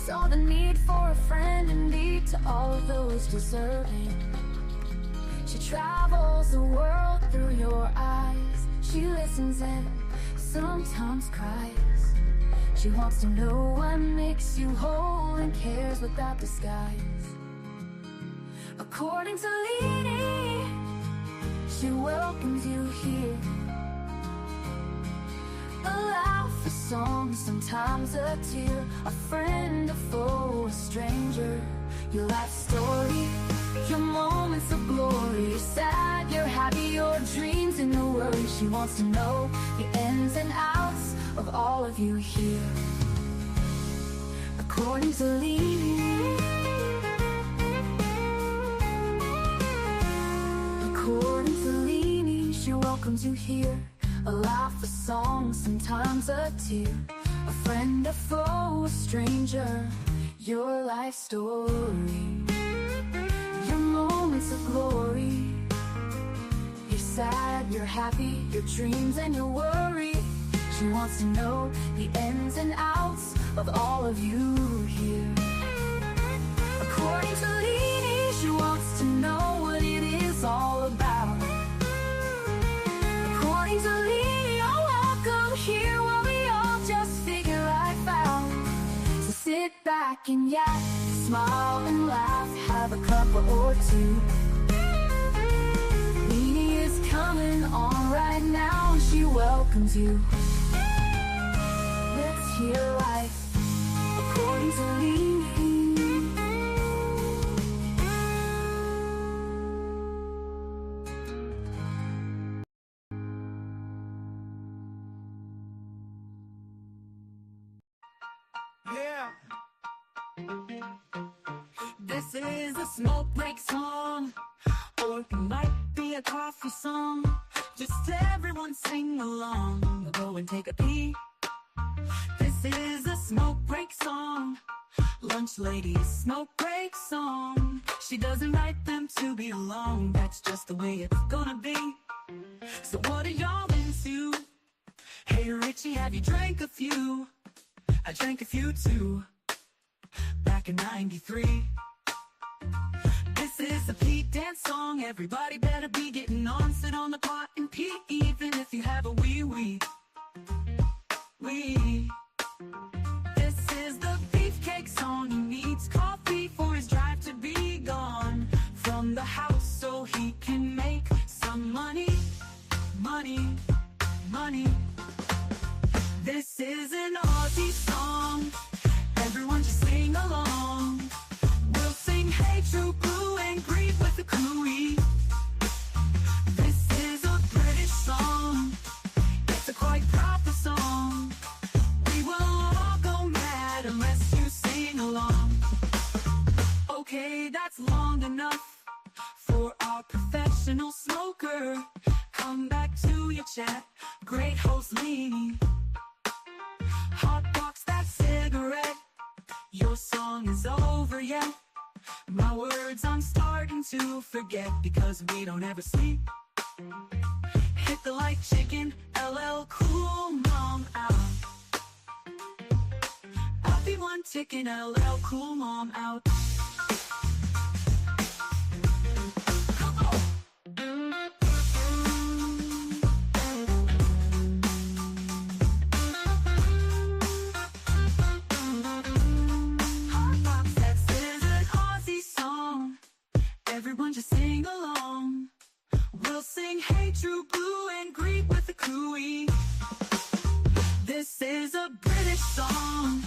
Saw the need for a friend indeed to all of those deserving. She travels the world through your eyes. She listens and sometimes cries. She wants to know what makes you whole and cares without disguise. According to Leanie, she welcomes you here. A laugh, a song, sometimes a tear. A friend, a foe, a stranger. Your life story, your moments of glory. You're sad, you're happy, your dreams and your worries. She wants to know the ins and outs of all of you here. According to Leanie, according to Leanie, she welcomes you here. A laugh, a song, sometimes a tear. A friend, a foe, a stranger. Your life story, your moments of glory. You're sad, you're happy, your dreams and your worry. She wants to know the ins and outs of all of you here. According to Leanie, she wants to know what it is all about. According to Leanie, you're welcome here while we all just figure life out. So sit back and yak, smile and laugh, have a cup or two. Leanie is coming on right now, she welcomes you. Let's hear life according to Leanie. Yeah. This is a smoke break song, or it might be a coffee song. Just everyone sing along, go and take a pee. This is a smoke break song, lunch lady's smoke break song. She doesn't write them to be alone, that's just the way it's gonna be. So what are y'all into? Hey Richie, have you drank a few? I drank a few too, back in '93. This is a Pete dance song, everybody better be getting on. Sit on the pot and pee, even if you have a wee-wee. Wee. This is the beefcake song, he needs coffee for his drive to be gone from the house so he can make some money. Money, money. This is an Aussie song, everyone just sing along. We'll sing hey true blue and green with the cooey. This is a British song, it's a quite proper song. We will all go mad unless you sing along. Okay, that's long enough for our professional smoker. Come back to your chat, great host Leanie. Hotbox that cigarette, your song is over yet? My words I'm starting to forget because we don't ever sleep. Hit the like chicken, LL Cool Mom out. I'll be one ticking, LL Cool Mom out. Come on. Everyone just sing along. We'll sing hey true blue and green with the cooey. This is a British song,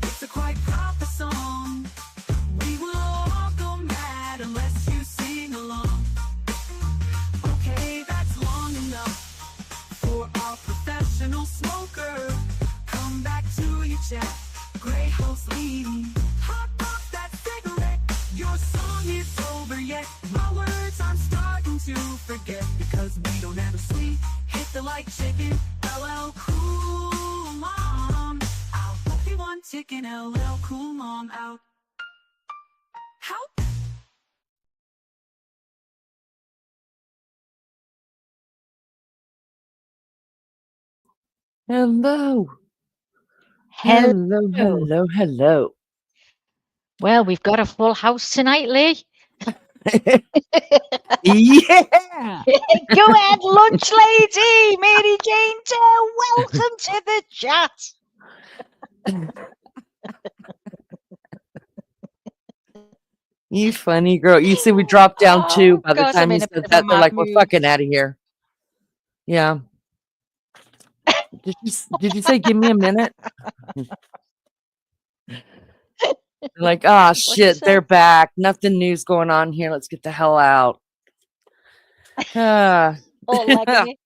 it's a quite proper song. We will all go mad unless you sing along. Okay, that's long enough for our professional smoker. Come back to your chat, great host Leanie. Hot box that cigarette, your song is over yet? My words I'm starting to forget because we don't ever sleep. Hit the like chicken, LL Cool Mom out. Hope you want chicken, LL Cool Mom out. How? Hello. Hello. Hello, hello, hello. Well, we've got a full house tonight, Lee. Yeah. Go ahead, lunch lady, Mary Jane Doe. Welcome to the chat. You funny girl. You see, we dropped down two. Oh By the God, I'm time you in a bit said of a that, they're mad like, "We're mood. fucking out of here." Yeah. Did you say give me a minute? They're like, ah, What'd you shit, say? they're back. Nothing news going on here. Let's get the hell out. Ah. All legging it.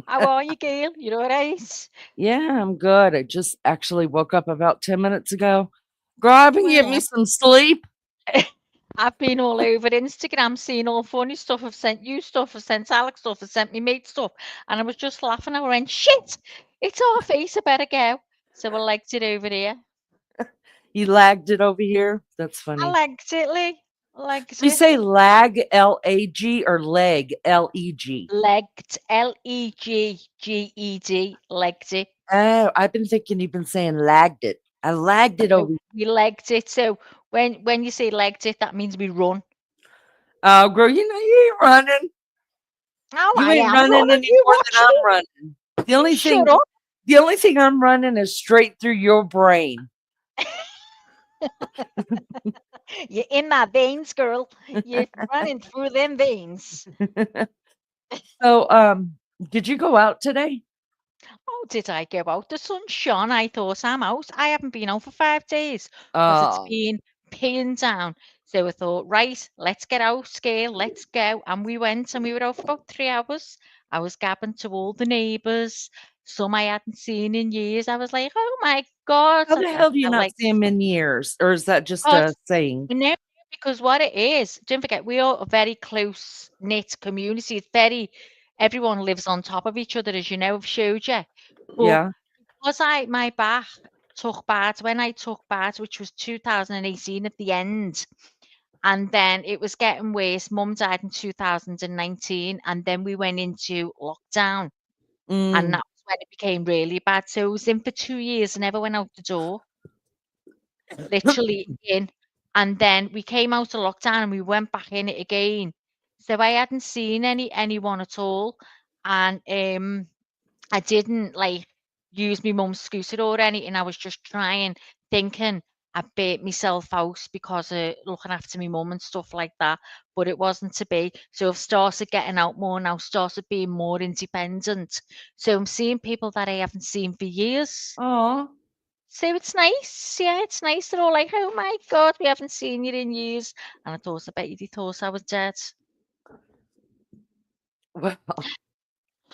How are you, Gail? You all right? Yeah, I'm good. I just actually woke up about 10 minutes ago. Girl, I've been getting me Well, some sleep. I've been all over Instagram seeing all funny stuff. I've sent you stuff. I've sent Alex stuff. I've sent me mate stuff. And I was just laughing. I went, shit, it's our face. I better go. So I liked it over here. You lagged it over here. That's I funny. liked it, Lee. I liked Do you it. say lag, Lag, or leg, Leg? Legged. Legged. Legged it. Oh, I've been thinking you've been saying lagged it. I lagged it No, over. we legged it. So when you say legged it, that means we run. Oh, girl, you ain't running. Oh, You I ain't am running running. any You more watch than I'm me. running. The You only shut thing, up. the only thing I'm running is straight through your brain. You're in my veins, girl. You're running through them veins. So, did you go out today? Oh, did I go out? The sun shone. I thought I'm out. I haven't been out for 5 days because it's Oh, been peeing down. So I thought, right, let's get out, scale, let's go. And we went and we were out for about 3 hours. I was gabbing to all the neighbours, some I hadn't seen in years. I was like, oh my God. how I, the I hell do you felt not like, see him in years, or is that just God, a saying? no, because what it is, don't forget, we are a very close knit community. It's very, everyone lives on top of each other, as you know, I've showed you. But Yeah. was my back took bad when I took bad, which was 2018 at the end, and then it was getting worse. Mum died in 2019, and then we went into lockdown, and Mm, that was when it became really bad. So I was in for 2 years, and never went out the door, literally in. And then we came out of lockdown, and we went back in it again. So I hadn't seen anyone at all, and I didn't like use my mum's scooter or anything. I was just trying, thinking I burnt myself out because of looking after my mum and stuff like that. But it wasn't to be. So I've started getting out more now, started being more independent. So I'm seeing people that I haven't seen for years. oh, So it's nice. Yeah, it's nice. They're all like, oh my God, we haven't seen you in years. And I thought, I bet you they thought I was dead. well,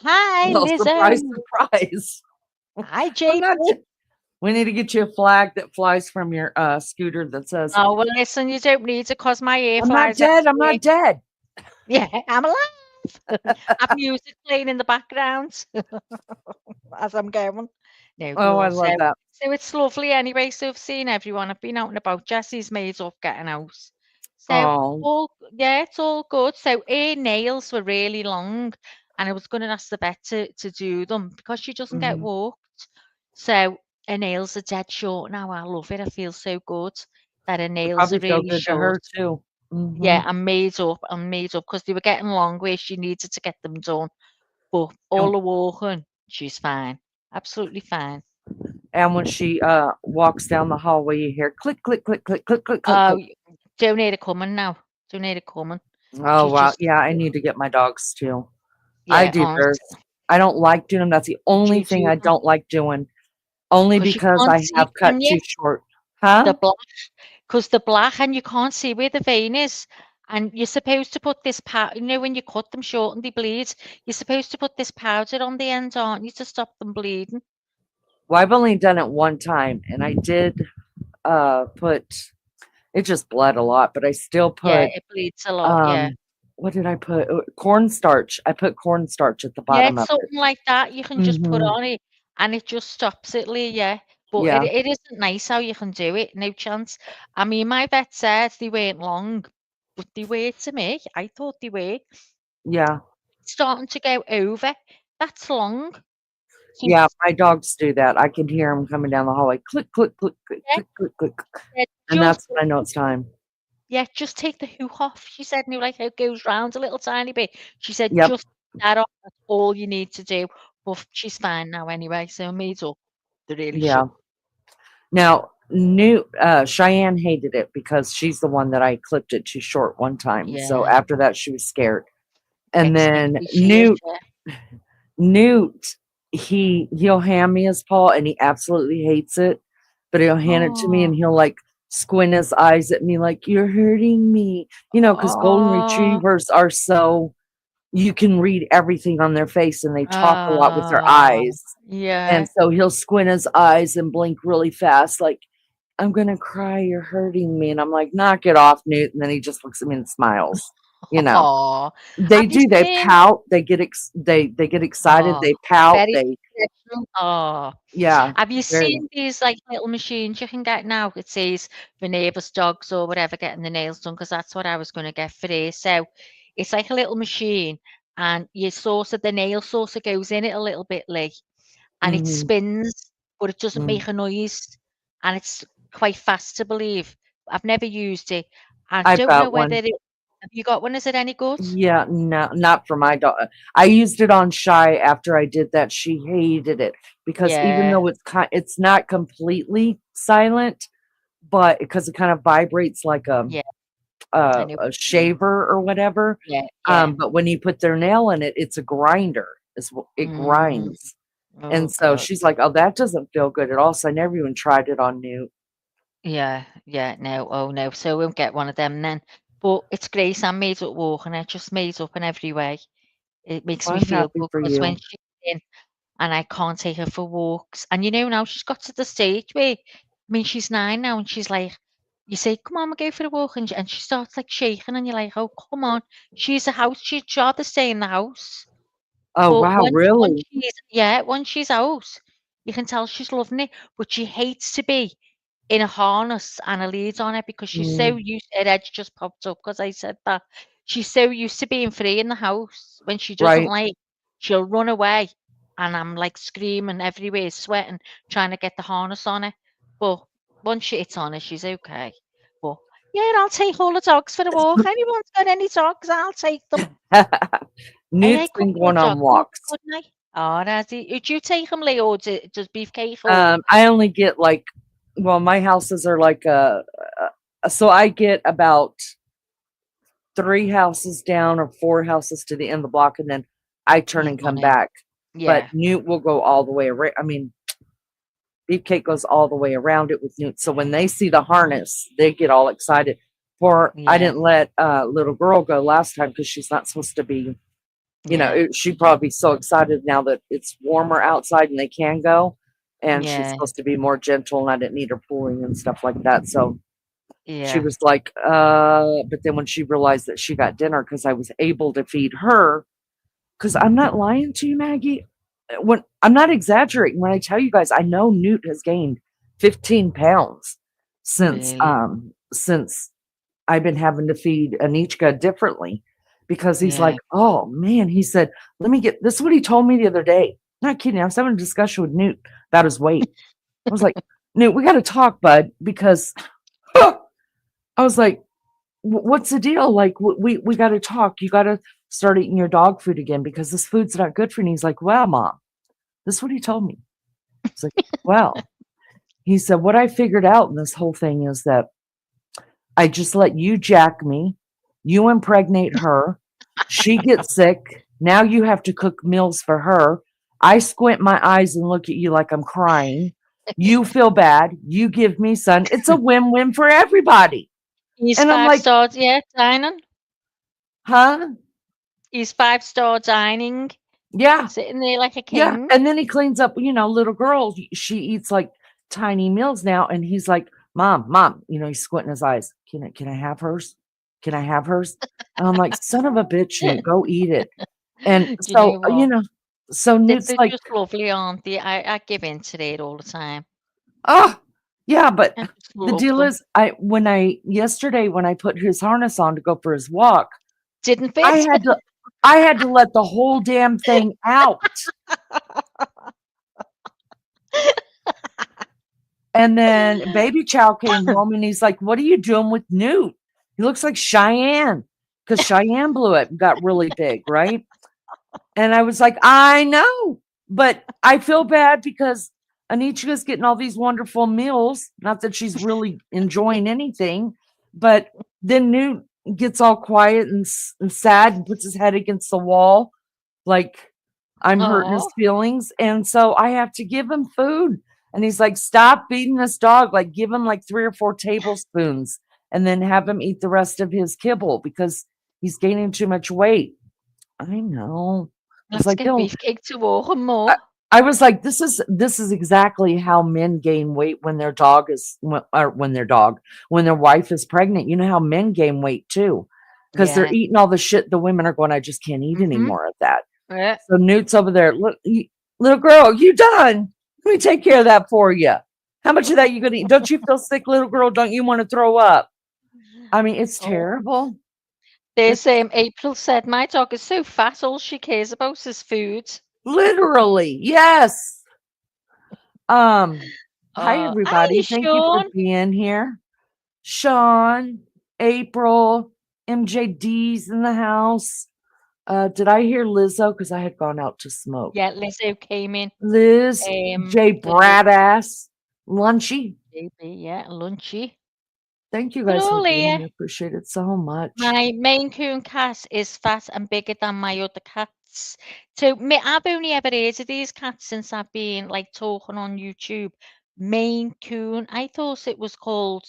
Hi, well, surprise, Lizzo. surprise. Hi, Well, JP. not to, we need to get you a flag that flies from your scooter that says, Oh, well, listen, you don't need it because my hair "I'm not flies dead. I'm everywhere. not dead." Yeah, I'm alive. Have music playing in the background as I'm going. No, Oh, I girl. love that. So it's lovely anyway. So I've seen everyone. I've been out and about. Jesse's made up getting out. So Oh, all yeah, it's all good. So her nails were really long, and I was going to ask the vet to do them because she doesn't get mhm. walked. So her nails are dead short now. I love it. I feel so good that her It nails are probably feel really good to short. her too. Yeah, Hmm. I'm made up because they were getting long where she needed to get them done. But all And, the walking, she's fine. Absolutely fine. and when she walks down the hallway, you hear click, click, click, click, click, click, click, Oh, click. don't need her coming now. Don't need her coming. Oh She's wow, just, yeah, I need to get my dogs too. I yeah, do on. theirs. I don't like doing them. That's the Do only you thing do I them? don't like doing. Only Because you because can't I see, have can cut you? too short. The Huh? black, because the black and you can't see where the vein is. And you're supposed to put this powder, when you cut them short and they bleed, you're supposed to put this powder on the end, aren't you, to stop them bleeding? Well, I've only done it one time, and I did put it just bled a lot, but I still Yeah, put it bleeds a lot. Yeah. um what did I put? Cornstarch. I put cornstarch at the Yeah, bottom it's of it. something like that you can just put Hmm. on it and it just stops it, Lee, yeah. But it Yeah, it isn't nice how you can do it, no chance. I mean, my vet said they weren't long, but they were to me. I thought they were yeah. starting to go over. That's long. He's Yeah, my dogs do that. I can hear them coming down the hallway. Click, click, click, click, yeah, click, click, click. yeah, And just that's when I know it's time. yeah, just take the hook off. She said, "No, like how it goes round a little tiny bit." She said, Yep. "Just take that off. That's all you need to do." But she's fine now anyway. So made up. They really Yeah. should. Now, Cheyenne hated it because she's the one that I clipped it too short one time. So Yeah, after that, she was scared. And gets then nippy. She is. Yeah. Newt, he'll hand me his paw and he absolutely hates it, but he'll hand it to me Oh, and he'll like squint his eyes at me like you're hurting me, because golden oh, retrievers are so you can read everything on their face and they talk a lot with their oh, eyes. And yeah. so he'll squint his eyes and blink really fast, like, I'm gonna cry, you're hurting me. And I'm like, knock it off, Newt. And then he just looks at me and smiles, you know. Oh, They have you do, they seen? pout, they get excited, Oh, they pout, very they professional. Oh, yeah, have you very seen these like little machines you can get now? It says for neighbours' dogs or whatever getting the nails done because that's what I was going to get for these. So it's like a little machine, and your saucer, the nail saucer goes in it a little bit, like, and it mhm, spins, but it doesn't mm. make a noise, and it's quite fast to believe. I've never used it. I I've don't know got whether one. it. Have you got one? Is it any good? Yeah, no, not for my dog. I used it on Shy after I did that. She hated it because even Yeah, though it's not completely silent, but because it kind of vibrates like yeah, I know what a you mean. shaver or whatever. Yeah, yeah. But when you put their nail in it, it's a grinder. It Mm, grinds. And oh so God. she's like, "Oh, that doesn't feel good at all." So I never even tried it on Newt. Yeah, yeah, no, oh no. So we'll get one of them then. But it's great. I'm made up walking. It just made up in every way. It makes Well, me I'm feel happy good for because when you. she's in and I can't take her for walks, and now she's got to the stage where, I mean, she's 9 now, and she's like, you say, "Come on, we'll go for a walk," and she starts like shaking, and you're like, "Oh, come on." She's a house. She'd rather stay in the house. Oh But wow, really? once she's out, you can tell she's loving it, but she hates to be in a harness and a lead on it because she's so Mm, used her edge just popped up because I said that. She's so used to being free in the house. When she doesn't right. like, she'll run away and I'm like screaming everywhere, sweating, trying to get the harness on her. But once it's on her, she's okay. But yeah, I'll take all the dogs for a walk. Anyone's got any dogs, I'll take them. I Newt's like been couple of going on dog walks, walks. couldn't I? Oh, does he? Would you take him, Leo, or does Beefcake or I only get like, well, my houses are like so I get about 3 houses down or 4 houses to the end of the block, and then I turn you and run come in? back. But Yeah, Newt will go all the way around. I mean, Beefcake goes all the way around it with Newt. So when they see the harness, they get all excited. For I yeah, didn't let little girl go last time because she's not supposed to be. yeah, She'd probably be so excited now that it's warmer outside and they can go. And she's yeah, supposed to be more gentle, and I didn't need her pulling and stuff like that. So she yeah, was like, but then when she realized that she got dinner because I was able to feed her, because I'm not lying to you, Maggie. When I'm not exaggerating when I tell you guys, I know Newt has gained 15 pounds really, since I've been having to feed Anichka differently because he's like, yeah. oh man, he said, let me get this is what he told me the other day. Not kidding. I was having a discussion with Newt about his weight. I was like, Newt, we got to talk, bud, because I was like, what's the deal? Like, we got to talk. You got to start eating your dog food again because this food's not good for you. And he's like, well, mom, this is what he told me. It's like, well, he said, what I figured out in this whole thing is that I just let you jack me, you impregnate her, she gets sick. Now you have to cook meals for her. I squint my eyes and look at you like I'm crying. You feel bad. You give me son. It's a win-win for everybody. He's And I'm 5 like, stars, yeah, dining. huh? He's 5-star dining, Yeah. sitting there like a Yeah. king. And then he cleans up, little girl, she eats like tiny meals now. And he's like, mom, he's squinting his eyes. Can I have hers? Can I have hers? And I'm like, son of a bitch, Newt, go eat it. And Do you so, know what? so Newt's They're like, just lovely, aren't they? I give in to it all the time. oh, yeah, but I just the love deal them. is, yesterday when I put his harness on to go for his walk, Didn't I fit. had to, I had to let the whole damn thing out. And then Baby Chow came home and he's like, "What are you doing with Newt? He looks like Cheyenne." Because Cheyenne blew it and got really big, right? And I was like, I know, but I feel bad because Anichika's getting all these wonderful meals. Not that she's really enjoying anything, but then Newt gets all quiet and sad and puts his head against the wall, like I'm hurting his Oh, feelings. And so I have to give him food. And he's like, "Stop feeding this dog. Like, give him like 3 or 4 tablespoons and then have him eat the rest of his kibble because he's gaining too much weight." I know. I was let's like, get "He'll." Beefcake to walk him I, more. I was like, this is exactly how men gain weight when their dog is or when their wife is pregnant. You know how men gain weight too, because they're Yeah. eating all the shit the women are going. I just can't eat any Mm-hmm. more of that. Yeah. So Newt's over there. Look, little girl, you done? Let me take care of that for you. How much of that you gonna eat? Don't you feel sick, little girl? Don't you want to throw up? I mean, it's Oh, terrible. there's It's April said my dog is so fat, all she cares about is food. literally yes. Hi Hi, everybody. Thank you for Sean. being here. Sean, April, MJD's in the house. Did I hear Lizzo? Because I had gone out to smoke. Yeah, Lizzo came in. Liz, J The little Bradass, Lunchy. baby, yeah, lunchy. Thank you They're guys for all being here. here. Appreciate it so much. My Maine Coon cat is fat and bigger than my other cats. So me, I've only ever heard of these cats since I've been like talking on YouTube. Maine Coon. I thought it was called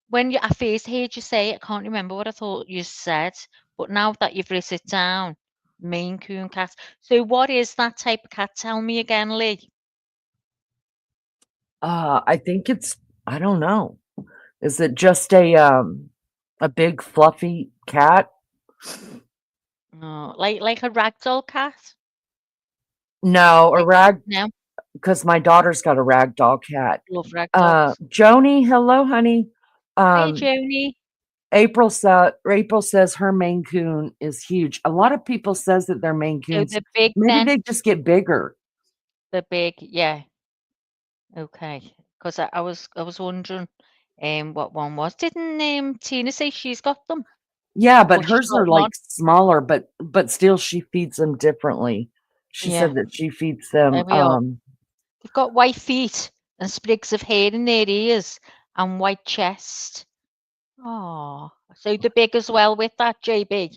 when I first heard you say it. I can't remember what I thought you said, but now that you've written it down, Maine Coon cat. So what is that type of cat? Tell me again, Lee. I think it's I don't know. Is it just a big fluffy cat? Oh, like a ragdoll cat? No, a Like rag no, because my daughter's got a ragdoll cat. love ragdolls. Joni, hello, honey. Hi, Um, Joni. April says her Maine Coon is huge. A lot of people says that their Maine So Coons the big maybe then, they just get bigger. the big, yeah. Okay, because I was wondering what one was. Didn't Tina say she's got them? Yeah, but Or she's hers got are one? like smaller, but still she feeds them differently. She Yeah, said that she feeds them there we are. They've got white feet and sprigs of hair in their ears and white chest. Oh, so the big as well with that, JB.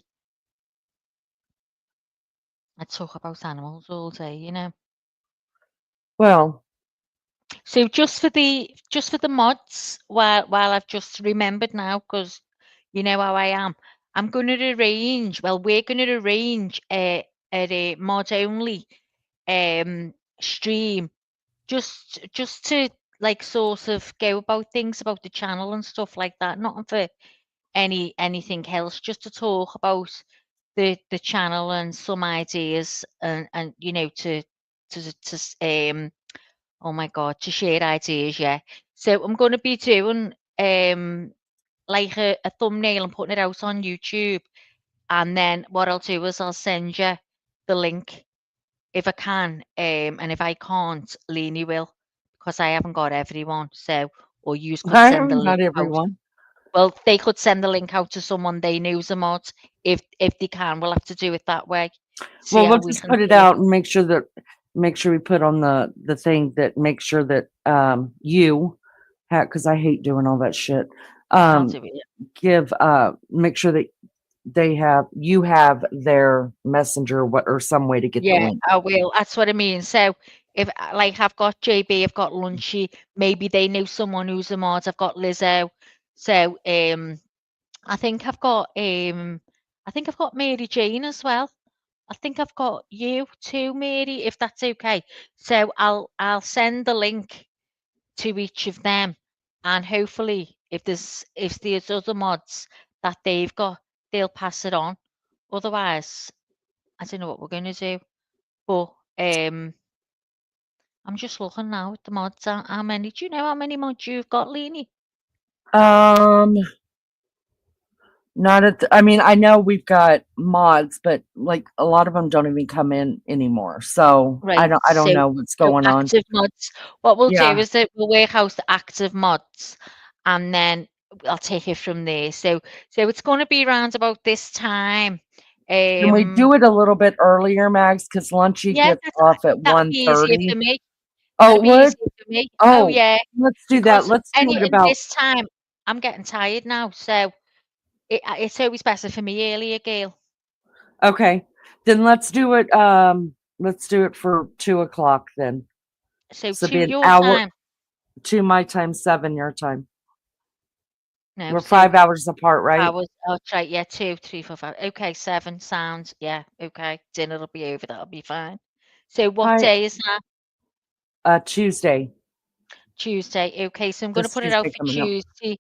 I talk about animals all day, you know. well, So just for the mods, while I've just remembered now, because you know how I am, I'm going to arrange. Well, we're going to arrange a mod only stream, just to like sort of go about things about the channel and stuff like that. Not for anything else, just to talk about the channel and some ideas and you know to oh my God, to share ideas, yeah. So I'm gonna be doing like a thumbnail and putting it out on YouTube. And then what I'll do is I'll send you the link if I can. And if I can't, Leanie will, because I haven't got everyone. So, or you could I send the haven't link got out. everyone. Well, they could send the link out to someone they know's a mod. If they can, we'll have to do it that way. See Well, how we'll we just can put it do it. out and make sure we put on the thing that make sure that you because I hate doing all that shit. I'll Um do it. give make sure that you have their messenger or some way to get the Yeah, link. I will. That's what I mean. So if like I've got JB, I've got Lunchy, maybe they know someone who's a mod. I've got Lizzo. So I think I've got Mary Jane as well. I think I've got you too, Mary, if that's okay. So I'll send the link to each of them, and hopefully if there's other mods that they've got, they'll pass it on. Otherwise, I don't know what we're gonna do. But I'm just looking now at the mods. How many? Do you know how many mods you've got, Leanie? Um Not at I mean, I know we've got mods, but like a lot of them don't even come in anymore. So Right. I don't know what's So going on. active mods. What we'll do Yeah. is that we'll work out the active mods, and then I'll take it from there. So it's going to be around about this time. Can we Um, do it a little bit earlier, Max? Because Lunchy yeah, gets off at that'll be easier 1:30. for me. Oh, That'll it be would? easier for me. Oh Oh, yeah, let's do that. because Let's do it anything about this time, I'm getting tired now. So it's always better for me earlier, Gail. okay. Then let's do it for 2 o'clock then. So So to be an your hour, time. 2 my time, 7 your time. No, We're so 5 hours apart, right? hours. I'll try. Yeah, 2, 3, 4, 5. Okay, 7 sounds. Yeah, okay. Dinner'll be over. That'll be fine. So what Hi, day is that? Tuesday. Tuesday. Okay, so I'm going to This put it out Tuesday for coming up. Tuesday,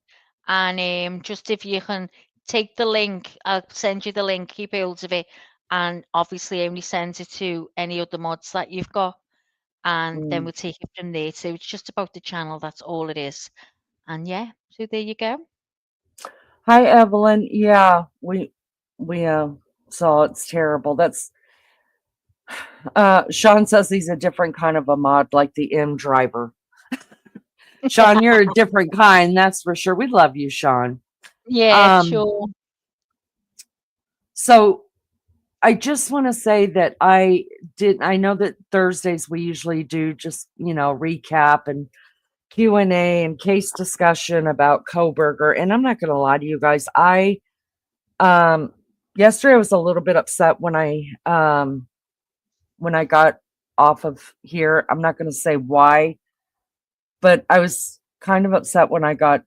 and just if you can take the link, I'll send you the link. Keep hold of it, and obviously only send it to any other mods that you've got, and then Mm. we'll take it from there. So it's just about the channel. That's all it is. And yeah, so there you go. Hi, Evelyn. Yeah, we saw it's terrible. That's Sean says he's a different kind of a mod, like the M driver. Sean, you're a different kind, that's for sure. We love you, Sean. Yeah, Um, sure. so I just want to say that I know that Thursdays we usually do just, recap and Q&A and case discussion about Kohberger. And I'm not going to lie to you guys. Um, yesterday I was a little bit upset when I got off of here. I'm not going to say why, but I was kind of upset when I got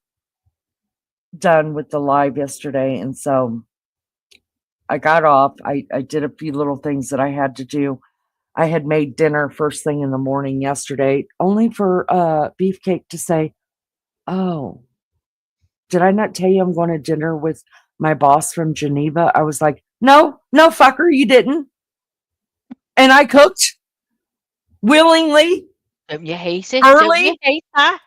done with the live yesterday. And so I got off. I did a few little things that I had to do. I had made dinner first thing in the morning yesterday, only for Beefcake to say, "Oh, did I not tell you I'm going to dinner with my boss from Geneva?" I was like, "No, no, fucker, you didn't." And I cooked willingly Don't you hate it? Don't you early. hate that?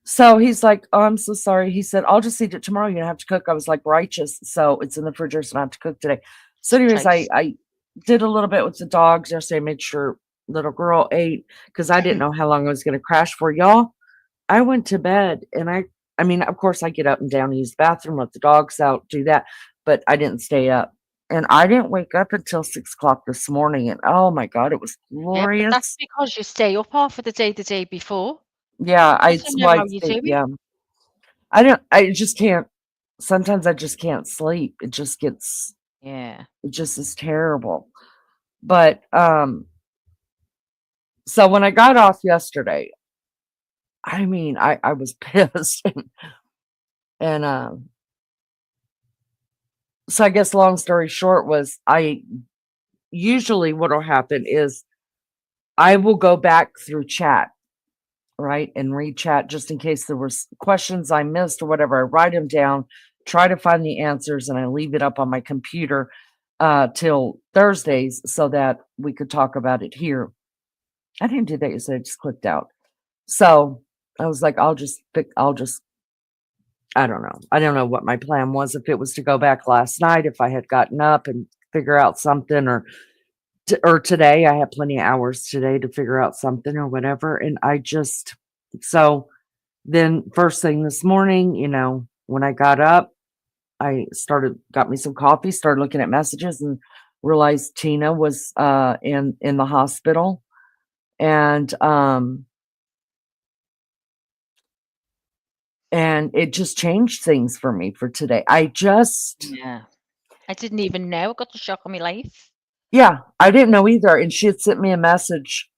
So he's like, "Oh, I'm so sorry." He said, "I'll just eat it tomorrow. You're gonna have to cook." I was like, "Righteous." So it's in the refrigerator, so I have to cook today. So, anyways, Christ. I did a little bit with the dogs yesterday. I made sure little girl ate because I didn't know how long I was gonna crash for. Y'all, I went to bed and I mean, of course I get up and down and use the bathroom, let the dogs out, do that, but I didn't stay up. And I didn't wake up until 6 o'clock this morning. And oh my God, it was Yeah, but that's glorious. because you stay up half of the day before. Yeah, I I don't know so I how you do stayed, it. yeah. I just can't sometimes I just can't sleep. Yeah. It just is terrible. But so when I got off yesterday, I mean, I was pissed and so I guess long story short was I usually what'll happen is I will go back through chat, right? And read chat just in case there was questions I missed or whatever. I write them down, try to find the answers, and I leave it up on my computer till Thursdays so that we could talk about it here. I didn't do that yesterday, I just clicked out. So I was like, I don't know. I don't know what my plan was. If it was to go back last night, if I had gotten up and figure out something, or today, I had plenty of hours today to figure out something or whatever. And so then first thing this morning, when I got up, got me some coffee, started looking at messages and realized Tina was in the hospital. And it just changed things for me for today. Yeah. I didn't even know. I got the shock of my life. Yeah, I didn't know either. And she had sent me a message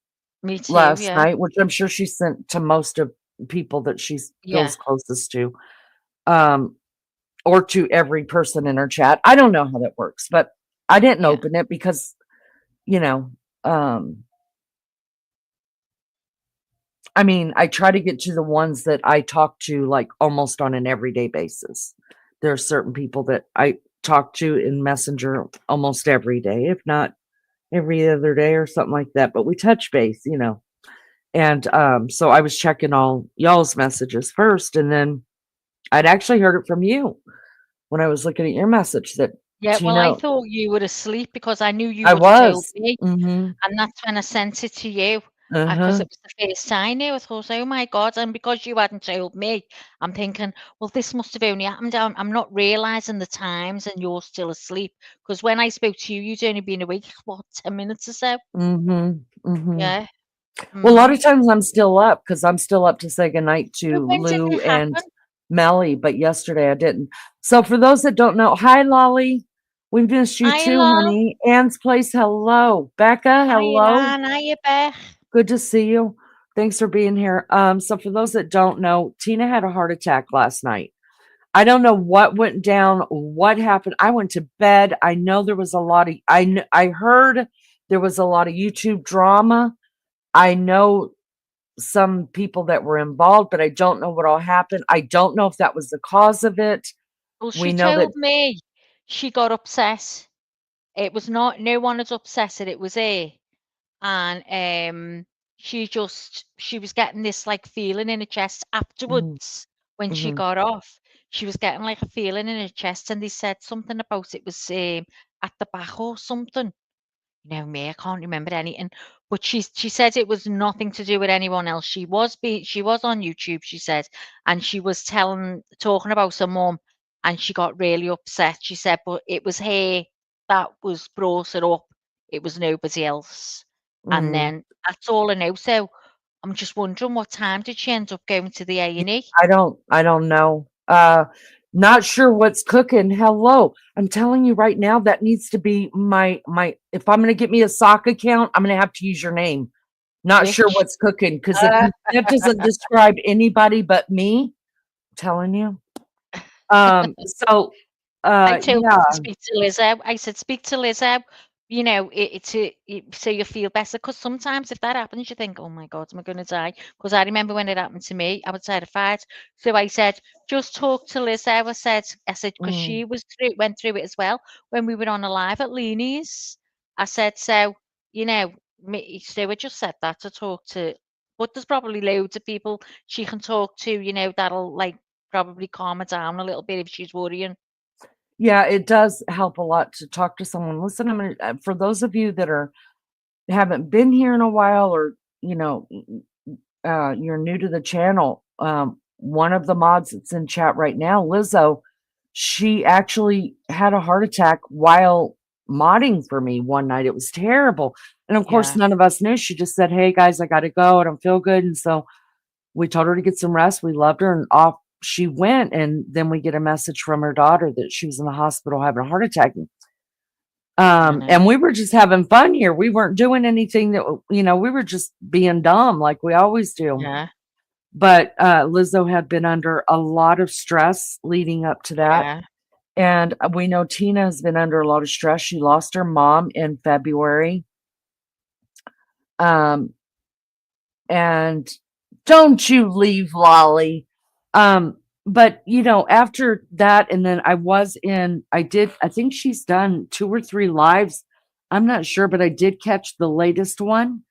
Me too, last yeah. night, which I'm sure she sent to most of people that she Yeah. feels closest to, um, or to every person in her chat. I don't know how that works, but I didn't Yeah. open it because, you know, um, I mean, I try to get to the ones that I talk to like almost on an everyday basis. There are certain people that I talk to in Messenger almost every day, if not every other day or something like that. But we touch base. And so I was checking all y'all's messages first, and then I'd actually heard it from you. when I was looking at your message that Yeah, well, I Tina, thought you were asleep because I knew you I would have told was. me, Mm-hmm. and that's when I sent it to you, because Uh-huh. it was the first I knew. I thought, "Oh my God," and because you hadn't told me, I'm thinking, "Well, this must have only happened." I'm not realizing the times, and you're still asleep. Because when I spoke to you, you'd only been awake, what, 10 minutes or so? Mm-hmm. Mm-hmm. Yeah. Well, a lot Mhm. of times I'm still up because I'm still up to say goodnight So to when did Lou it and happen? Melly, but yesterday I didn't. So for those that don't know, hi Lolly. We missed you Hiya, too, love. honey. Anne's place, hello. Becca, Hiya, hello. Lan. Hiya, Beth. Good to see you. Thanks for being here. So for those that don't know, Tina had a heart attack last night. I don't know what went down, what happened. I went to bed. I know there was a lot of I heard there was a lot of YouTube drama. I know some people that were involved, but I don't know what all happened. I don't know if that was the cause of it. Well, We she know that told me she got upset. It was not, no one had upset her, it was her. And she was getting this like feeling in her chest mhm, afterwards when she mhm, got off. She was getting like a feeling in her chest, and they said something about it was at the back or something. No, me, I can't remember anything. But she said it was nothing to do with anyone else. She was on YouTube, she said, and she was talking about her mum, and she got really upset. She said, but it was her that was brought her up. It was nobody else. And mhm. then that's all I know. So I'm just wondering, what time did she end up going to the Yeah, A&E? I don't know. Not sure what's cooking. Hello. I'm telling you right now, that needs to be my if I'm gonna get me a sock account, I'm gonna have to use your name. Not sure Which what's cooking, because if that doesn't describe anybody but me, I'm telling you. So I told yeah. her to speak to Lizzo. I said, "Speak to Lizzo, you know, so you feel better." Because sometimes if that happens, you think, "Oh my God, am I gonna die?" Because I remember when it happened to me, I was terrified. So I said, "Just talk to Lizzo." I said, because Mm. she went through it as well when we were on a live at Leanie's. I said, "So, you know, so I just said that to talk to, but there's probably loads of people she can talk to, that'll like probably calm her down a little bit if she's worrying." Yeah, it does help a lot to talk to someone. Listen, for those of you that haven't been here in a while, or you know, you're new to the channel. One of the mods that's in chat right now, Lizzo, she actually had a heart attack while modding for me one night. It was terrible. And of course, Yeah. none of us knew. She just said, "Hey guys, I got to go. I don't feel good." And so we told her to get some rest. We loved her, and off she went. And then we get a message from her daughter that she was in the hospital having a heart attack. I know. And we were just having fun here. We weren't doing anything that, we were just being dumb like we always do. Yeah, But Lizzo had been under a lot of stress leading up to that. yeah, And we know Tina has been under a lot of stress. She lost her mom in February. Um, and don't you leave, Lolly. But after that, and then I think she's done 2 or 3 lives. I'm not sure, but I did catch the latest one,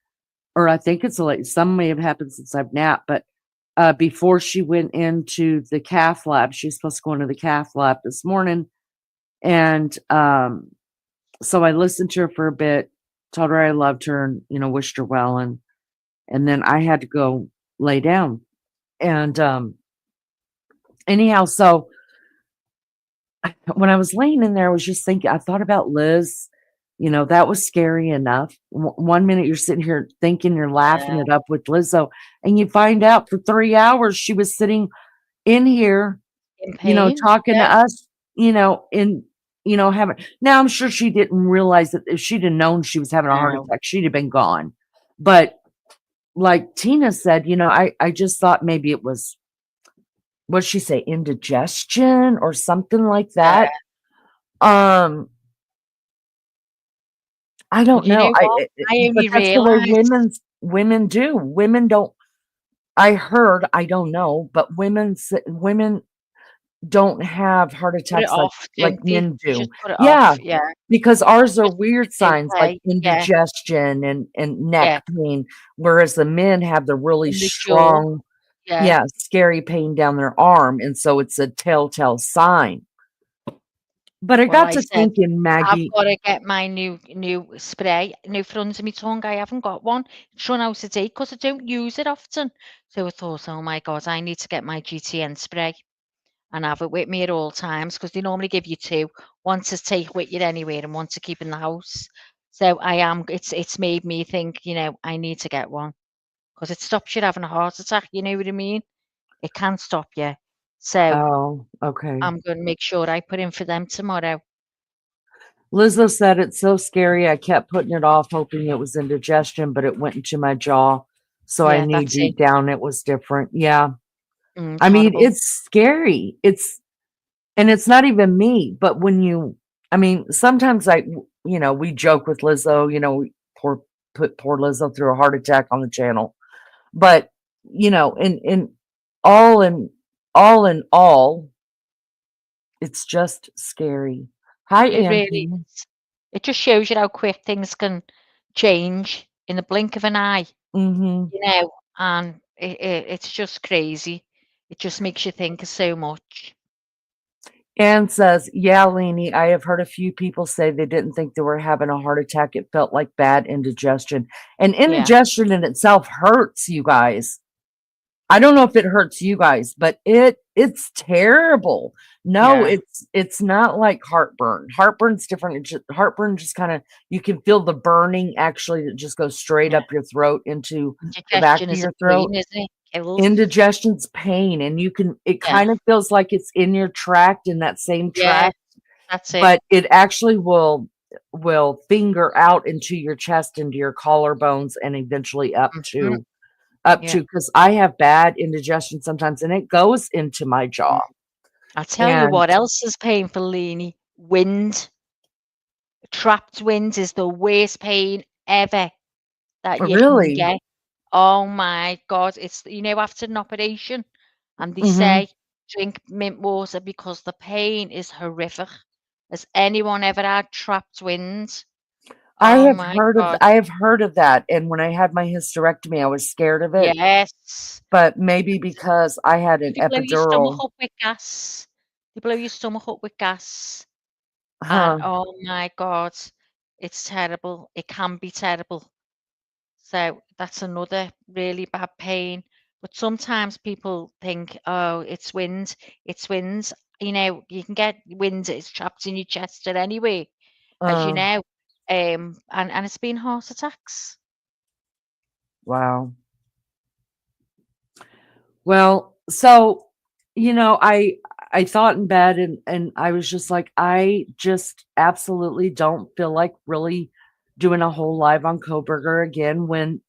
or I think it's the latest. Some may have happened since I've napped, but before she went into the cath lab, she was supposed to go into the cath lab this morning. And so I listened to her for a bit, told her I loved her, and wished her well, and then I had to go lay down. And anyhow, so when I was laying in there, I was just thinking, I thought about Liz. That was scary enough. One minute you're sitting here thinking you're laughing yeah. it up with Lizzo, and you find out for 3 hours she was sitting in here, In pain? talking to Yeah. us, in, having, now I'm sure she didn't realize that if she'd have known she was having a heart No. attack, she'd have been gone. But like Tina said, I just thought maybe it was, what'd she say, indigestion or something like Yeah. that. Um, I Well, don't you know. know what? I But only that's the way realized. women do. Women don't. I heard. I don't know, but women don't have heart Put it attacks like off, like don't they? men They do. just put it Yeah, off, yeah. because ours are Just weird it's signs like okay. Yeah, indigestion and yeah. neck pain, whereas the men have the really In the jaw. strong, Yeah. yeah, scary pain down their arm, and so it's a telltale sign. But I Well, got I to said, thinking, I've Maggie. gotta get my new spray, new front of my tongue. I haven't got one. It's run out of date 'cause I don't use it often. So I thought, "Oh my God, I need to get my GTN spray and have it with me at all times 'cause they normally give you 2, one to take with you anywhere and one to keep in the house." So it's made me think, I need to get one 'cause it stops you having a heart attack, you know what I mean? It can stop you. So Oh, okay. I'm gonna make sure I put in for them tomorrow. Lizzo said it's so scary. I kept putting it off, hoping it was indigestion, but it went into my jaw. So I Yeah, knew that's it. deep down it was different. Yeah. It's I mean, horrible. it's scary. And it's not even me, but I mean, sometimes we joke with Lizzo, put poor Lizzo through a heart attack on the channel. But, in all in all, it's just scary. Hi, It really Anthony. is. It just shows you how quick things can change in the blink of an eye, Mhm. and it's just crazy. It just makes you think of so much. Anne says, yeah, Lainey, I have heard a few people say they didn't think they were having a heart attack. It felt like bad indigestion. And Yeah, indigestion in itself hurts, you guys. I don't know if it hurts you guys, but it's terrible. No, yeah, it's not like heartburn. Heartburn's different. Heartburn just kind of you can feel the burning actually that just goes straight yeah. up your throat into the back Indigestion of is a your throat. pain, isn't it? Kills. Indigestion's pain, and it Yeah, kind of feels like it's in your tract, in that same yeah, tract, that's it. but it actually will finger out into your chest, into your collarbones, and eventually Mhm. up Yeah. to because I have bad indigestion sometimes, and it goes into my Mm. jaw. I'll tell you And what else is painful, Leanie. Wind. Trapped wind is the worst pain ever that you can really, get. Oh my God. It's, after an operation, and they hmm say drink mint water because the pain is horrific. Has anyone ever had trapped wind? Oh my God. I have heard of that. And when I had my hysterectomy, I was scared of it, Yes. but maybe because I had an They blow your stomach epidural. up with gas. They blow your stomach up with gas. And Huh. oh my God, it's terrible. It can be terrible. So that's another really bad pain. But sometimes people think, oh, it's wind. It's wind. You can get wind, it's trapped in your chest at anyway, as you Uh, know. And it's been heart attacks. wow. Well, so, I thought in bed and I was just like, I just absolutely don't feel like really doing a whole live on Kohberger again when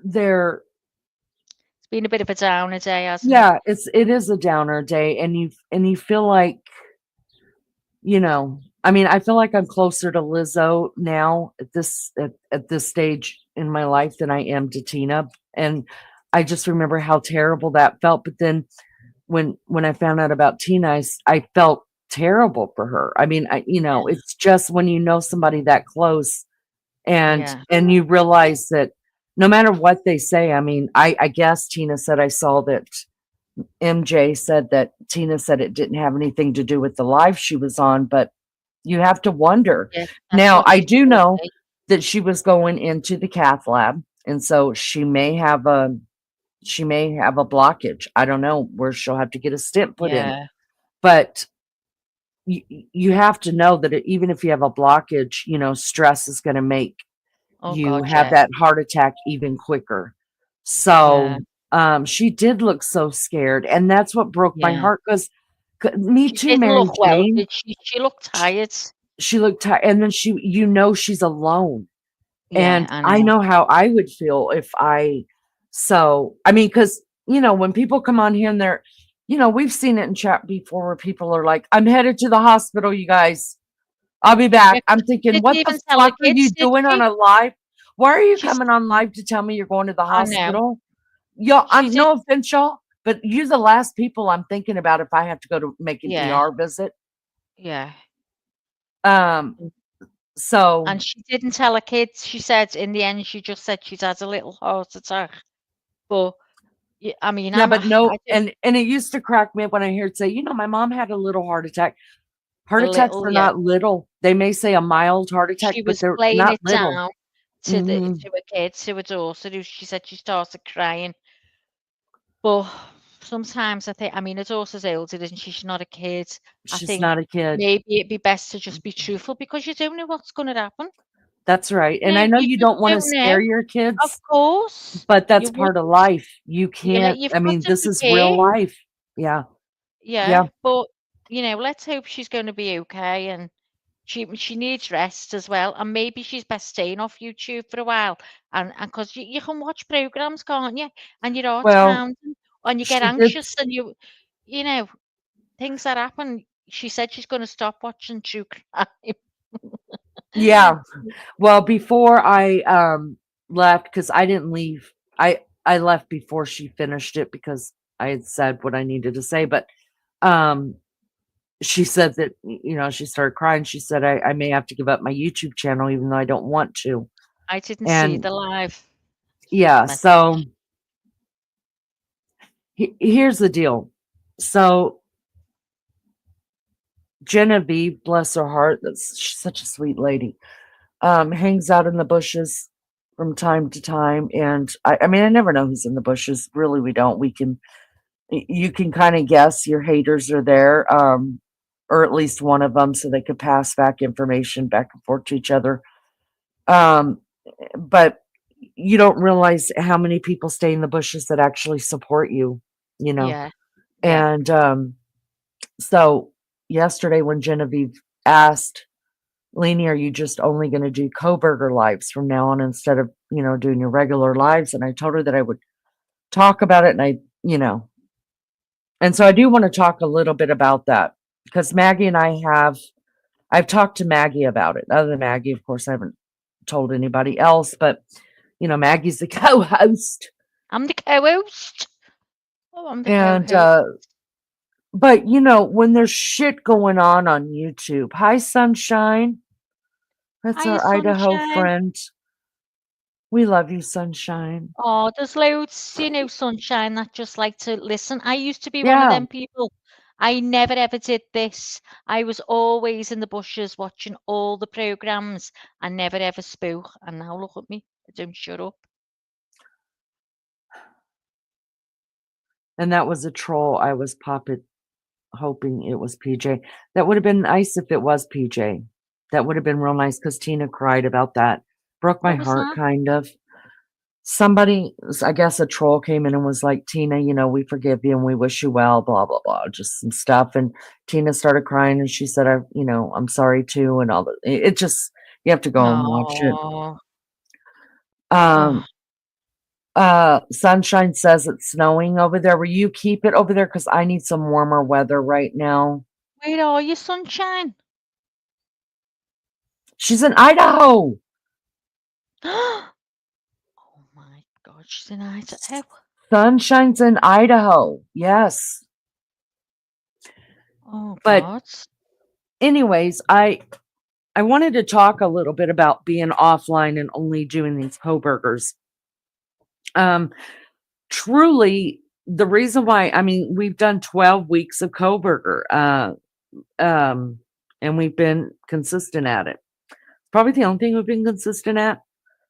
they're It's been a bit of a downer day, hasn't it? yeah, it is a downer day and you feel like, I mean, I feel like I'm closer to Lizzo now at this stage in my life than I am to Tina. And I just remember how terrible that felt. But then when I found out about Tina, I felt terrible for her. I mean, Yeah, it's just when you know somebody that close and yeah, you realize that no matter what they say, I mean, I guess Tina said I saw that MJ said that Tina said it didn't have anything to do with the live she was on, but you have to wonder. yeah. That's Now, what I she do told know me. that she was going into the cath lab, and so she may have a blockage. I don't know where she'll have to get a stent put in. Yeah. But you have to know that even if you have a blockage, stress is going to make Oh you God, have yeah. that heart attack even quicker. Yeah. So, she did look so scared, and that's what broke my Yeah. heart because me She too, didn't Mary look well, Jane. did she? She looked tired. She looked tired, and then she's alone. Yeah, And I I know. know how I would feel if I mean, because, when people come on here and we've seen it in chat before where people are like, I'm headed to the hospital, you guys. I'll be Yeah, back. 'cause I'm she thinking, didn't what the even tell the fuck are you kids, did doing on she? a live? Why are you She's coming on live to tell me you're going to the I know. hospital? Y'all, She I'm did no offense, y'all, but you're the last people I'm thinking about if I have to go to make an yeah, ER visit. yeah. Um, Mm, so and she didn't tell her kids. She said in the end, she just said she'd had a little heart attack. But, I mean, Yeah, but no, I just and it used to crack me up when I hear it say, my mom had a little heart attack. Heart a attacks little, are yeah. not little. They may say a mild heart attack, She but was they're playing not it little. down Hmm to a kid, to a daughter who she said she started crying. But sometimes I think, I mean, her daughter's older, isn't she? She's not a kid. I She's think not a kid. maybe it'd be best to just be truthful because you don't know what's going to happen. That's right. You And I know, know you you just don't want to don't know. scare your Of kids, course, but that's you part of wouldn't. life. You Yeah, can't, you've I got mean, to this is prepare. real life. Yeah. Yeah. Yeah, but let's hope she's going to be okay, and she needs rest as well, and maybe she's best staying off YouTube for a while, and because you can watch programs, can't you? And your heart's Well, pounding, and you get she did. anxious, and you know things that happen. She said she's going to stop watching true crime. Yeah. Well, before I left, because I didn't leave, I left before she finished it because I had said what I needed to say. But um she said that, she started crying. She said, I may have to give up my YouTube channel even though I don't want to. I didn't see And the live yeah, so message. here's the deal. So Genevieve, bless her heart, she's such a sweet lady, hangs out in the bushes from time to time. And I mean, I never know who's in the bushes. Really, we don't. You can kind of guess your haters are there, or at least one of them, so they could pass back information back and forth to each other. Um, but you don't realize how many people stay in the bushes that actually support you, you know. Yeah, yeah. And so yesterday when Genevieve asked, Lainey, are you just only going to do Kohberger lives from now on instead of, doing your regular lives? And I told her that I would talk about it. And and so I do want to talk a little bit about that because Maggie and I've talked to Maggie about it. Other than Maggie, of course, I haven't told anybody else, but Maggie's the co-host. I'm the co-host. Oh, I'm the And, co-host. but when there's shit going on YouTube, hi, Sunshine. That's Hiya, our Idaho sunshine. friend. We love you, Sunshine. Oh, there's loads, sunshine that just like to listen. I used to be one of Yeah. them people. I never ever did this. I was always in the bushes watching all the programs. I never ever spoke. And now look at me. I don't shut up. And that was a troll. I was hoping it was PJ. That would have been nice if it was PJ. That would have been real nice because Tina cried about that. Broke my What was heart, that? kind of. Somebody, I guess a troll came in and was like, Tina, we forgive you and we wish you well, blah, blah, blah, just some stuff. And Tina started crying and she said, I'm sorry too. And all that. It just, you have to go and watch it. Oh, Um, Sunshine says it's snowing over there. Will you keep it over there? Because I need some warmer weather right now. where are you, sunshine? She's in Idaho. Oh my God, she's in Idaho. Sunshine's in Idaho. Yes. Oh But God. anyways, I wanted to talk a little bit about being offline and only doing these Kohbergers. Truly, the reason why, I mean, we've done 12 weeks of Kohberger, and we've been consistent at it. Probably the only thing we've been consistent at,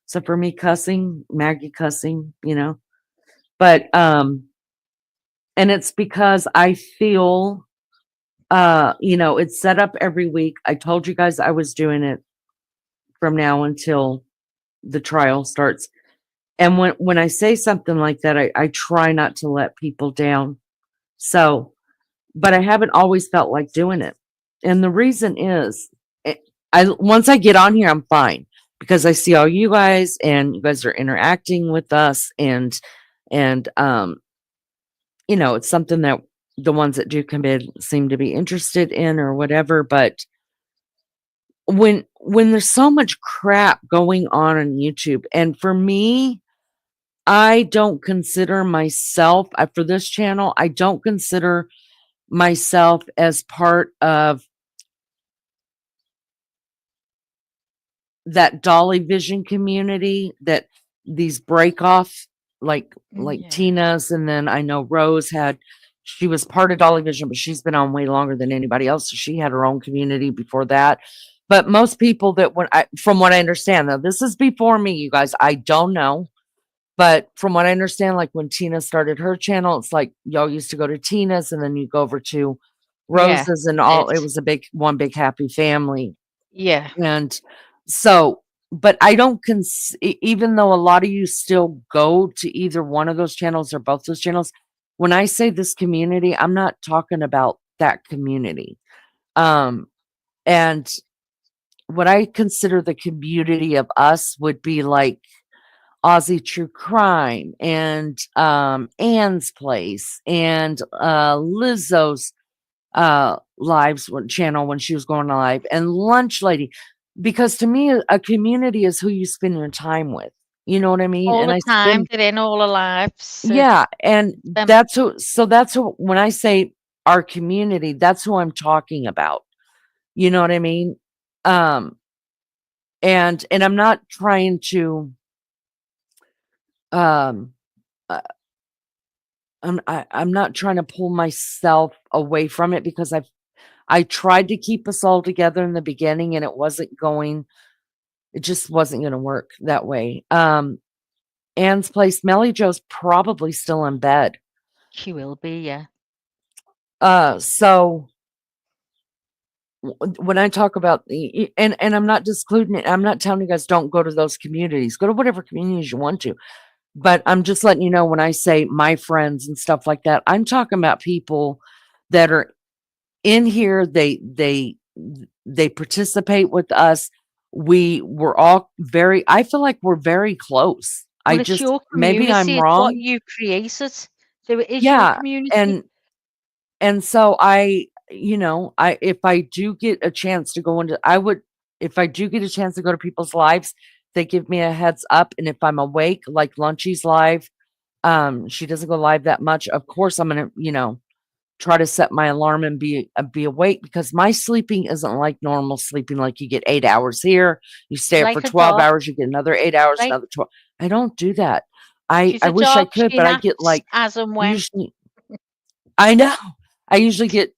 except for me cussing, Maggie cussing, But and it's because I feel it's set up every week. I told you guys I was doing it from now until the trial starts. And when I say something like that, I try not to let people down. So, but I haven't always felt like doing it. And the reason is once I get on here, I'm fine because I see all you guys and you guys are interacting with us and it's something that the ones that do come in seem to be interested in or whatever. But when there's so much crap going on YouTube, and for me, I don't consider myself for this channel, I don't consider myself as part of that Dolly Vision community, that these break off like Yeah. Tina's, and then I know Rose had. She was part of Dolly Vision, but she's been on way longer than anybody else. So she had her own community before that. But most people that from what I understand, though, this is before me, you guys. I don't know, but from what I understand, like when Tina started her channel, it's like y'all used to go to Tina's, and then you go over to Yeah. Rose's, and Did. all. It was a one big happy family. Yeah. And so, but I don't even though a lot of you still go to either one of those channels or both those channels, when I say this community, I'm not talking about that community. And what I consider the community of us would be like Aussie True Crime and Anne's Place and Lizzo's lives channel when she was going live, and Lunch Lady, because to me a community is who you spend your time with, you know what I mean? All And the I time, spend, they're in all our lives. yeah, and Them. that's who, when I say our community, that's who I'm talking about, you know what I mean? um and I'm not trying to um uh, I'm not trying to pull myself away from it, because I tried to keep us all together in the beginning, and it just wasn't gonna work that way. Anne's Place, Melly Joe's probably still in bed. She will be, yeah. So when I talk about and I'm not discluding it, I'm not telling you guys don't go to those communities. Go to whatever communities you want to. But I'm just letting you know, when I say my friends and stuff like that, I'm talking about people that are in here. They participate with us. We're all I feel like we're very close. Well, it's your Maybe I'm community. It's what wrong. you created. So it is your Yeah. community. And so if I do get a chance to go into, if I do get a chance to go to people's lives, they give me a heads up. And if I'm awake, like Lunchy's live, she doesn't go live that much. Of course, I'm going to, try to set my alarm and be awake, because my sleeping isn't like normal sleeping. Like you get 8 hours here, you stay up for Like a 12 dog, hours, you get another 8 hours, right? another 12. I don't do that. I She's I a wish I dog. could, She but I get naps like, as and when. usually, I know, I usually get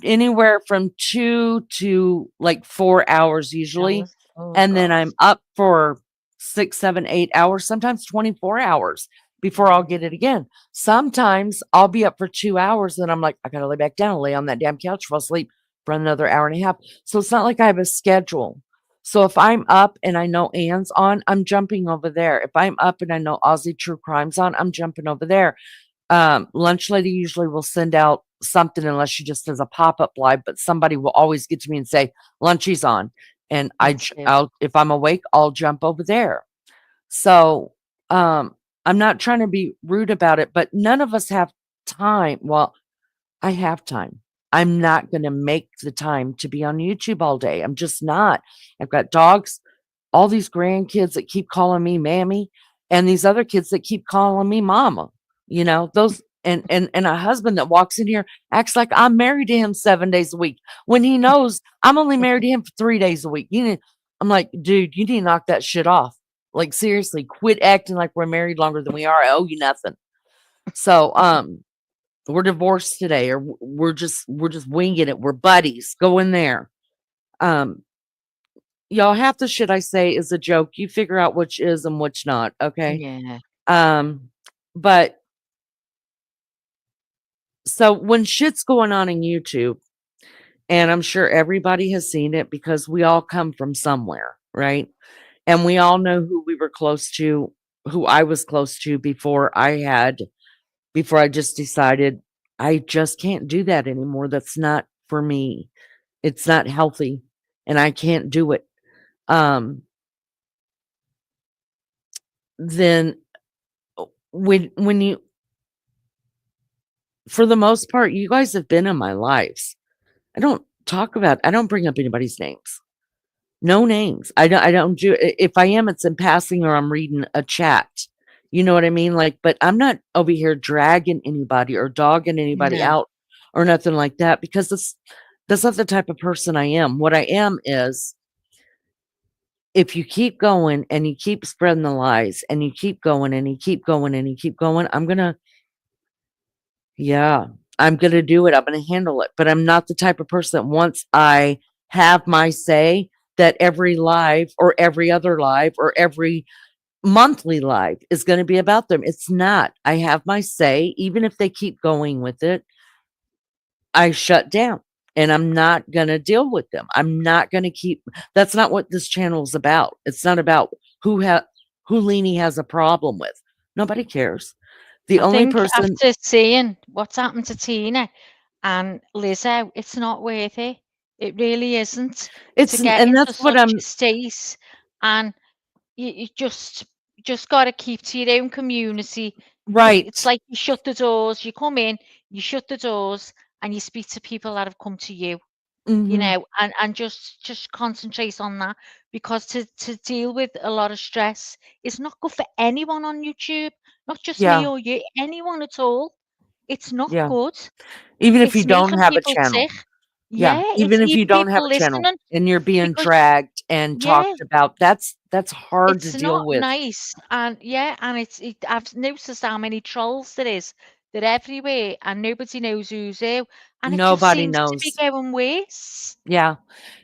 anywhere from 2 to like 4 hours usually. Hours. Oh, And then gosh. I'm up for 6, 7, 8 hours, sometimes 24 hours before I'll get it again. Sometimes I'll be up for 2 hours, and I'm like, I gotta lay back down, lay on that damn couch, fall asleep for another hour and a half. So it's not like I have a schedule. So if I'm up and I know Anne's on, I'm jumping over there. If I'm up and I know Aussie True Crime's on, I'm jumping over there. Lunch Lady usually will send out something, unless she just does a pop-up live, but somebody will always get to me and say, Lunchy's on. And That's it. I'll, if I'm awake, I'll jump over there. So, I'm not trying to be rude about it, but none of us have time. Well, I have time. I'm not going to make the time to be on YouTube all day. I'm just not. I've got dogs, all these grandkids that keep calling me mammy, and these other kids that keep calling me mama. Those, and a husband that walks in here acts like I'm married to him 7 days a week, when he knows I'm only married to him for 3 days a week. I'm like, dude, you need to knock that shit off. Like, seriously, quit acting like we're married longer than we are. I owe you nothing. So, we're divorced today, or we're just winging it. We're buddies. Go in there. Um, y'all, half the shit I say is a joke. You figure out which is and which not. Okay. Yeah. But so when shit's going on in YouTube, and I'm sure everybody has seen it, because we all come from somewhere, right? And we all know who we were close to, who I was close to before I just decided I just can't do that anymore. That's not for me. It's not healthy, and I can't do it. Then when you, for the most part, you guys have been in my lives. I don't bring up anybody's names. No names. I don't do, if I am, it's in passing, or I'm reading a chat. You know what I mean? Like, but I'm not over here dragging anybody or dogging anybody No. out or nothing like that, because that's not the type of person I am. What I am is, if you keep going and you keep spreading the lies and you keep going and you keep going and you keep going, yeah, I'm gonna do it. I'm gonna handle it. But I'm not the type of person that once I have my say, that every live or every other live or every monthly live is going to be about them. It's not. I have my say. Even if they keep going with it, I shut down and I'm not going to deal with them. I'm not going to keep. That's not what this channel is about. It's not about who Leanie has a problem with. Nobody cares. The I only think person, after seeing what's happened to Tina and Lizzo, it's not worth it. It really isn't to get and into that's what such a I'm state, and you just got to keep to your own community. It's right. like you shut the doors. You come in, you shut the doors, and you speak to people that have come to you. Hmm. And just concentrate on that, because to deal with a lot of stress is not good for anyone on YouTube, not just me Yeah. or you, anyone at all. It's not Yeah. good. Even if you It's don't making have a people channel. sick. Yeah, Yeah, it's even if you don't have people a channel listening and you're being because dragged and yeah, talked about, that's hard to it's deal not with. nice. And yeah, and I've noticed how many trolls there is. They're everywhere and nobody knows who's who. And it just Nobody seems to be knows. going worse. Yeah.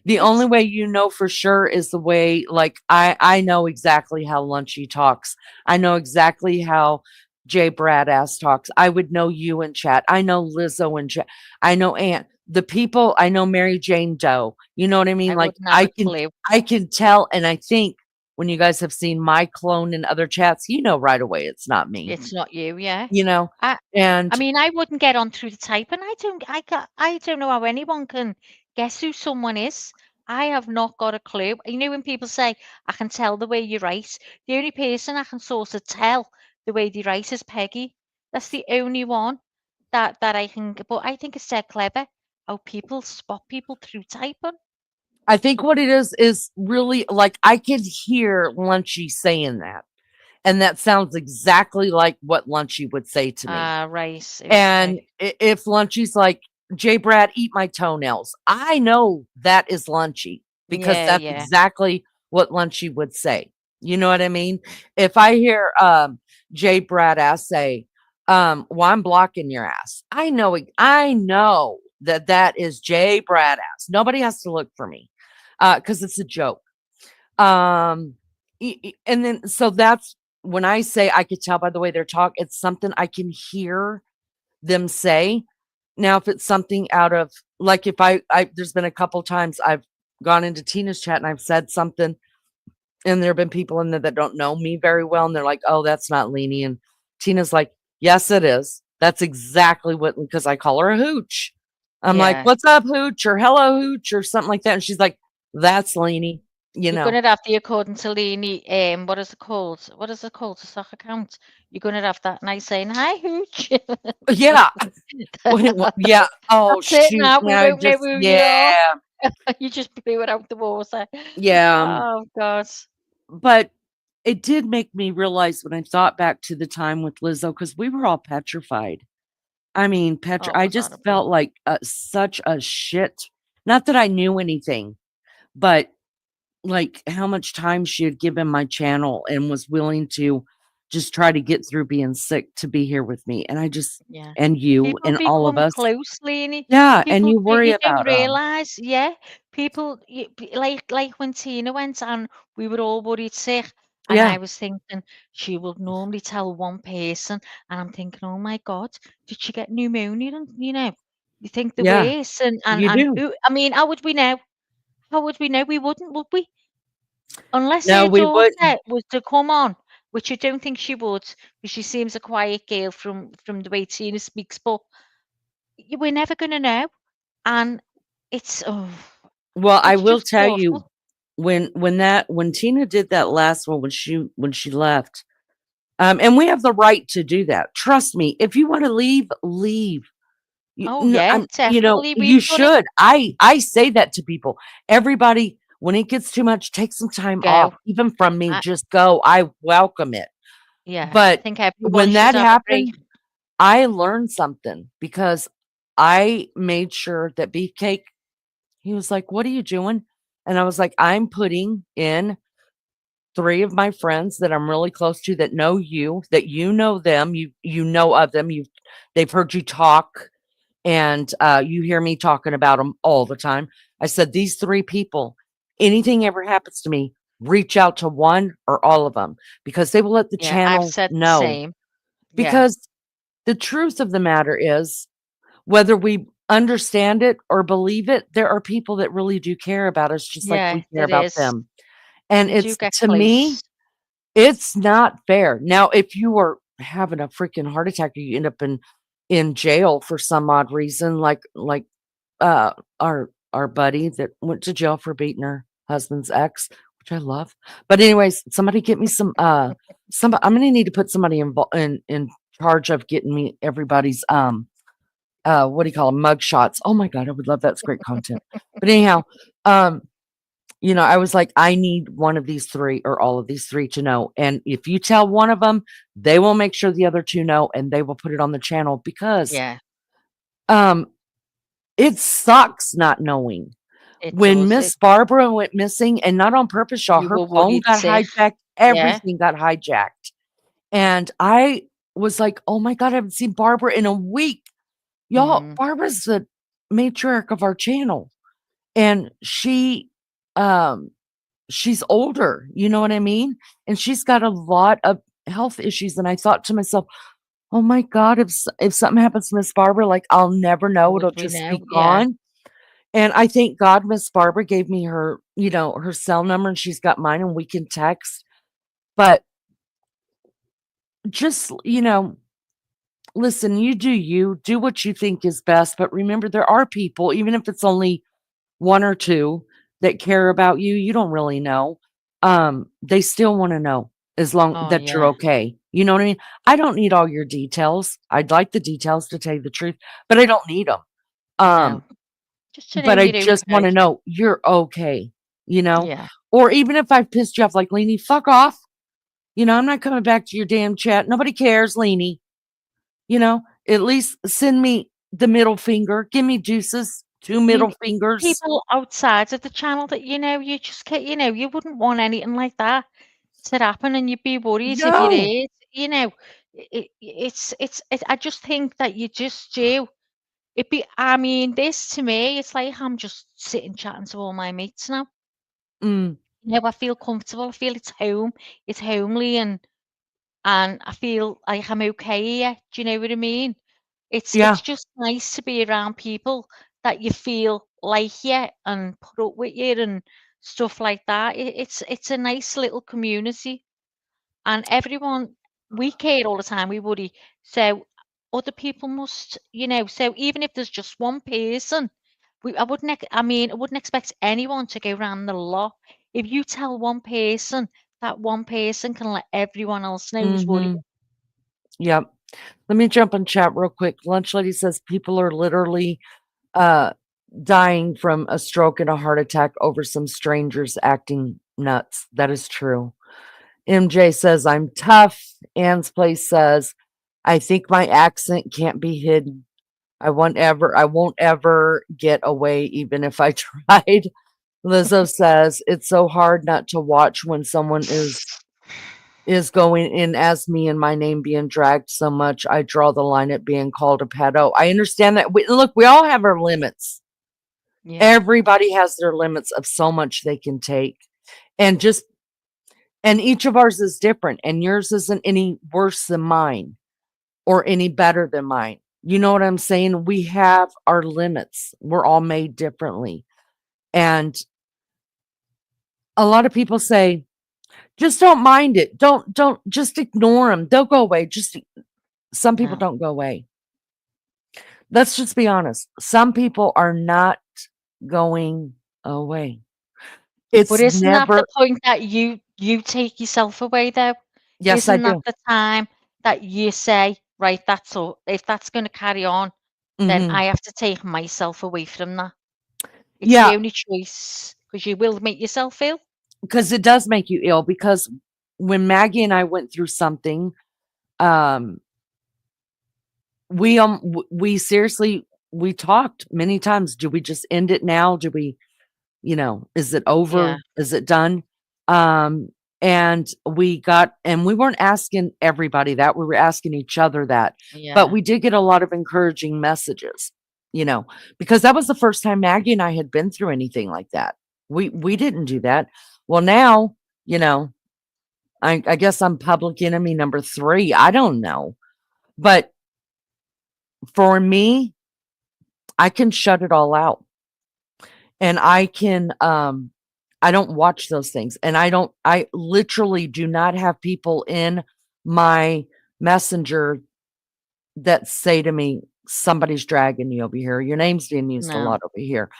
The only It's way you know for sure is the way, like, I know exactly how Lunchy talks. I know exactly how Jay Bradass talks. I would know you in chat. I know Lizzo in chat. I know Aunt. The people, I know Mary Jane Doe. You know what I mean? I Like wouldn't have a clue. I can tell, and I think when you guys have seen my clone in other chats, you know right away it's not me. It's not you, yeah. You know? I I And mean, I wouldn't get on through the typing. I don't know how anyone can guess who someone is. I have not got a clue. You know when people say, I can tell the way you write, the only person I can sort of tell the way they write is Peggy. That's the only one that I can, but I think it's dead clever how people spot people through typing. I think what it is really like I could hear Lunchy saying that. And that sounds exactly like what Lunchy would say to me. Ah, right. And Okay. if Lunchy's like, J Brad, eat my toenails, I know that is Lunchy because Yeah, that's yeah. exactly what Lunchy would say. You know what I mean? If I hear J Brad ass say, well, I'm blocking your ass, I know that that is J Brad ass. Nobody has to look for me because it's a joke. Um, and then so that's when I say I could tell by the way they're talk, it's something I can hear them say. Now, if it's something out of like if I there's been a couple times I've gone into Tina's chat and I've said something, and there have been people in there that don't know me very well, and they're like, "Oh, that's not Leanie," and Tina's like, "Yes, it is. That's exactly what," because I call her a hooch. I'm like, Yeah. "What's up, hooch?" or "Hello, hooch," or something like that, and she's like, "That's Leanie," you You're know. gonna have the according to Leanie, what is it called? What is it called? A stock account. You're gonna have that nice saying, "Hi, Hooch." Yeah. Yeah. Oh, That's it shoot. now. We Now I won't know just, who you are. yeah. You just blew it out the water. Yeah. Oh God. But it did make me realize when I thought back to the time with Lizzo, because we were all petrified. I mean, Oh, it I was just horrible. felt like such a shit. Not that I knew anything, but like how much time she had given my channel and was willing to just try to get through being sick to be here with me. And I just, Yeah. and you People and all of become us. close, Leanie. Yeah. And People you do, worry you don't about, realise, yeah. People like when Tina went and we were all worried sick, and yeah, I was thinking she would normally tell one person, and I'm thinking, oh my God, did she get pneumonia? And you think the yeah, worst, and you do. who? I mean, how would we know? How would we know? We wouldn't, would we? Unless No, her we wouldn't. daughter was to come on, which I don't think she would, because she seems a quiet girl from the way Tina speaks, but we're never gonna know, and Well, I it's will just tell you awful. when Tina did that last one when she left, and we have the right to do that. Trust me, if you want to leave, leave. Oh, yeah, definitely, You we've done it. should. I say that to people. Everybody, when it gets too much, take some time off. Go. Even from me, I just go. I welcome it. Yeah, I But think everyone when should that have a break. happened, I learned something because I made sure that Beefcake, he was like, "What are you doing?" And I was like, "I'm putting in 3 of my friends that I'm really close to that know you, that you know them, you know of them, they've heard you talk, and you hear me talking about them all the time. I said, these 3 people, anything ever happens to me, reach out to one or all of them because they will let the Yeah, I've channel said the know. same. Yeah. Because the truth of the matter is, whether we understand it or believe it, there are people that really do care about us just like Yeah, we care there about is. them. And We do it's, get to me, close. it's not fair. Now, if you were having a freaking heart attack or you end up in jail for some odd reason, like uh our buddy that went to jail for beating her husband's ex, which I love. But anyways, somebody get me some I'm gonna need to put somebody in charge of getting me everybody's what do you call them, mug shots. Oh my god, I would love that. It's great content. But anyhow, um I was like, I need one of these 3 or all of these 3 to know. And if you tell one of them, they will make sure the other 2 know and they will put it on the channel because Yeah, um it sucks not knowing. it When does. Miss Barbara went missing, and not on purpose, y'all, You her were phone worried got sick. hijacked, Yeah. everything got hijacked. And I was like, oh my God, I haven't seen Barbara in a week. Y'all, Mhm. Barbara's the matriarch of our channel. And um she's older, you know what I mean? And she's got a lot of health issues. And I thought to myself, oh my God, if something happens to Miss Barbara, like I'll never know. Would It'll we just be know? Yeah. gone. And I thank God Miss Barbara gave me her cell number and she's got mine and we can text. But just, listen, you do what you think is best. But remember, there are people, even if it's only 1 or 2 that care about you, you don't really know. They still want to know as long Oh, that you're yeah. okay. You know what I mean? I don't need all your details. I'd like the details to tell you the truth, but I don't need them. No. Just to know But I you're just want okay. to know you're okay, you know? Yeah. Or even if I've pissed you off, like, Leanie, fuck off. I'm not coming back to your damn chat. Nobody cares, Leanie. At least send me the middle finger. Give me juices, 2 You middle kn fingers. People outside of the channel that you just you wouldn't want anything like that to happen, and you'd be worried if you No. did, I just think that you just do. I mean, this to me, it's like I'm just sitting chatting to all my mates now. Mm, I feel comfortable. I feel it's home. It's homely, and I feel like I'm okay here. Do you know what I mean? It's yeah. just nice to be around people that you feel like you and put up with you and stuff like that. It's a nice little community, and everyone we care all the time. We worry, so other people must, So even if there's just one person, I wouldn't expect anyone to go around the lot. If you tell one person, that one person can let everyone else know who's worried. Mhm. Yep. Let me jump in chat real quick. Lunch Lady says people are literally uh dying from a stroke and a heart attack over some strangers acting nuts. That is true. MJ says I'm tough. Ann's place says I think my accent can't be hidden. I won't ever get away even if I tried. Lizzo says it's so hard not to watch when someone is going in as me and my name being dragged so much. I draw the line at being called a pedo. I understand that. Look, we all have our limits. Yeah, Everybody has their limits of so much they can take. And each of ours is different. And yours isn't any worse than mine or any better than mine. You know what I'm saying? We have our limits. We're all made differently. And a lot of people say, just don't mind it. Don't just ignore them. They'll go away. Some people no. don't go away. Let's just be honest. Some people are not going away. But It's isn't that the never, point that you take yourself away though? yes, I Isn't that do. the time that you say, right, that's all, if that's going to carry on, then Hmm. I have to take myself away from that. It's the Yeah, only choice because you will make yourself ill. because it does make you ill. Because when Maggie and I went through something, um, we seriously we talked many times. Do we just end it now? Do we, is it Yeah. over? Is it done? Um, And we weren't asking everybody that, we were asking each other that. But Yeah. we did get a lot of encouraging messages, because that was the first time Maggie and I had been through anything like that. We didn't do that. Well, now, I guess I'm public enemy number 3. I don't know. But for me, I can shut it all out. And I don't watch those things. And I literally do not have people in my messenger that say to me, somebody's dragging you over here. Your name's being used a No. lot over here.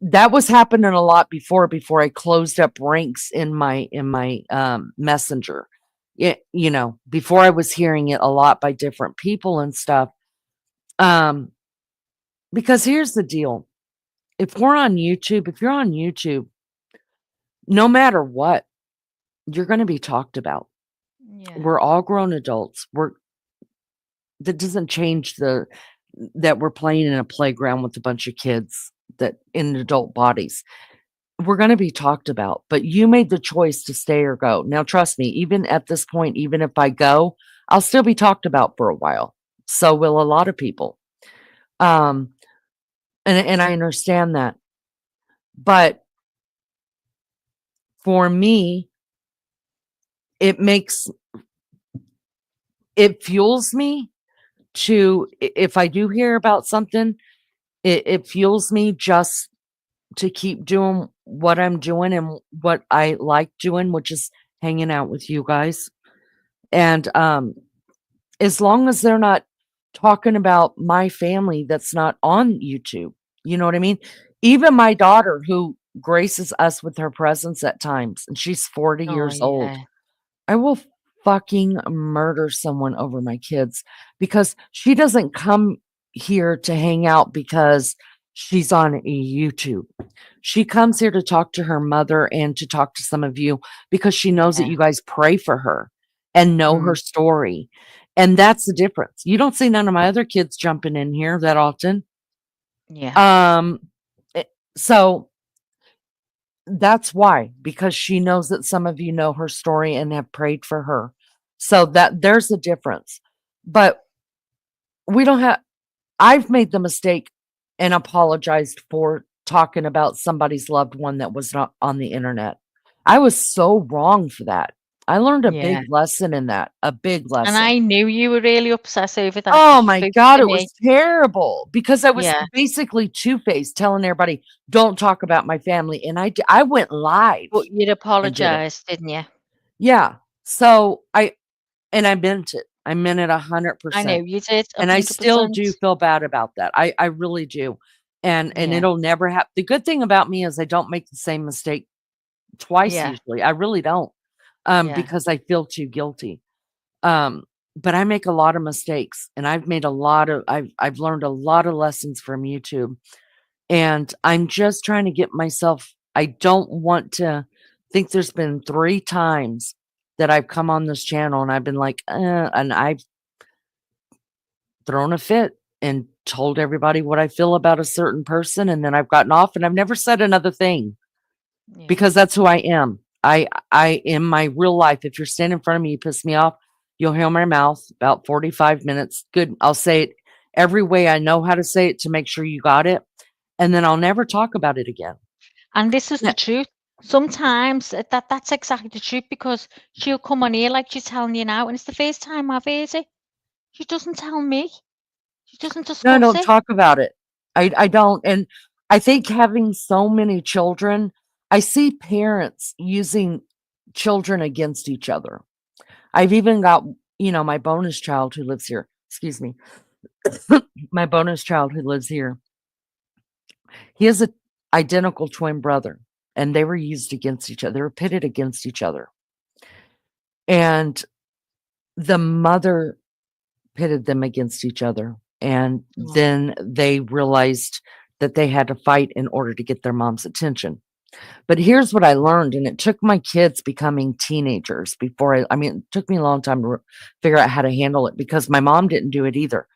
That was happening a lot before I closed up ranks in my messenger. Before I was hearing it a lot by different people and stuff. Because here's the deal. If you're on YouTube, no matter what, you're going to be talked about. Yeah. We're all grown adults. That doesn't change that we're playing in a playground with a bunch of kids that in adult bodies. We're going to be talked about, but you made the choice to stay or go. Now, trust me, even at this point, even if I go, I'll still be talked about for a while. So will a lot of people. And I understand that. But for me, it fuels me if I do hear about something, it fuels me just to keep doing what I'm doing and what I like doing, which is hanging out with you guys. And as long as they're not talking about my family that's not on YouTube, you know what I mean? Even my daughter, who graces us with her presence at times, and she's 40 Oh, years old, yeah. I will fucking murder someone over my kids because she doesn't come here to hang out because she's on YouTube. She comes here to talk to her mother and to talk to some of you because she knows that Yeah. you guys pray for her and know her story. And that's the difference. You don't see none of my other kids jumping in here that often. Yeah. So that's why, because she knows that some of you know her story and have prayed for her. So that there's a difference. But I've made the mistake and apologized for talking about somebody's loved one that was not on the internet. I was so wrong for that. I learned a big Yeah. lesson in that, a big And lesson. I knew you were really obsessed over that Oh 'cause you my spoke God, to it me. was terrible because I was Yeah. basically two-faced, telling everybody, don't talk about my family. And I went live But you'd and did it. apologized, didn't you? Yeah. So I meant it. I meant it I know 100%. you did, And I still 100%. do feel bad about that. I really do. And Yeah. it'll never happen. The good thing about me is I don't make the same mistake twice Yeah. usually. I really don't. Yeah. Because I feel too guilty. But I make a lot of mistakes and I've learned a lot of lessons from YouTube. And I'm just trying to get myself, I don't want to think there's been 3 times that I've come on this channel and I've been like, and I've thrown a fit and told everybody what I feel about a certain person, and then I've gotten off and I've never said another thing Yeah. because that's who I am. I in my real life, if you're standing in front of me, you piss me off, you'll hear my mouth about 45 minutes. Good. I'll say it every way I know how to say it to make sure you got it. And then I'll never talk about it again. And this is Yeah. the truth. Sometimes that's exactly the truth because she'll come on here like she's telling you now, and it's the first time I've heard it. She doesn't tell me. She doesn't No, I discuss don't it. talk about it. I don't. And I think having so many children, I see parents using children against each other. I've even got, my bonus child who lives here. Excuse me. My bonus child who lives here. He has a identical twin brother, and they were used against each other. They were pitted against each other. And the mother pitted them against each other. And Oh, then they realized that they had to fight in order to get their mom's attention. But here's what I learned, and it took my kids becoming teenagers before it took me a long time to figure out how to handle it because my mom didn't do it either.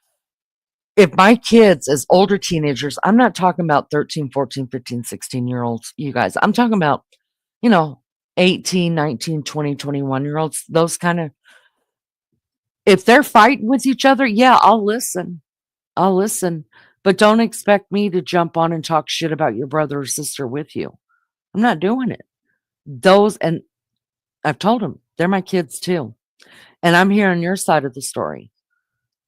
If my kids as older teenagers, I'm not talking about 13, 14, 15, 16-year-olds, you guys, I'm talking about, 18, 19, 20, 21-year olds, those kind of, if they're fighting with each other, yeah, I'll listen. I'll listen. But don't expect me to jump on and talk shit about your brother or sister with you. I'm not doing it. Those, and I've told them they're my kids too. And I'm hearing your side of the story.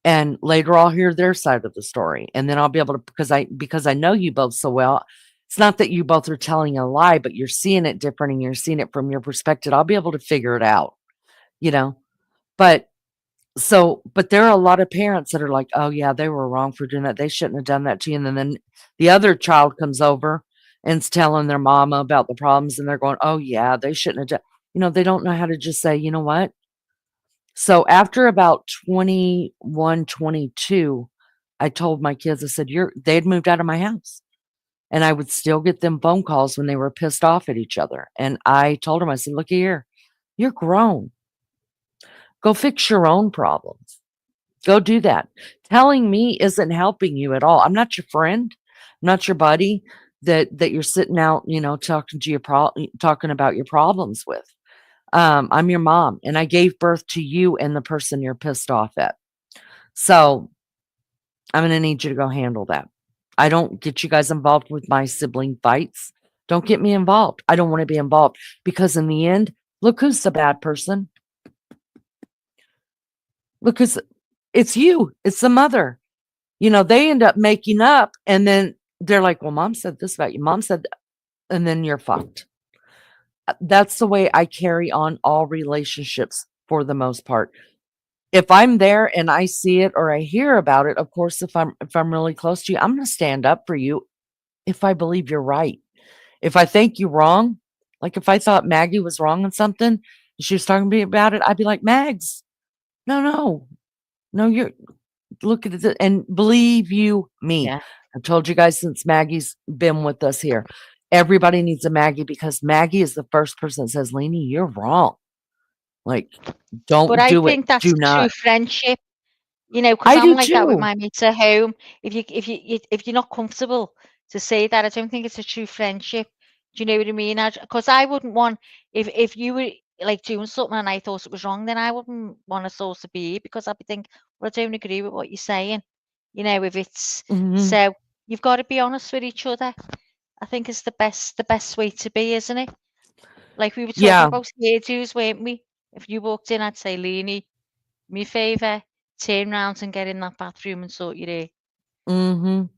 And later I'll hear their side of the story. And then I'll be able to, because I know you both so well. It's not that you both are telling a lie, but you're seeing it different and you're seeing it from your perspective. I'll be able to figure it out, you know. But but there are a lot of parents that are like, oh yeah, they were wrong for doing that. They shouldn't have done that to you. And then the other child comes over and's telling their mama about the problems, and they're going, oh yeah, they shouldn't have done. They don't know how to just say, you know what? So after about 21, 22, I told my kids, I said, they'd moved out of my house. And I would still get them phone calls when they were pissed off at each other. And I told them, I said, look here, you're grown. Go fix your own problems. Go do that. Telling me isn't helping you at all. I'm not your friend. I'm not your buddy that you're sitting out, talking to talking about your problems with. I'm your mom, and I gave birth to you and the person you're pissed off at. So I'm going to need you to go handle that. I don't get you guys involved with my sibling fights. Don't get me involved. I don't want to be involved, because in the end, look who's the bad person. Look, it's you. It's the mother. They end up making up, and then they're like, well, mom said this about you. Mom said that. And then you're fucked. That's the way I carry on all relationships for the most part. If I'm there and I see it or I hear about it, of course, if I'm really close to you, I'm going to stand up for you if I believe you're right. If I think you're wrong, like if I thought Maggie was wrong on something and she was talking to me about it, I'd be like, Mags, no, you're look at it, and believe you me. Yeah. I've told you guys since Maggie's been with us here. Everybody needs a Maggie, because Maggie is the first person that says, Lainey, you're wrong. Like, don't But I do it. think that's Do true not. friendship, because I I'm do like that with too. my mates at home. If you're not comfortable to say that, I don't think it's a true friendship. Do you know what I mean? Because I wouldn't want, if you were like doing something and I thought it was wrong, then I wouldn't want a source to be, because I'd be thinking, well, I don't agree with what you're saying. If it's Mhm. so, you've got to be honest with each other. I think it's the best way to be, isn't it? Like we were talking Yeah. about hairdos, weren't we? If you walked in, I'd say, Leanie, me favour, turn round and get in that bathroom and sort your hair. Mhm.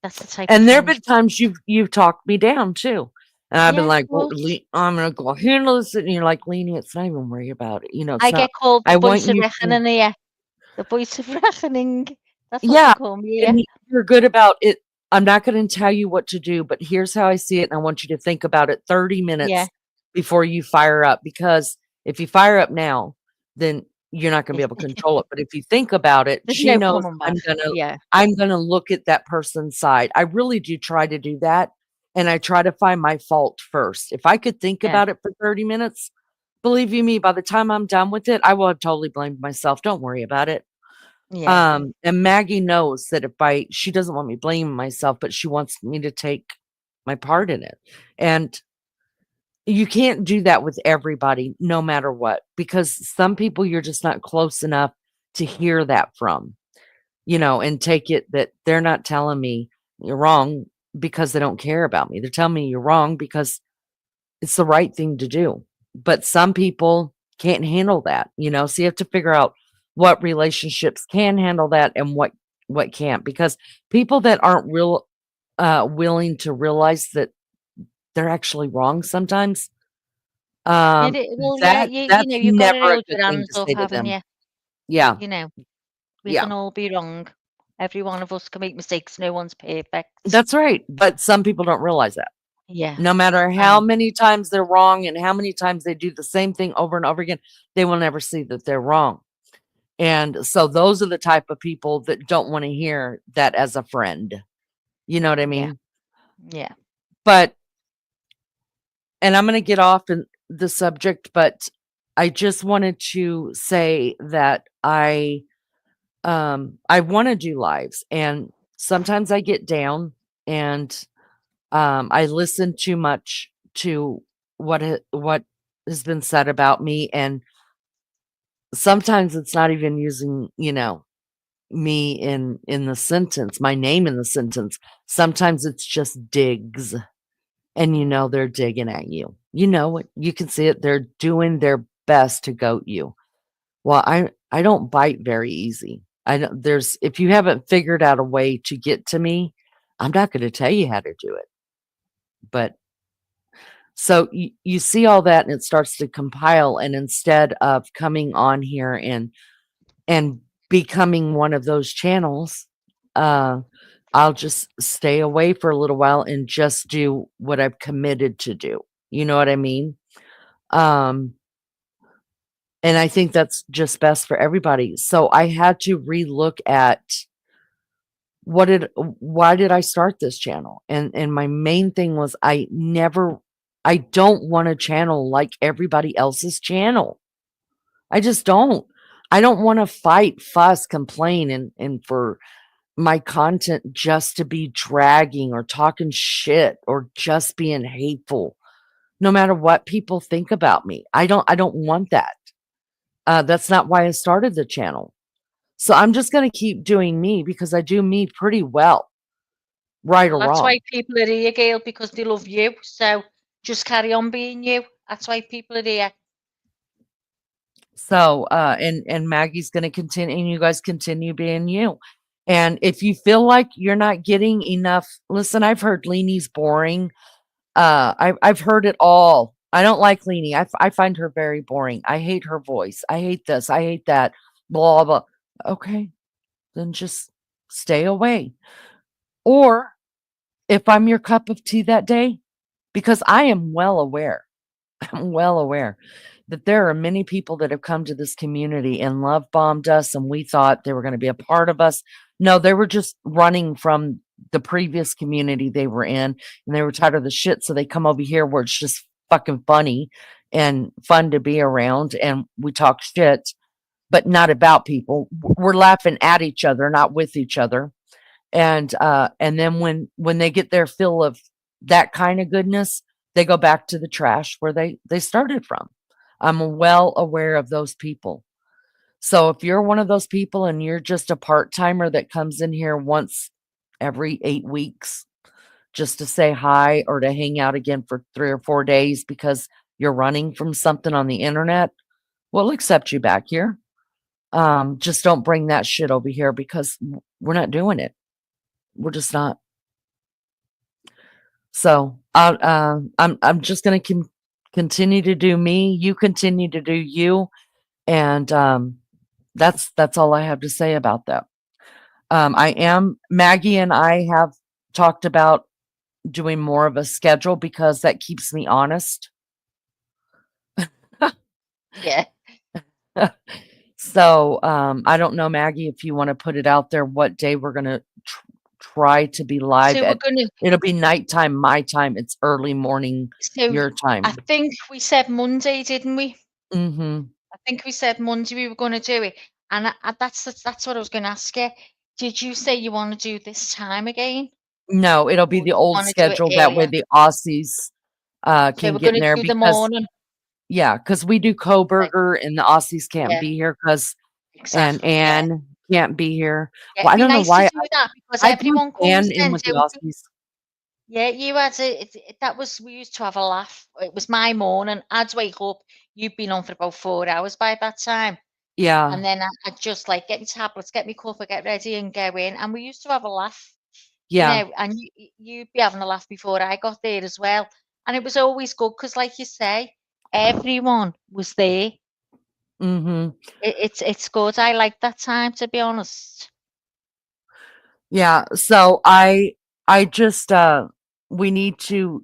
That's the type of And there have been friendship. times you've talked me down too. And I've been Yeah, of like, well, course. I'm gonna go handle this. And you're like, Leanie, it's not even worry about it. I It's get not. called the I want voice of you to. reckoning here. The voice of reckoning. That's what they Yeah, call me here. and you're good about it. I'm not going to tell you what to do, but here's how I see it, and I want you to think about it 30 Yeah. minutes before you fire up, because if you fire up now, then you're not going to be There's able to control it. But if you think about it, there's she no knows coming back. Yeah. I'm going to look at that person's side. I really do try to do that, and I try to find my fault first. If I could think Yeah. about it for 30 minutes, believe you me, by the time I'm done with it, I will have totally blamed myself. Don't worry about it. Yeah. And Maggie knows that she doesn't want me blaming myself, but she wants me to take my part in it. And you can't do that with everybody, no matter what, because some people you're just not close enough to hear that from, and take it that they're not telling me you're wrong because they don't care about me. They're telling me you're wrong because it's the right thing to do. But some people can't handle that, so you have to figure out what relationships can handle that and what can't, because people that aren't willing to realize that they're actually wrong sometimes, um Well, yeah, that you that's you got to never a hold good your thing hands to up, say to haven't them. you? Yeah. You know, we Yeah, can all be wrong. Every one of us can make mistakes. No one's perfect. that's right, but some people don't realize that. Yeah. No matter how Um, many times they're wrong and how many times they do the same thing over and over again, they will never see that they're wrong. And so those are the type of people that don't want to hear that as a friend. You know what I yeah. mean? Yeah. But, and I'm going to get off in the subject, but I just wanted to say that I want to do lives, and sometimes I get down, and I listen too much to what has been said about me, and sometimes it's not even using, me in the sentence, my name in the sentence. Sometimes it's just digs, and they're digging at you. You know it. You can see it. They're doing their best to goat you. Well, I don't bite very easy. I don't, there's if you haven't figured out a way to get to me, I'm not going to tell you how to do it. But so you see all that, and it starts to compile, and instead of coming on here and becoming one of those channels, uh I'll just stay away for a little while and just do what I've committed to do. You know what I mean? Um and I think that's just best for everybody. So I had to relook at why did I start this channel? And my main thing was I don't want a channel like everybody else's channel. I just don't. I don't want to fight, fuss, complain, and for my content just to be dragging or talking shit or just being hateful, no matter what people think about me. I don't want that. That's not why I started the channel. So I'm just going to keep doing me because I do me pretty well, right Well, or that's wrong. why people are here, Gail, because they love you. So just carry on being you. That's why people are here. So, and Maggie's going to continue, and you guys continue being you. And if you feel like you're not getting enough, listen, I've heard Leanie's boring. I've heard it all. I don't like Leanie. I find her very boring. I hate her voice. I hate this. I hate that. Blah blah. Okay, then just stay away. Or if I'm your cup of tea that day, because I am well aware, I'm well aware that there are many people that have come to this community and love bombed us, and we thought they were going to be a part of us. No, they were just running from the previous community they were in, and they were tired of the shit. So they come over here where it's just fucking funny and fun to be around, and we talk shit, but not about people. We're laughing at each other, not with each other. And then when they get their fill of that kind of goodness, they go back to the trash where they started from. I'm well aware of those people. So if you're one of those people and you're just a part-timer that comes in here once every 8 weeks just to say hi or to hang out again for 3 or 4 days because you're running from something on the internet, we'll accept you back here. Just don't bring that shit over here because we're not doing it. We're just not. So I'm just gonna continue to do me. You continue to do you, and that's all I have to say about that. I am Maggie and I have talked about doing more of a schedule because that keeps me honest. Yeah. So I don't know, Maggie, if you want to put it out there, what day we're gonna try to be live So we're at. gonna. It'll be nighttime, my time. It's early morning, So your I time. think we said Monday, didn't we? Mm-hmm. I think we said Monday we were going to do it, and that's what I was going to ask you. Did you say you want to do this time again, No, it'll be or the do you old want to do it schedule. That way earlier? the Aussies So can we're get going in to there do the because morning. yeah, because we do Right. Kohberger and the Aussies can't Yeah. be here because and Exactly. Yeah. Anne can't be here. Yeah. Well, It'd I be don't know nice to why do that because I grouped everyone comes Anne in then, with the don't you? Aussies. Yeah, you had that was we used to have a laugh. It was my morning. I'd wake up. You'd been on for about 4 hours by that time. Yeah, And then I'd just like get your tablets, get me coffee, get ready and go in. And we used to have a laugh, yeah. and you'd be having a laugh before I got there as well. And it was always good because, like you say, everyone was there. Mm-hmm. It's good. I like that time, to be honest. Yeah. So I just we need to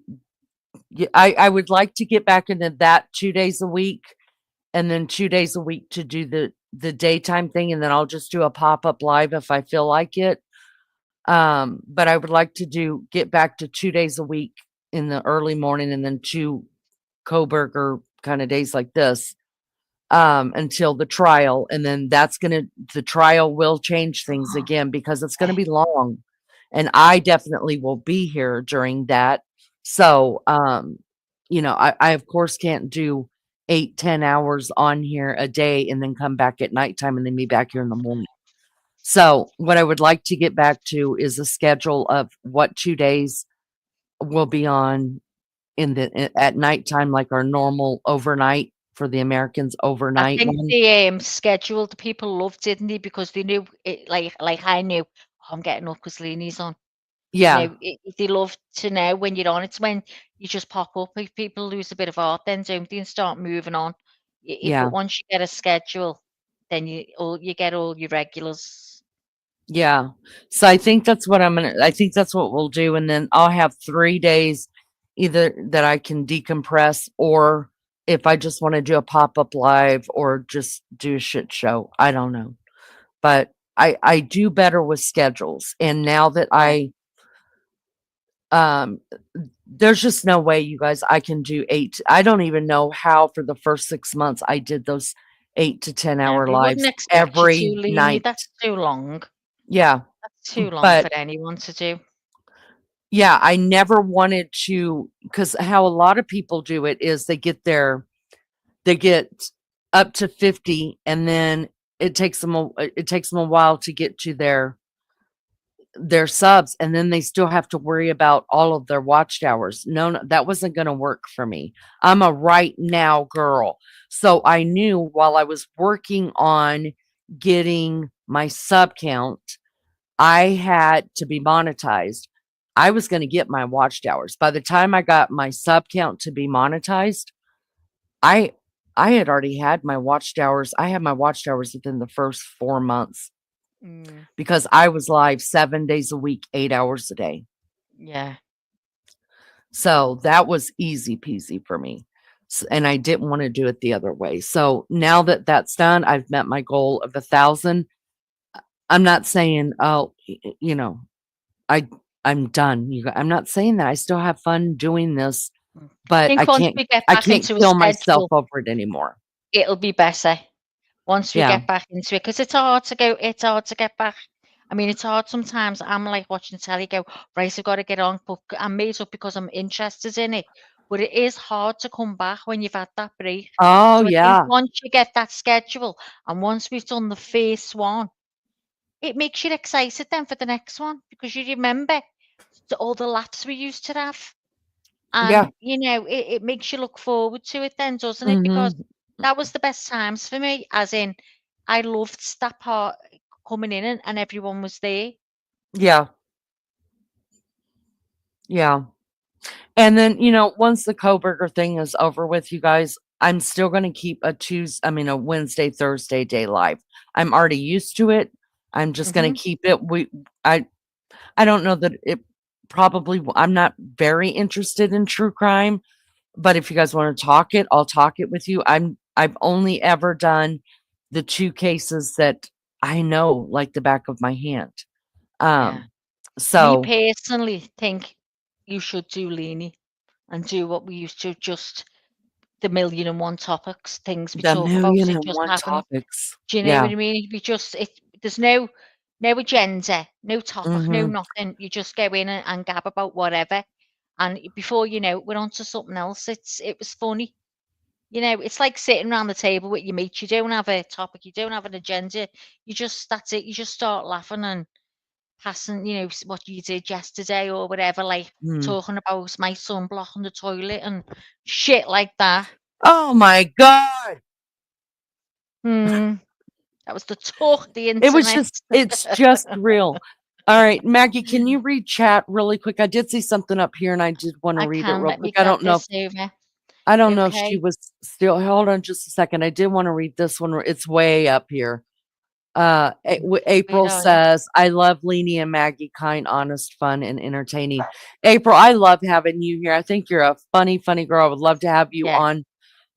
I would like to get back into that 2 days a week and then 2 days a week to do the daytime thing, and then I'll just do a pop-up live if I feel like it. But I would like to get back to 2 days a week in the early morning and then two Coburger kind of days like this until the trial. And then the trial will change things again because it's going to Yeah. be long. And I definitely will be here during that. So, I of course can't do 8-10 hours on here a day and then come back at nighttime and then be back here in the morning. So what I would like to get back to is a schedule of what 2 days will be on at nighttime, like our normal overnight for the Americans I overnight think one. the schedule the people loved, didn't they? Because they knew it, like I knew, "Oh, I'm getting up 'cause Leanie's on." You Yeah, know, they love to know when you're on. It's when you just pop up, people lose a bit of heart then, don't they, and start moving on. But yeah, once you get a schedule, then you get all your regulars. yeah. So I think that's what we'll do, and then I'll have 3 days either that I can decompress or if I just wanna do a pop-up live or just do a shit show, I don't know. But I do better with schedules, and now that Yeah. um there's just no way, you guys, I can do 8 I don't even know how for the first 6 months I did those 8 to 10-hour They wouldn't lives expect you to, every Leanie. night. That's too long. Yeah, That's too long but for anyone to do. yeah, I never wanted to, because how a lot of people do it is they get up to 50 and then it takes them a while to get to their subs, and then they still have to worry about all of their watch hours. No, no, that wasn't going to work for me. I'm a right now girl. So I knew while I was working on getting my sub count, I had to be monetized. I was going to get my watch hours. By the time I got my sub count to be monetized, I I had already had my watch hours. I had my watch hours within the first 4 months Mm, because I was live 7 days a week, 8 hours a day. yeah. So that was easy peasy for me. And I didn't want to do it the other way. So now that that's done, I've met my goal of 1,000. I'm not saying, oh, I I'm done. I'm not saying that. I still have fun doing this, Mm. but Think once we get I back can't into a kill myself schedule, over it anymore. it'll be better. Once we Yeah. get back into it, because it's hard to get back. I mean, it's hard sometimes. I'm like watching telly, go, right, I've got to get on, but I'm made up because I'm interested in it. But it is hard to come back when you've had that break. Oh So I think yeah. once you get that schedule and once we've done the first one, it makes you excited then for the next one because you remember all the laughs we used to have. Yeah. And, it makes you look forward to it then, doesn't it? Because Mhm. that was the best times for me, as in, I loved that part coming in and everyone was there. Yeah. Yeah. And then, once the Kohberger thing is over with, you guys, I'm still going to keep a Wednesday, Thursday day live. I'm already used to it. I'm just going Mhm. to keep it. I don't know that it I'm not very interested in true crime, but if you guys want to talk it, I'll talk it with you. I've only ever done the 2 cases that I know like the back of my hand. Yeah. Um, Me so personally think you should do Leanie and do what we used to, just the million and one topics, things we the talk about, million it and just one happens. topics. Do you know Yeah. what I mean? There's no agenda, no topic, no Mhm. nothing. You just go in and gab about whatever, and before you know it, we're on to something else. It was funny. It's like sitting around the table with your mates. You don't have a topic, you don't have an agenda. That's it. You just start laughing and passing, what you did yesterday or whatever, like Mm. talking about my sunblock on the toilet and shit like that. Oh my god. Hmm. That was the talk of the internet. It's just real. All right, Maggie, can you read chat really quick? I did see something up here and I did want to I read it can real let me quick. I grab don't know if this over. she Okay. was still, hold on just a second. I did want to read this one. It's way up here. Where April are you? says, I love Leanie and Maggie, kind, honest, fun, and entertaining. April, I love having you here. I think you're a funny, funny girl. I would love to have you Yeah.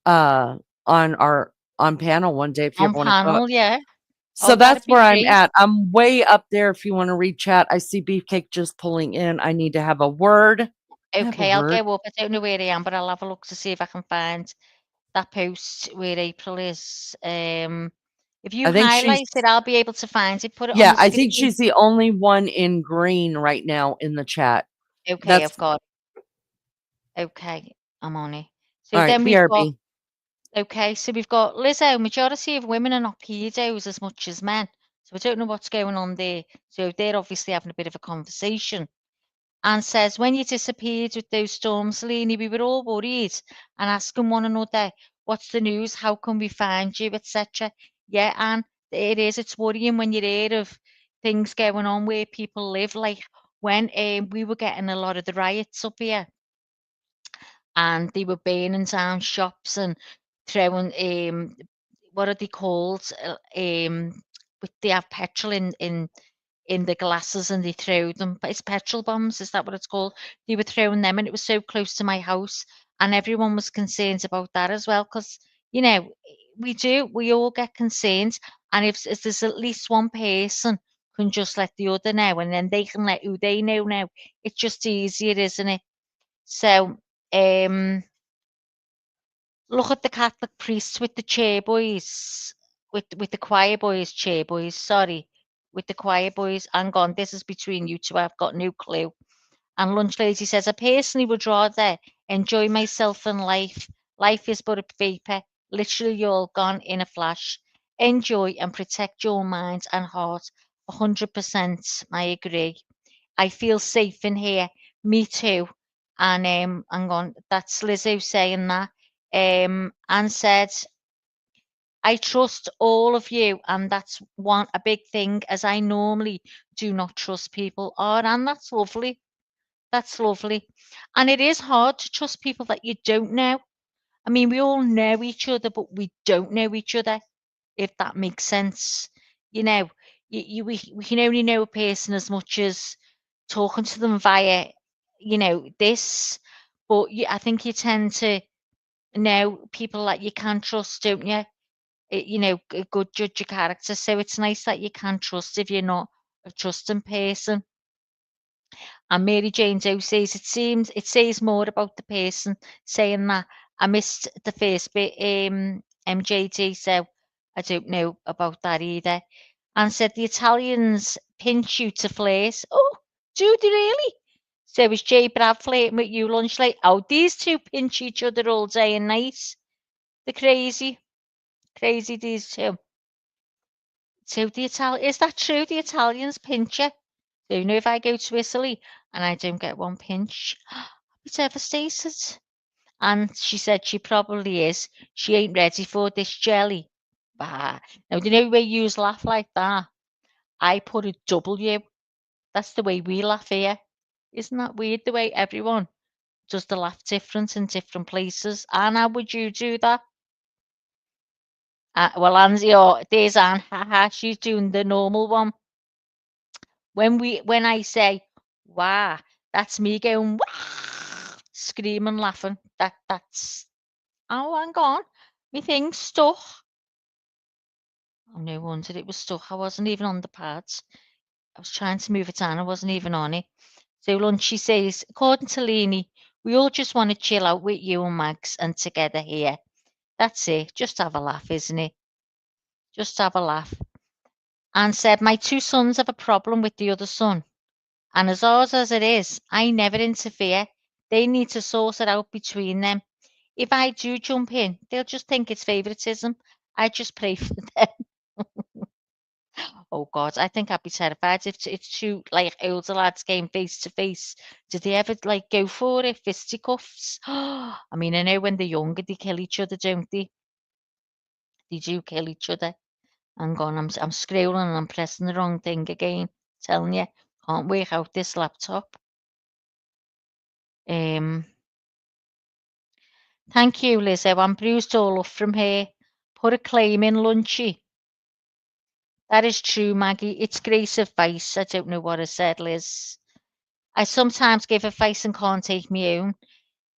uh on our on panel one day if you On ever want to come up. panel, yeah. So Oh, that'd that's be where I'm great. at. I'm way up there if you want to read chat. I see Beefcake just pulling in. I need to have a word. I have a Okay, I'll word. go up. I don't know where I am, but I'll have a look to see if I can find that post where April is. If you I think highlight it, I'll be able to find it. Put it on yeah, the I think screen. she's the only one in green right now in the chat. Okay, That's I've got it. Okay, I'm on it. So all right. then we've got BRB. Okay, so we've got Lizzo. Majority of women are not pedos as much as men. So I don't know what's going on there. So they're obviously having a bit of a conversation. And says, when you disappeared with those storms, Leanie, we were all worried and asking one another, what's the news? How can we find you, etc. Yeah, and it is. It's worrying when you hear of things going on where people live. Like when we were getting a lot of the riots up here, and they were burning down shops and throwing what are they called? They have petrol in the glasses and they throw them. But it's petrol bombs, is that what it's called? They were throwing them, and it was so close to my house, and everyone was concerned about that as well. Because you know, we all get concerned, and if there's at least one person can just let the other know, and then they can let who they know now. It's just easier, isn't it? So, look at the Catholic priests with the chair boys, with the choir boys, chair boys, sorry, with the choir boys. Hang on, this is between you two. I've got no clue. And Lunch Lady says, I personally would rather enjoy myself than life. Life is but a vapor, literally you're all gone in a flash. Enjoy and protect your mind and heart. 100%, I agree. I feel safe in here. Me too. And hang on, that's Lizzo saying that. And said, I trust all of you, and that's a big thing, as I normally do not trust people. Oh, and that's lovely. That's lovely. And it is hard to trust people that you don't know. I mean, we all know each other, but we don't know each other, if that makes sense. You know, we can only know a person as much as talking to them via, this. But I think you tend to know people that you can trust, don't you? A good judge of character. So it's nice that you can trust if you're not a trusting person. And Mary Jane Doe says it says more about the person saying that. I missed the first bit, MJD, so I don't know about that either. And said the Italians pinch you to flirt. Oh, do they really? So is Jay Brad flirting with you lunch late? Oh, these two pinch each other all day and night. They're crazy. Crazy, these two. So is that true? The Italians pinch you? So, if I go to Italy and I don't get one pinch, I'll be devastated. And she said she probably is. She ain't ready for this jelly. Bah. Now, do you know where you laugh like that? I put a W. That's the way we laugh here. Isn't that weird the way everyone does the laugh different in different places? And how would you do that? Well, Angie, there's Anne. Haha, she's doing the normal one. When I say, wow, that's me going, wah, screaming, laughing. That's, oh, hang on. My thing's stuck. Oh, no wonder it was stuck. I wasn't even on the pads. I was trying to move it on. I wasn't even on it. So Lunchy says, according to Leanie, we all just want to chill out with you and Max and together here. That's it. Just have a laugh, isn't it? Just have a laugh. And said, my two sons have a problem with the other son. And as ours as it is, I never interfere. They need to sort it out between them. If I do jump in, they'll just think it's favouritism. I just pray for them. Oh God, I think I'd be terrified if it's two like older lads came face to face. Did they ever like go for it, fisticuffs? I mean, I know when they're younger, they kill each other, don't they? They do kill each other. Hang on, I'm scrolling and I'm pressing the wrong thing again. Telling you, can't work out this laptop. Thank you, Lizzo. I'm bruised all up from here. Put a claim in, Lunchy. That is true, Maggie. It's great advice. I don't know what I said, Liz. I sometimes give advice and can't take my own.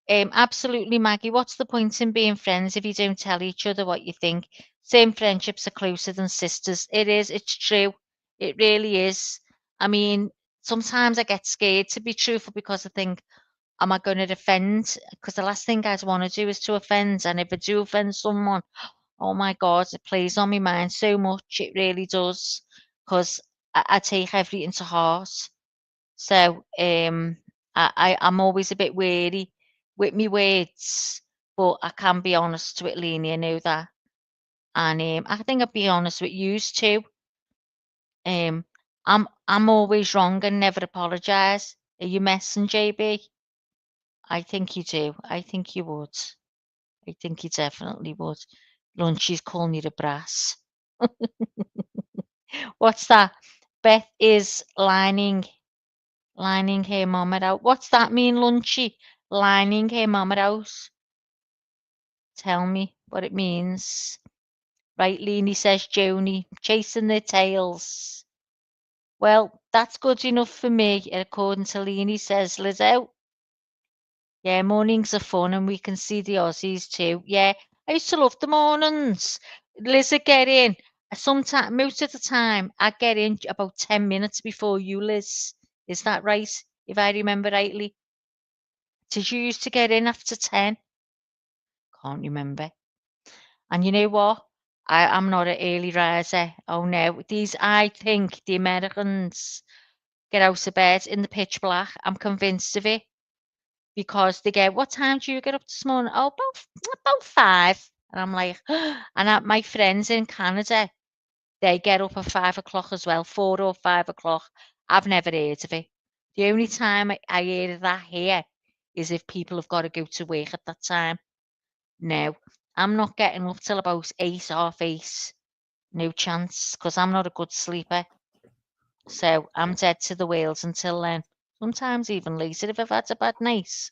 Absolutely, Maggie. What's the point in being friends if you don't tell each other what you think? Same friendships are closer than sisters. It is. It's true. It really is. I mean, sometimes I get scared to be truthful because I think, am I going to offend? Because the last thing I'd want to do is to offend. And if I do offend someone, oh my God, it plays on my mind so much. It really does. Because I take everything to heart. So I'm always a bit wary with me words. but I can be honest with Lenny, I know that. And I think I'd be honest with yous too. Um, I'm always wrong and never apologise. Are you messing, JB? I think you do. I think you would. I think you definitely would. Lunchy's calling you the brass. What's that? Beth is lining her mama out. What's that mean, Lunchy? Lining her mama out. Tell me what it means. Right, Leanie says Joni, chasing their tails. Well, that's good enough for me, according to Leanie, says Lizzo. Yeah, mornings are fun and we can see the Aussies too. Yeah, I used to love the mornings. Liz would get in. Sometimes, most of the time, I get in about 10 minutes before you, Liz. Is that right? If I remember rightly. Did you used to get in after 10? Can't remember. And you know what? I'm not an early riser. Oh no. I think the Americans get out of bed in the pitch black. I'm convinced of it. Because they go, what time do you get up this morning? Oh, about 5. And I'm like, and my friends in Canada, they get up at 5 o'clock as well, 4 or 5 o'clock. I've never heard of it. The only time I hear of that here is if people have got to go to work at that time. No, I'm not getting up till about 8, half 8. No chance, because I'm not a good sleeper. So I'm dead to the wheels until then. Sometimes even later if I've had a bad night.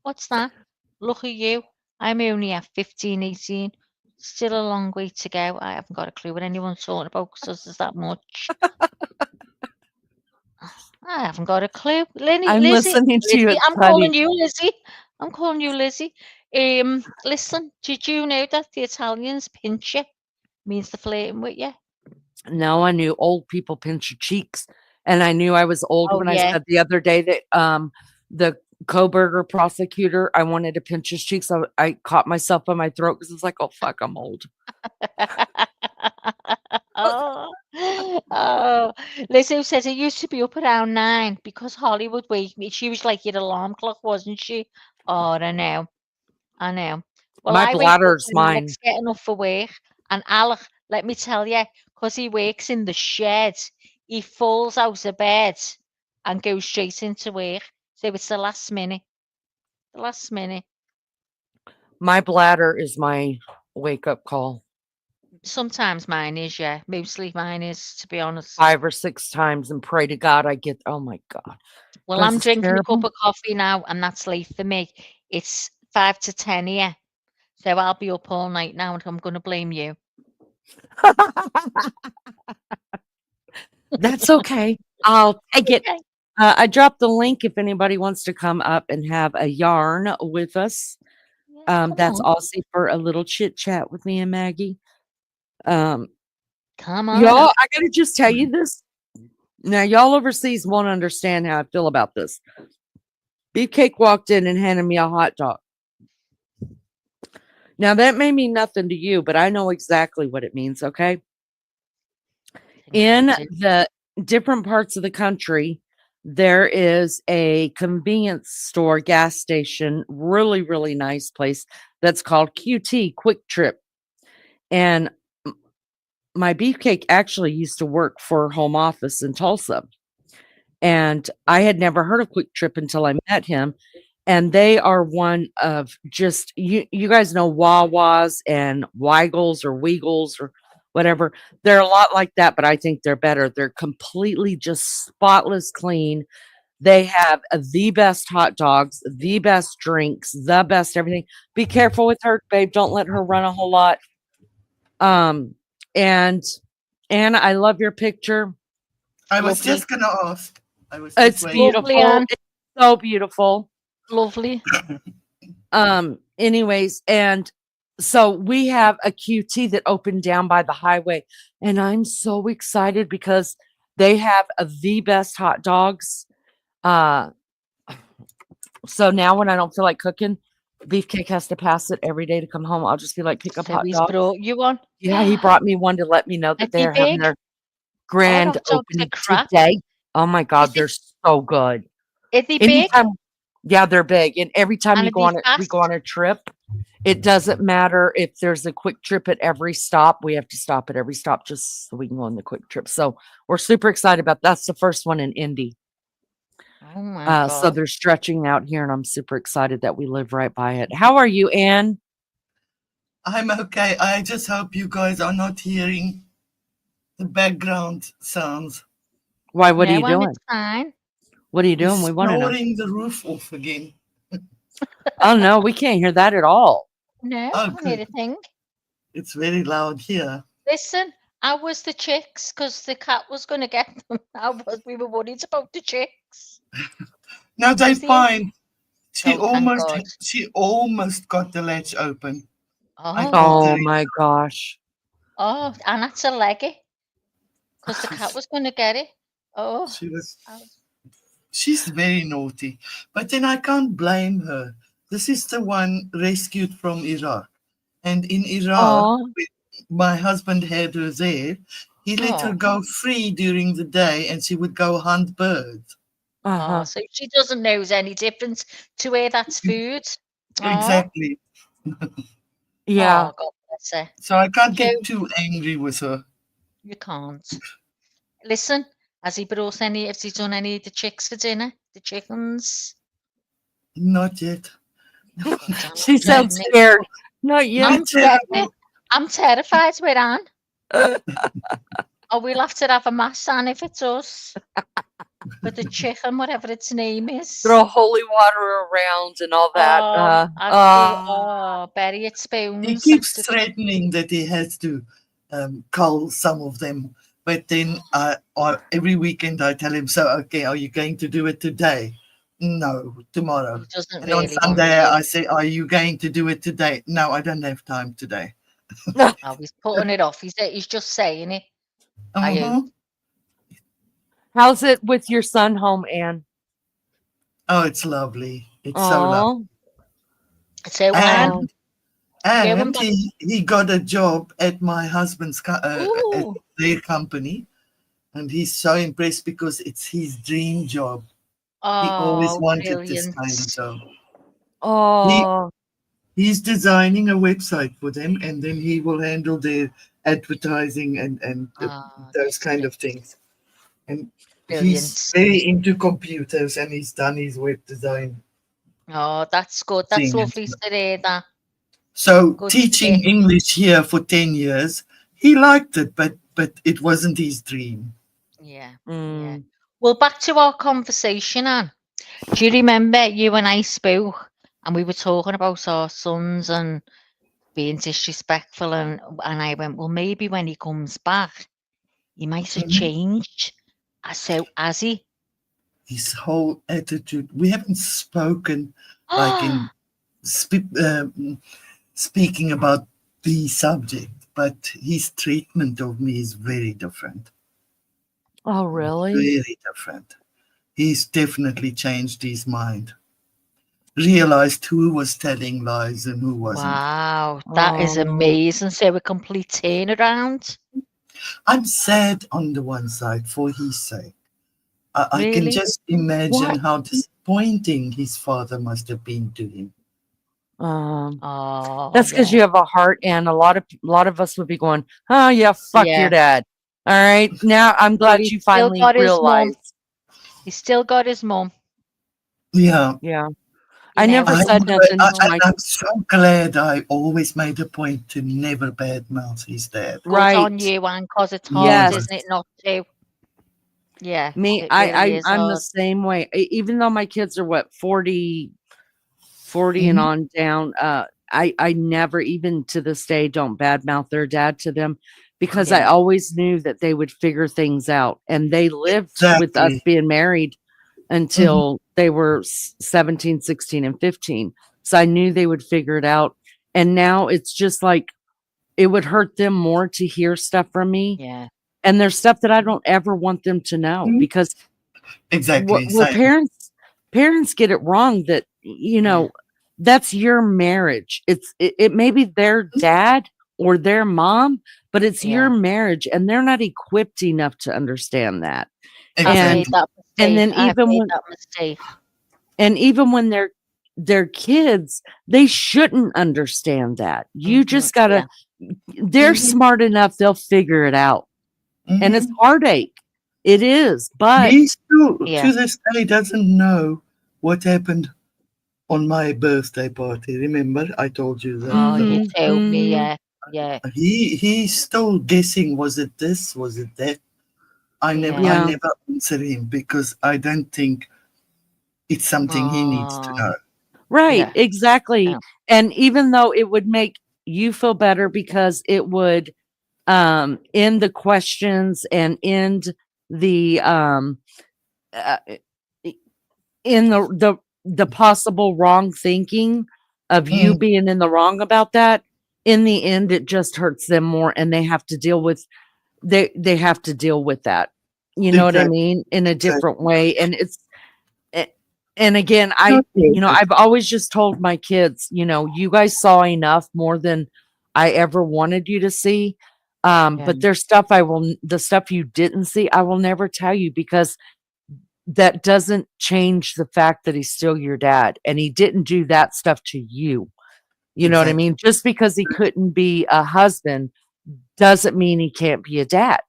What's that? Look at you. I'm only at 15, 18. Still a long way to go. I haven't got a clue what anyone's talking about because there's that much. I haven't got a clue. I'm Lizzie, listening to you. It's I'm funny. calling you Lizzie. I'm calling you Lizzie. Listen, did you know that the Italians pinch you? Means they're flirting with you. No, I knew old people pinch your cheeks, and I knew I was old Oh, when yeah. I said the other day that the Kohberger prosecutor, I wanted to pinch his cheeks. I caught myself by my throat because it's like, oh fuck, I'm old. Oh, Lizzo says it used to be up around 9 because Holly would wake me. She was like your alarm clock, wasn't she? Oh, I know. I know. Well, My I wake up bladder's when mine. Alex getting up for work, and Alec, let me tell you, because he works in the shed, he falls out of bed and goes straight into work. So it's the last minute. The last minute. My bladder is my wake up call. Sometimes mine is, yeah. Mostly mine is, to be honest. 5 or 6 times and pray to God I get, oh my God. Well, This I'm is drinking a terrible. cup of coffee now, and that's late for me. It's 5 to 10 here. So I'll be up all night now, and I'm going to blame you. That's okay. I'll take it. Okay. I dropped the link if anybody wants to come up and have a yarn with us. Yeah, come That's on. Aussie for a little chit chat with me and Maggie. Come on. Y'all, I gotta just tell you this. Now, y'all overseas won't understand how I feel about this. Beefcake walked in and handed me a hot dog. Now, that may mean nothing to you, but I know exactly what it means, okay? In the different parts of the country, there is a convenience store, gas station, really, really nice place that's called QT, Quick Trip. And my beefcake actually used to work for home office in Tulsa. And I had never heard of Quick Trip until I met him. And they are one of just, you guys know Wawas and Weigels or Weagles or whatever. They're a lot like that, but I think they're better. They're completely just spotless clean. They have the best hot dogs, the best drinks, the best everything. Be careful with her, babe. Don't let her run a whole lot. And Anna, I love your picture. I was Lovely. just gonna ask. I was It's just waiting. Lovely, beautiful. Anne. It's so beautiful. Lovely. Anyways, and so we have a QT that opened down by the highway, and I'm so excited because they have the best hot dogs. So now when I don't feel like cooking, Beefcake has to pass it every day to come home. I'll just be like, pick up So hot he's dogs. brought you one. Yeah, he brought me one to let me know that Are they they're having big? their grand hot dogs are opening crap. today. Oh my God, Is it- they're so good. Are they big? Anytime Yeah, they're big. And every time And you are go they on it, we go fast? on a trip. It doesn't matter if there's a quick trip at every stop. We have to stop at every stop just so we can go on the quick trip. So we're super excited about that's the first one in Indy. Oh my So God. they're stretching out here, and I'm super excited that we live right by it. How are you, Anne? I'm okay. I just hope you guys are not hearing the background sounds. Why? What are you No, doing? it's fine. What are you doing? He's We want to know. snoring the roof off again. Oh no, we can't hear that at all. No, Oh, I can't hear good. a thing. It's very loud here. Listen, I was the chicks because the cat was going to get them. We were worried about the chicks. Now they're Was the fine. Oh, thank God. She almost got the latch open. I Oh, can't Oh tell you. my gosh. oh, and that's a leggy because the cat was going to get it. Oh, She was. I- She's very naughty, but then I can't blame her. This is the one rescued from Iraq, and in Iraq, Oh. my husband had her there. He let her oh, go free during the day, and she would go hunt birds. Uh-huh. so she doesn't know there's any difference to where that's food. Oh, Exactly. Yeah. oh, God bless her. So I can't Joe, get too angry with her. you can't. Listen, has he done any of the chicks for dinner? The chickens? Not yet. God damn it, She sounds dreading it. scared. Not yet. I'm dreading it. I'm terrified we're on. Oh, we'll have to have a mass on if it's us. With the chicken, whatever its name is. Throw holy water around and all that. Bury its He spoons. keeps That's threatening that he has to cull some of them, but then every weekend I tell him, "So okay, are you going to do it today?" No, tomorrow. He doesn't And on really want Sunday to. I say, "Are you going to do it today?" No, I don't have time today. Oh, he's putting it off. He's just saying it. I Uh-huh. hope. How's it with your son home, Anne? Oh, it's lovely. It's so lovely. Oh. So, And going and back. he got a job at my husband's at Ooh. their company, and he's so impressed because it's his dream job. He always Oh, wanted this brilliant. kind of job. Oh. He's designing a website for them, and then he will handle their advertising and Oh, those kind brilliant. of things. And he's Brilliant. very into computers, and he's done his web design Oh, that's good. That's thing. lovely to hear that. So Good to teaching hear. English here for 10 years, he liked it, but it wasn't his dream. Yeah. Mm. Well, back to our conversation, Anne. Do you remember you and I spoke and we were talking about our sons and being disrespectful and I went, well, maybe when he comes back, he might have Mhm. changed. So has he? His whole attitude. We haven't spoken like in speaking about the subject, but his treatment of me is very different. Oh, really? Very different. He's definitely changed his mind. Realized who was telling lies and who wasn't. Wow, that is Oh. amazing. So a complete turnaround. I'm sad on the one side for his sake. I can Really? just imagine What? how disappointing his father must have been to him. Oh, That's because yeah. you have a heart, and a lot of us would be going, "Oh yeah, fuck Yeah. your dad." All right, now I'm glad he's you still finally got his mum. realized. He's still got his mum. Yeah. Yeah, You I know, never his said mum- nothing to and my I'm so glad I always made a point to never badmouth his dad. Good on right. you, Anne, because it's hard, Yes, isn't it, not to? Yeah, me, it really is I'm the hard. same way. Even though my kids are what 40 and Mhm. on down, I never, even to this day, don't badmouth their dad to them because I Yeah. always knew that they would figure things out, and they lived with us Exactly. being married until they were 17, 16, and 15. So I knew they would figure it out. And now it's just like it would hurt them more to hear stuff from me. Yeah. And there's stuff that I don't ever want them to know Mhm. because Exactly. well, Same. parents get it wrong that, that's your marriage. It may be their dad or their mom, but it's your Yeah. marriage, and they're not equipped enough to understand that. I've made Exactly. that And mistake. then I've even made when that mistake. And even when they're kids, they shouldn't understand that. You just gotta, they're Mhm. smart enough, they'll figure it out. And it's Mhm. heartache. It is, but He still, Yeah. to this day, doesn't know what happened on my birthday party. Remember, I told you that. Oh, The you whole, Mhm, told me, mhm. yeah. Yeah. he's still guessing. Was it this? Was it that? I Yeah. Yeah. never answer him because I don't think it's something he needs to Oh, know. Right, yeah. exactly. Yeah. And even though it would make you feel better because it would end the questions and end the uh, in the possible wrong thinking of you Mm, being in the wrong about that, in the end it just hurts them more and they have to deal with they have to deal with that. You know what I exactly. mean? In a different Exactly. way. And it's a- and again, Not good. I've always just told my kids, you guys saw enough more than I ever wanted you to see. Yeah. But there's stuff the stuff you didn't see, I will never tell you because that doesn't change the fact that he's still your dad and he didn't do that stuff to you. You know what I Exactly. mean? Just because he couldn't be a husband doesn't mean he can't be a dad.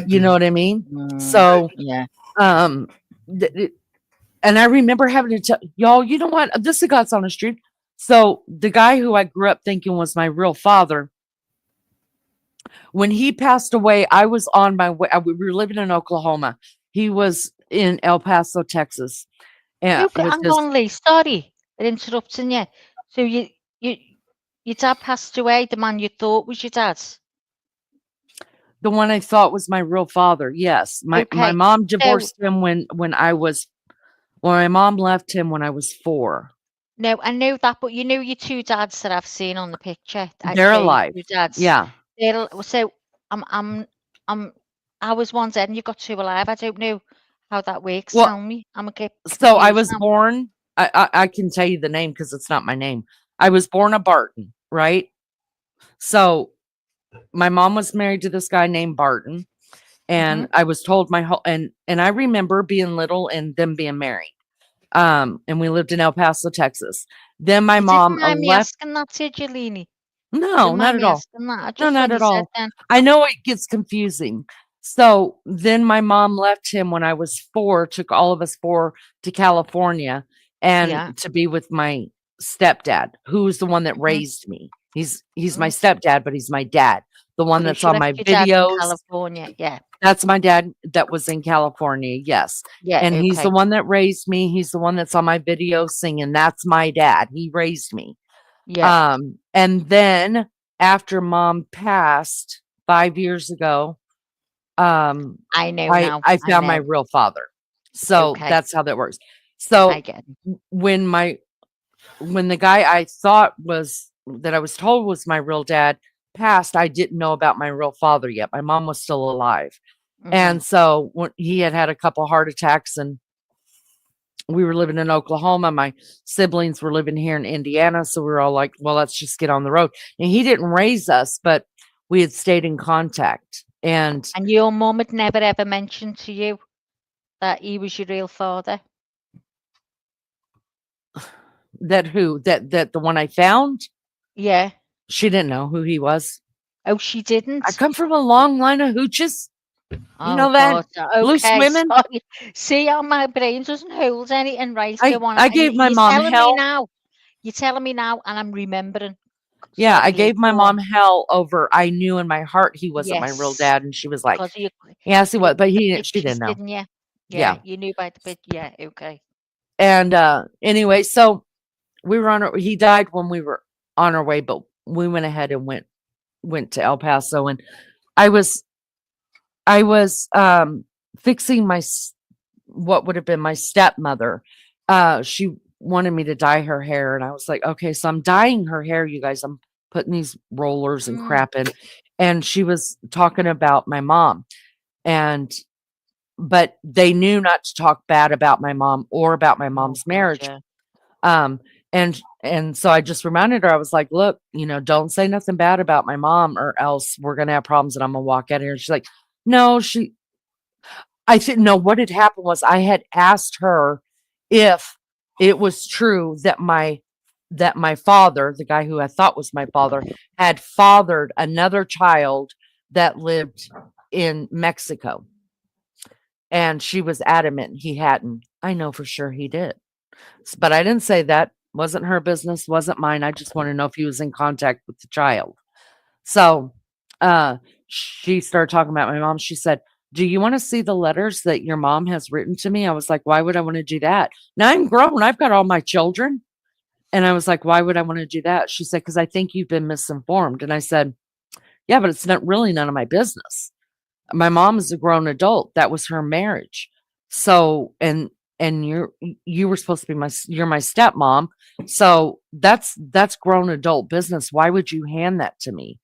You know Exactly. what I mean? Mm, So, yeah. um, th- th- and I remember having to tell y'all, you know what? This is God's honest truth. So, the guy who I grew up thinking was my real father, when he passed away, I was on my way. We were living in Oklahoma. He was in El Paso, Texas, and Okay, with hang his on, Lee. Sorry for interrupting you. So you, your dad passed away, the man you thought was your dad. the one I thought was my real father. Yes, my Okay. mom So divorced him when my mom left him when I was 4. no, I know that, but you know your two dads that I've seen on the picture. I They're show you alive. two dads. Yeah. So I'm I was one dead and you got two alive. I don't know how that works. Well, Tell me. I'm a bit so I confused was now. born. I can tell you the name because it's not my name. I was born a Barton, right? So my mom was married to this guy named Barton, Mm-hmm. and I was told my whole and I remember being little and them being married. And we lived in El Paso, Texas. Then my You didn't mom mind me left. asking that, did you, Leanie? You No, didn't not mind at me all. asking that. I No, just not when you at said all. then. I know it gets confusing. So then my mom left him when I was 4, took all of us 4 to California and Yeah. to be with my stepdad, who's the one that Mm-hmm. raised me. He's my Mm-hmm. stepdad, but he's my dad. The one So that's she on left my your dad in videos. California. Yeah. That's my dad that was in California, yes. Yeah. And he's the Okay. one that raised me. He's the one that's on my video singing. That's my dad. He raised me. Yeah. And then after mom passed 5 years ago, um, I know now. I I found my know. real father. So Okay. that's how that works. I So get it. when the guy I thought was that I was told was my real dad passed, I didn't know about my real father yet. My mom was still alive. Mm-hmm. And so when he had a couple heart attacks and we were living in Oklahoma. My siblings were living here in Indiana. So we were all like, well, let's just get on the road. And he didn't raise us, but we had stayed in contact. And And your mum had never ever mentioned to you that he was your real father? that the one I found, Yeah. she didn't know who he was. Oh, she I didn't? come from a long line of hooches. You Oh know that? God. Loose Okay. women. Sorry. See how my brain doesn't hold anything right. I, Go on. I And gave my you're mom telling me hell. now. You're telling me now, and I'm remembering. Yeah, I Sorry, Lee. gave my Go on. mom hell over I knew in my heart he wasn't my real Yes. dad. And she was like, Because of your, yes, he was, but the she pictures, didn't know. didn't you? Yeah. Yeah. You knew about the picture. Yeah. Okay. And anyway, so we were he died when we were on our way, but we went ahead and went to El Paso, and I was fixing what would have been my stepmother. She wanted me to dye her hair, and I was like, okay, so I'm dyeing her hair, you guys. I'm putting these rollers and Mm. crap in, and she was talking about my mom, but they knew not to talk bad about my mom or about my Oh mom's God. marriage. Yeah. And so I just reminded her, I was like, look, don't say nothing bad about my mom or else we're gonna have problems and I'm gonna walk out of here. And she's like, no, I didn't know what had happened was I had asked her if it was true that my father, the guy who I thought was my father, had fathered another child that lived in Mexico. And she was adamant he hadn't. I know for sure he did. But I didn't say that. Wasn't her business, wasn't mine. I just want to know if he was in contact with the child. So she started talking about my mom. She said, do you want to see the letters that your mom has written to me? I was like, why would I want to do that? Now I'm grown. I've got all my children. And I was like, why would I want to do that? She said, because I think you've been misinformed. And I said, yeah, but it's not really none of my business. My mom is a grown adult. That was her marriage. So, and you were supposed to be you're my stepmom. So that's grown adult business. Why would you hand that to me?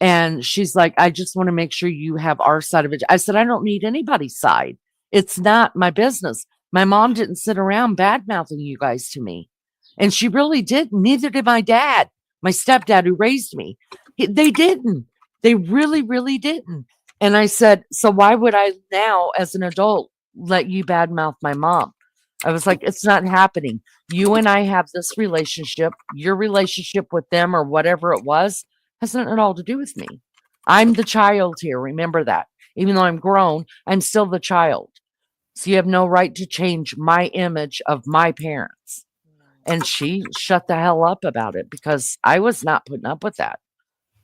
And she's like, I just want to make sure you have our side of it. I said, I don't need anybody's side. It's not my business. My mom didn't sit around bad mouthing you guys to me. And she really didn't. Neither did my dad, my stepdad who raised me. They didn't. They really, really didn't. And I said, so why would I now, as an adult, let you badmouth my mom? I was like, it's not happening. You and I have this relationship. Your relationship with them or whatever it was has nothing at all to do with me. I'm the child here. Remember that. Even though I'm grown, I'm still the child. So you have no right to change my image of my parents. And she shut the hell up about it because I was not putting up with that.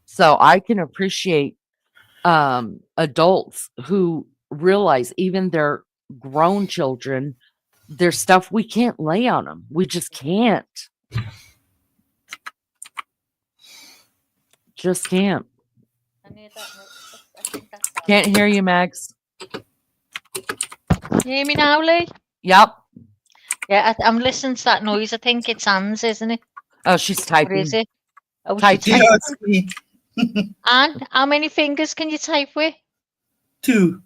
So I can appreciate adults who realize even their grown children, there's stuff we can't lay on them. We just can't. Just can't. Can't hear you, Max. You hear me now, Lee? Yep. Yeah, I'm listening to that noise. I think it's Anne's, isn't it? Oh, she's typing. Or is it? Oh, Type. she's Yeah, typing. it's me. Anne, how many fingers can you type with? 2.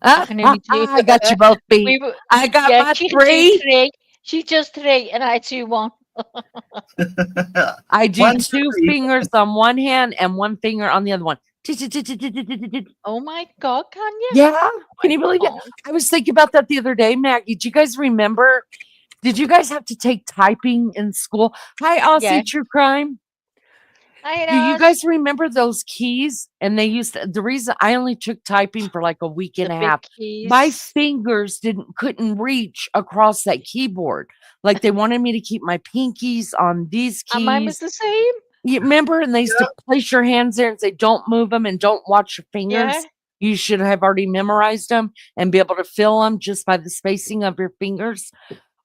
I can only do I got you both beat. We were, I got yeah, my she can do 3. 3. She does 3, and I do 1. I do 1, 2 3. fingers on one hand and 1 finger on the other one. Oh my God, can you? Yeah. Can you believe it? Oh, I was thinking about that the other day, Maggie. Do you guys remember? Did you guys have to take typing in school? Hi, Aussie Yeah. True Crime. I Do you know. guys remember those keys? And they used to, the reason I only took typing for like a week and The a big half. keys. My fingers couldn't reach across that keyboard. Like they wanted me to keep my pinkies on these And mine was keys. the same. You remember? And they used to place your hands there and say, don't move them and don't watch your fingers. Yeah. You should have already memorized them and be able to fill them just by the spacing of your fingers.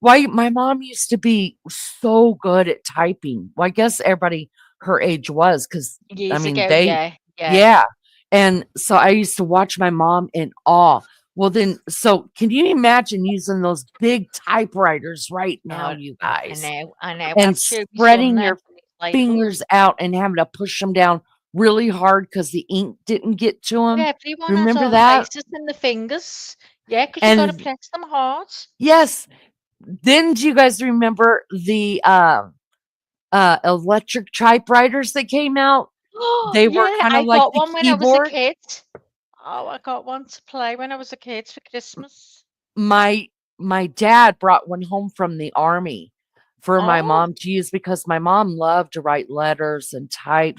Why my mom used to be so good at typing. Well, I guess everybody her age was because Years mean, ago, they- yeah. yeah. And so I used to watch my mom in awe. Well, then, so can you imagine using those big typewriters right now, you guys? I know. And I'm sure we spreading saw your that. Like, fingers out and having to push them down really hard because the ink didn't get to them. yeah, everyone Remember has that? arthritis in the fingers. Yeah, because you got to And press them hard. yes. Then do you guys remember the electric typewriters that came out? They were kind I of like got the one when I was a keyboard. kid. Oh, I got one to play when I was a kid for Christmas. My dad brought one home from the army for my Oh. mom to use because my mom loved to write letters and type.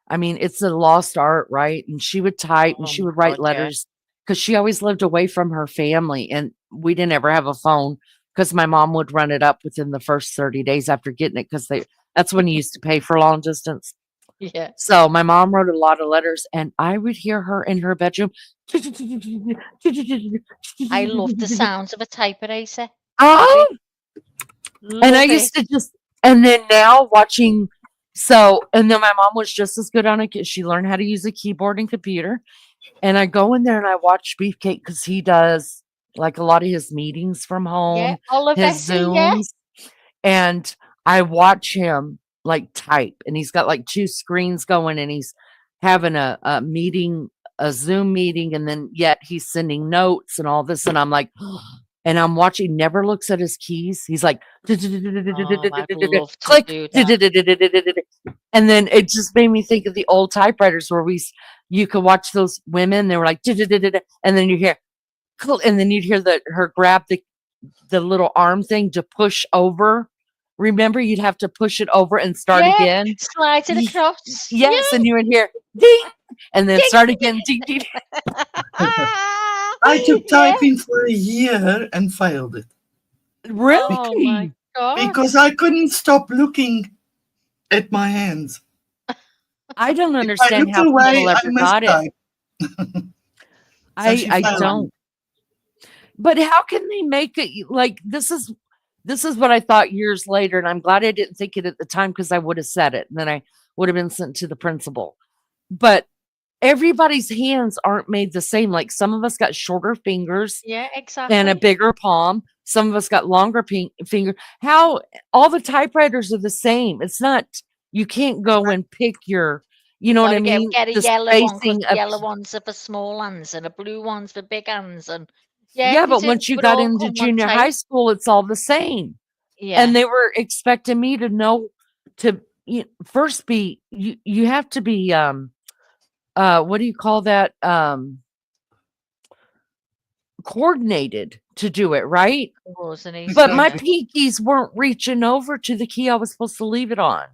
It's a lost art, right? And she would type and Oh she my would write God, yeah. letters because she always lived away from her family and we didn't ever have a phone because my mom would run it up within the first 30 days after getting it because that's when you used to pay for long distance. Yeah. So my mom wrote a lot of letters and I would hear her in her bedroom. I love the sounds of a typewriter. Oh, Love and I it. used to and then now watching, and then my mom was just as good on it. She learned how to use a keyboard and computer. And I go in there and I watch Beefcake because he does like a lot of his meetings from home, Yeah, Oliver, his yeah. Zooms. And I watch him like type and he's got like 2 screens going and he's having a meeting, a Zoom meeting. And then yet he's sending notes and all this. And I'm like, and I'm watching, never looks at his keys. He's like, Oh, I'd love to click. do that. And then it just made me think of the old typewriters where you could watch those women. They were like, and then you hear, and then you'd hear her grab the little arm thing to push over. Remember, you'd have to push it over and start Yeah, again. slide it Ye- across. Yes, and you would hear ding, and then Ding, start again. Ding, ding. I took Yeah. typing for a year and failed it Oh my Really? because gosh. I couldn't stop looking at my hands. I don't If I understand look how people away, I ever got it. mistype. So she I failed don't. me. But how can they make it like this is what I thought years later, and I'm glad I didn't think it at the time because I would have said it and then I would have been sent to the principal. But everybody's hands aren't made the same. Like some of us got shorter fingers Yeah, and a exactly. bigger palm. Some of us got longer finger. How all the typewriters are the same. It's not, you can't go and pick your, you know what I Gotta mean? get a The yellow one because spacing the of, yellow ones are for small hands and the blue ones for big hands. And yeah, yeah, they but do. once you But got all into come on junior tape. high school, it's all the same. Yeah. And they were expecting me to know to first be, you have to be, what do you call that? Coordinated to do it, right? Wasn't he? But my Yeah. pinkies weren't reaching over to the key I was supposed to leave it on.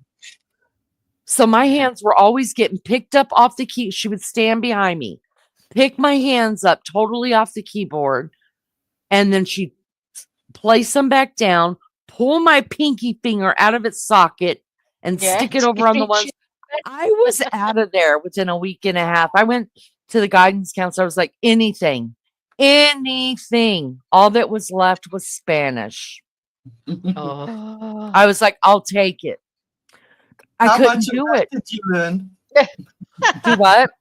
So my hands were always getting picked up off the key. She would stand behind me, pick my hands up totally off the keyboard, and then she'd place them back down, pull my pinky finger out of its socket, and Yeah. stick it over on the ones. I was out of there within a week and a half. I went to the guidance counselor. I was like, anything. All that was left was Spanish. Oh. I was like, I'll take it. I How couldn't much of do that it. did you learn? Do what?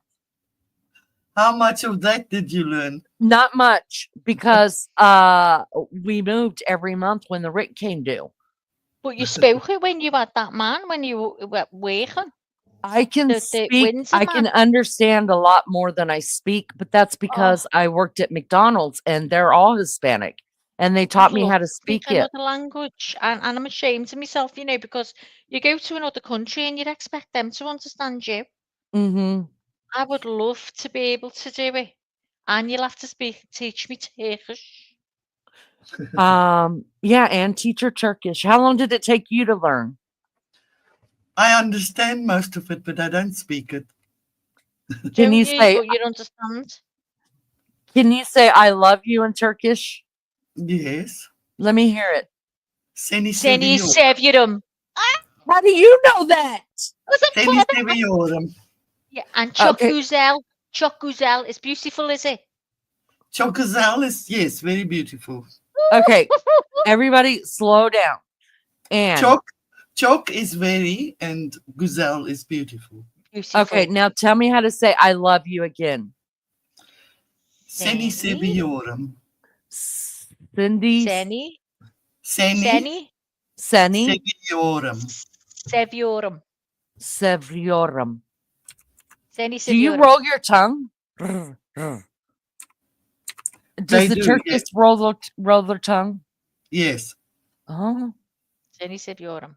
How much of that did you learn? Not much because we moved every month when the rent came due. But you spoke it when you had that man, when you were working. I can The speak, Windsor I can man. understand a lot more than I speak, but that's because I worked at McDonald's and they're all Hispanic and they taught I'd me love how to to speak speak it. another language, and I'm ashamed of myself, because you go to another country and you'd expect them to understand you. Hmm. I would love to be able to do it, and you'll have to teach me Turkish. Yeah, and teacher Turkish. How long did it take you to learn? I understand most of it, but I don't speak it. Can you say But you understand? I love you in Turkish? Yes. Let me hear it. Seni Seni seviyorum. seviyorum. How do you know that? Seni seviyorum. Yeah, and çok Okay. güzel. Çok güzel. It's beautiful, is it? Çok güzel is, yes, very beautiful. Okay, everybody slow down. And Çok is very and güzel is beautiful. Beautiful. okay, now tell me how to say I love you again. Seni seviyorum. Cindy. Seni. Seni Seni. seviyorum. Seviyorum. Seviyorum. Seni Do you seviyorum. roll your tongue? Does the Turkish yes. roll their tongue? Yes. Oh. Seni seviyorum.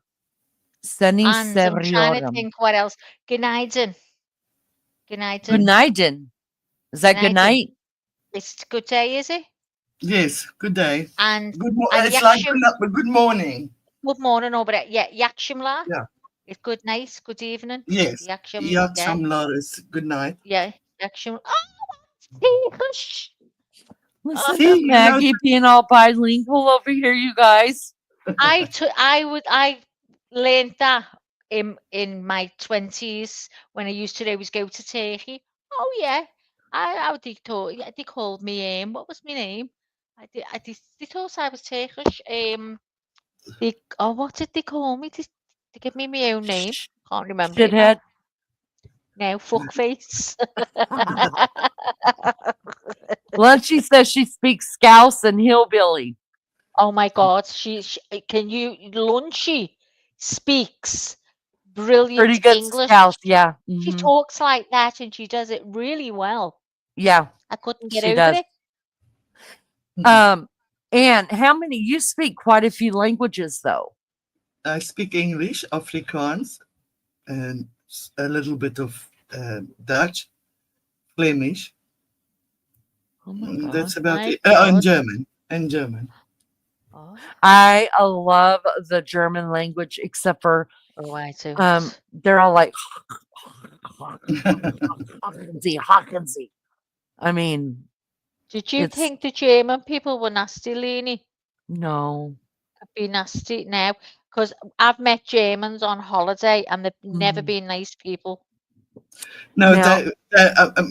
Seni And I'm trying to seviyorum. think what else. Günaydın. Günaydın. Günaydın. Is that good Günaydın. night? It's good day, is it? Yes. Good day. And And it's like good morning. good morning over there. Yeah, yakşamlar. Yeah. It's good night, good evening. Yes. Yakşam. İyi akşamlar is good night. Yeah, yakşam. Oh, Turkish. Listen See, to you Maggie being all bilingual over here, you guys. I learned that in my 20s when I used to always go to Turkey. Oh yeah, they called me what was my name? They thought I was Turkish. What did they call me? They give me my own name. Can't remember it now. Shithead. No, fuckface. Lunchy says she speaks Scouse and Hillbilly. Oh my God, Lunchy speaks brilliant Pretty good English. Scouse, yeah. She Mhm. talks like that and she does it really well. Yeah, I couldn't get she over does. it. And how many? You speak quite a few languages, though. I speak English, Afrikaans, and a little bit of Dutch, Flemish. Oh my God. That's about my it. God. And German. And German. Oh, I love the German language, except for oh, I don't. they're all like Hockensy, Hockensy. I mean, Did you it's think the German people were nasty, Leanie? no. Could be nasty now? Because I've met Germans on holiday and they've never Mhm. been nice people. No, Now,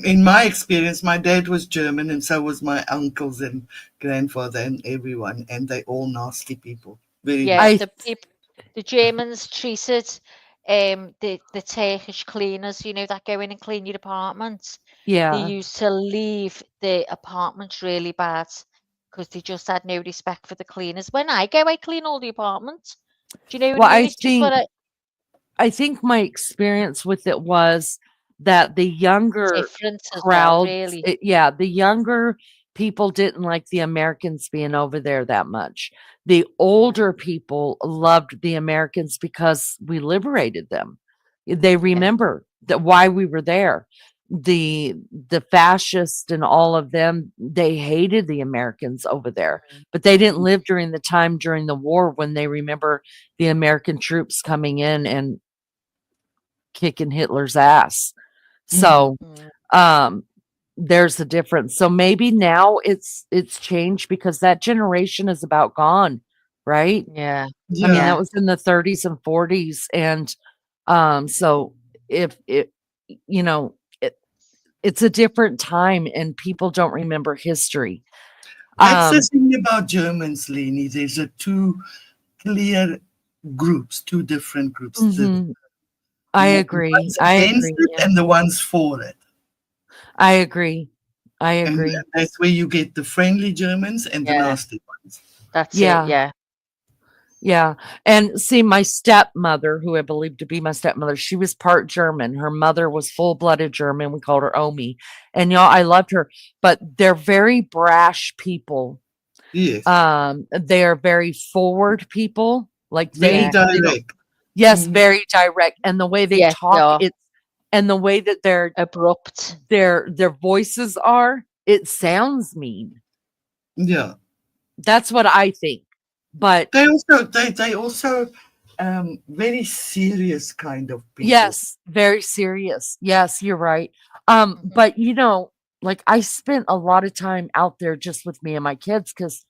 in my experience, my dad was German, and so was my uncles and grandfather and everyone, and they all nasty people. Very Yeah, I nasty. the Germans treated the Turkish cleaners, you know, that go in and clean your apartments. They yeah. used to leave the apartments really bad because they just had no respect for the cleaners. When I go, I clean all the apartments. Do you know what Well, I mean? It's just what I think my experience with it was that the younger different as well, crowds, really. yeah, the younger people didn't like the Americans being over there that much. The older people loved the Americans because we liberated them. They Yeah. remember that why we were there. The fascists and all of them, they hated the Americans over there, but they didn't live during the time during the war when they remember the American troops coming in and kicking Hitler's ass. So, Mm. um, there's a difference. So maybe now it's changed because that generation is about gone, right? Yeah. I mean, Yeah. that was in the 30s and 40s. And so if it, you know, it's a different time and people don't remember history. That's the Um, thing about Germans, Leni. There's a two clear groups, two different groups. mhm, I The agree. ones I against agree. it Yeah, and the ones for it. I agree. I And agree. that's where you get the friendly Germans and the Yeah. nasty ones. That's it. Yeah. Yeah. Yeah. And see, my stepmother, who I believe to be my stepmother, she was part German. Her mother was full blooded German. We called her Omi. And y'all, I loved her, but they're very brash people. Yes. They are very forward people. Like Very Yeah. they don't, direct. yes, Mm, very direct. And the way they Yes, they talk, are it's and the way that abrupt. their voices are, it sounds mean. yeah. That's what I think. But They also very serious kind of people. yes, very serious. Yes, you're right. Mhm. But like I spent a lot of time out there just with me and my kids because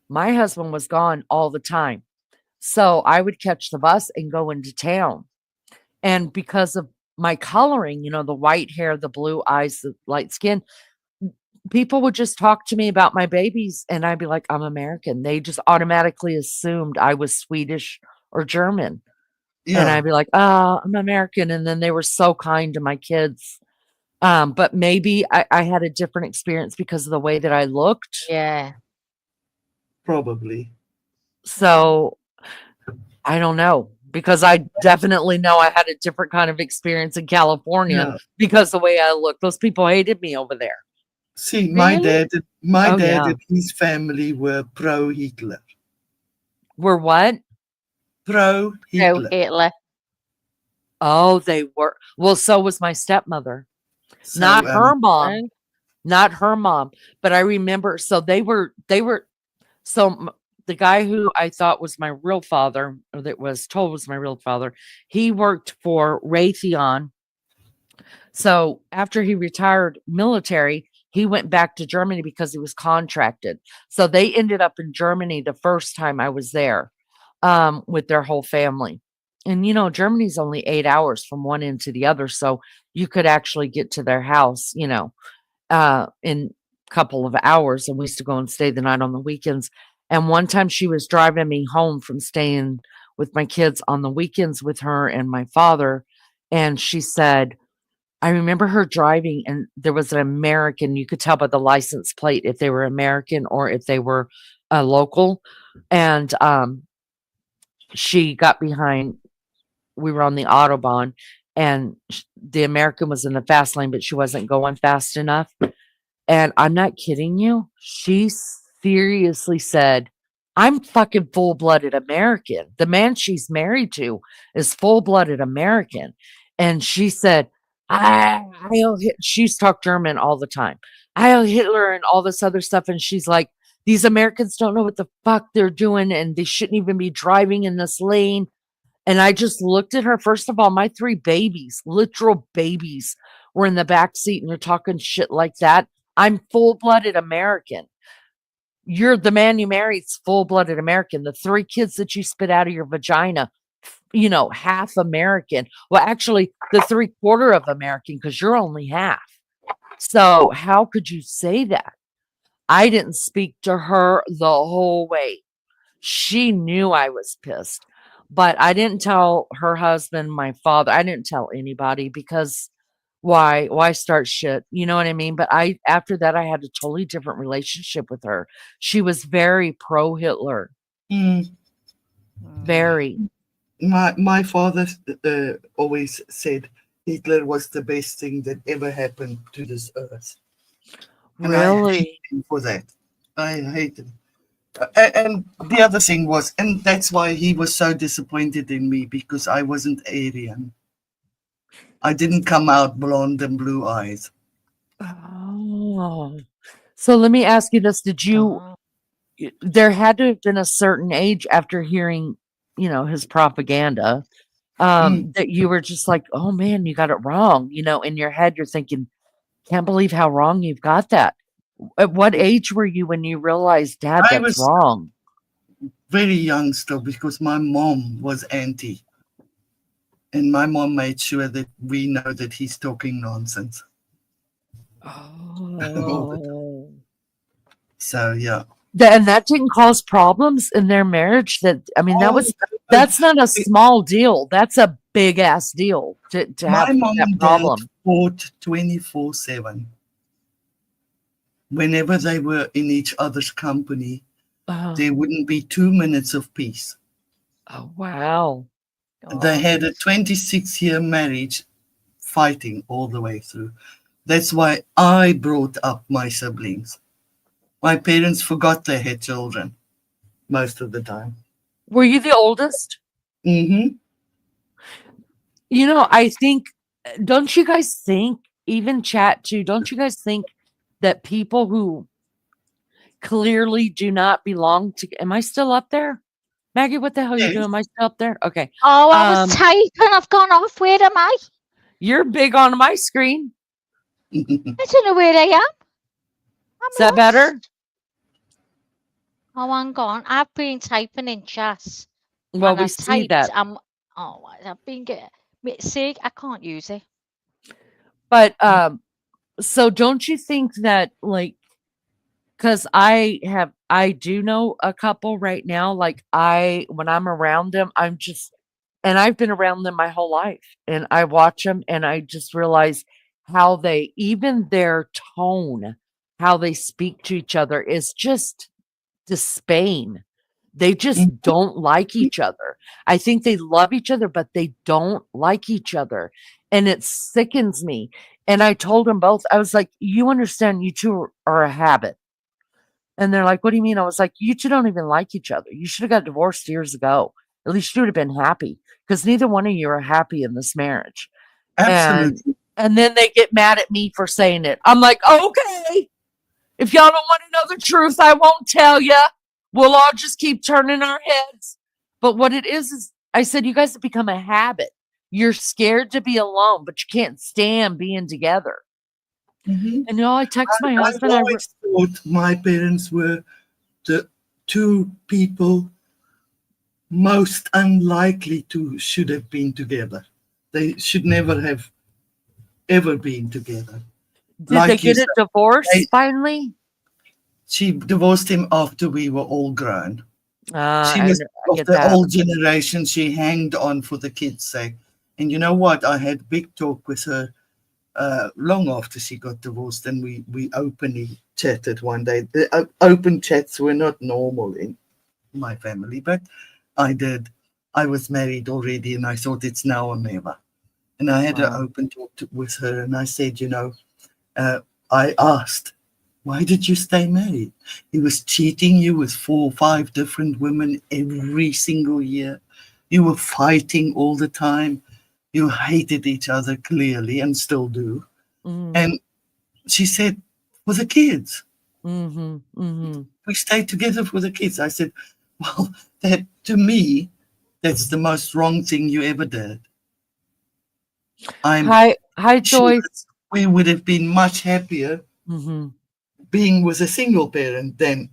my husband was gone all the time. So I would catch the bus and go into town. And because of my coloring, the white hair, the blue eyes, the light skin, people would just talk to me about my babies and I'd be like, I'm American. They just automatically assumed I was Swedish or German. And Yeah. I'd be like, I'm American. And then they were so kind to my kids. But maybe I had a different experience because of the way that I looked. Yeah. Probably. So I don't know because I definitely know I had a different kind of experience in California Yeah. because the way I looked, those people hated me over there. See, Really? my Oh, dad yeah. and his family were pro Hitler. Were what? Pro Pro Hitler. Hitler. Oh, they were. Well, so was my stepmother. Not So her mom. Oh, Not her mom. But I remember, so so the guy who I thought was my real father, or that was told was my real father, he worked for Raytheon. So after he retired military, he went back to Germany because he was contracted. So they ended up in Germany the first time I was there, with their whole family. And Germany's only 8 hours from one end to the other. So you could actually get to their house, in a couple of hours. And we used to go and stay the night on the weekends. And one time she was driving me home from staying with my kids on the weekends with her and my father. And she said, I remember her driving, and there was an American. You could tell by the license plate if they were American or if they were a local. And she got behind. We were on the Autobahn, and the American was in the fast lane, but she wasn't going fast enough. And I'm not kidding you. She seriously said, I'm fucking full blooded American. The man she's married to is full blooded American. And she said, she's talked German all the time. Heil Hitler and all this other stuff. And she's like, these Americans don't know what the fuck they're doing and they shouldn't even be driving in this lane. And I just looked at her. First of all, my 3 babies, literal babies, were in the back seat and you're talking shit like that. I'm full-blooded American. You're the man you married's full-blooded American. The 3 kids that you spit out of your vagina, half American. Well, actually, the 3/4 of American because you're only half. So how could you say that? I didn't speak to her the whole way. She knew I was pissed, but I didn't tell her husband, my father. I didn't tell anybody because why start shit? You know what I mean? But after that, I had a totally different relationship with her. She was very pro Hitler. Mm. Very. My father always said Hitler was the best thing that ever happened to this earth. And I Really? hate him for that. I hate him. And the other thing was, and that's why he was so disappointed in me, because I wasn't Aryan. I didn't come out blonde and blue eyes. Oh. So let me ask you this. Did you, Oh. there had to have been a certain age after hearing, his propaganda, that you were just like, oh man, you got it wrong. In your head, you're thinking, can't believe how wrong you've got that. At what age were you when you realized, Dad, I that's was wrong? very young still, because my mom was anti. And my mom made sure that we know that he's talking nonsense. Oh. So, yeah. And that didn't cause problems in their marriage. That's not a small deal. That's a big ass deal to have My mom that and problem. dad fought 24/7. Whenever they were in each other's company, there wouldn't be 2 minutes of peace. Oh, wow. They had a 26-year marriage, fighting all the way through. That's why I brought up my siblings. My parents forgot they had children most of the time. Were you the oldest? Mm-hmm. I think, don't you guys think, even chat too, don't you guys think that people who clearly do not belong to, am I still up there? Maggie, what the hell are you Yes. doing? Am I still up there? Okay. Oh, I was typing. I've gone off. Where am I? You're big on my screen. I don't know where I am. Is that better? Oh, hang on. I've been typing in chat. Well, and we I've see typed. that. I've been getting. See, I can't use it. But so don't you think that, like, because I do know a couple right now, like when I'm around them, and I've been around them my whole life, and I watch them and I just realize how even their tone, how they speak to each other is just disdain. They just don't like each other. I think they love each other, but they don't like each other. And it sickens me. And I told them both, I was like, you understand, you two are a habit. And they're like, what do you mean? I was like, you two don't even like each other. You should have got divorced years ago. At least you would have been happy, because neither one of you are happy in this marriage. Absolutely. And then they get mad at me for saying it. I'm like, okay, if y'all don't want to know the truth, I won't tell you. We'll all just keep turning our heads. But what it is I said, you guys have become a habit. You're scared to be alone, but you can't stand being together. Mm-hmm. And I text my husband. I always thought my parents were the 2 people most unlikely to should have been together. They should never have ever been together. Did they get a divorce finally? She divorced him after we were all grown. She I was of get the that. old generation. She hanged on for the kids' sake. And you know what? I had big talk with her long after she got divorced, and we openly chatted one day. The open chats were not normal in my family, but I did. I was married already, and I thought it's now or never. And I had an open talk with her, and I said, I asked, why did you stay married? He was cheating you with 4 or 5 different women every single year. You were fighting all the time. You hated each other clearly, and still do. And she said, for the kids. Mm-hmm. Mm-hmm. We stayed together for the kids. I said, well, that to me, that's the most wrong thing you ever did. I'm Hi, sure Joyce. we would have been much happier Mm-hmm. being with a single parent than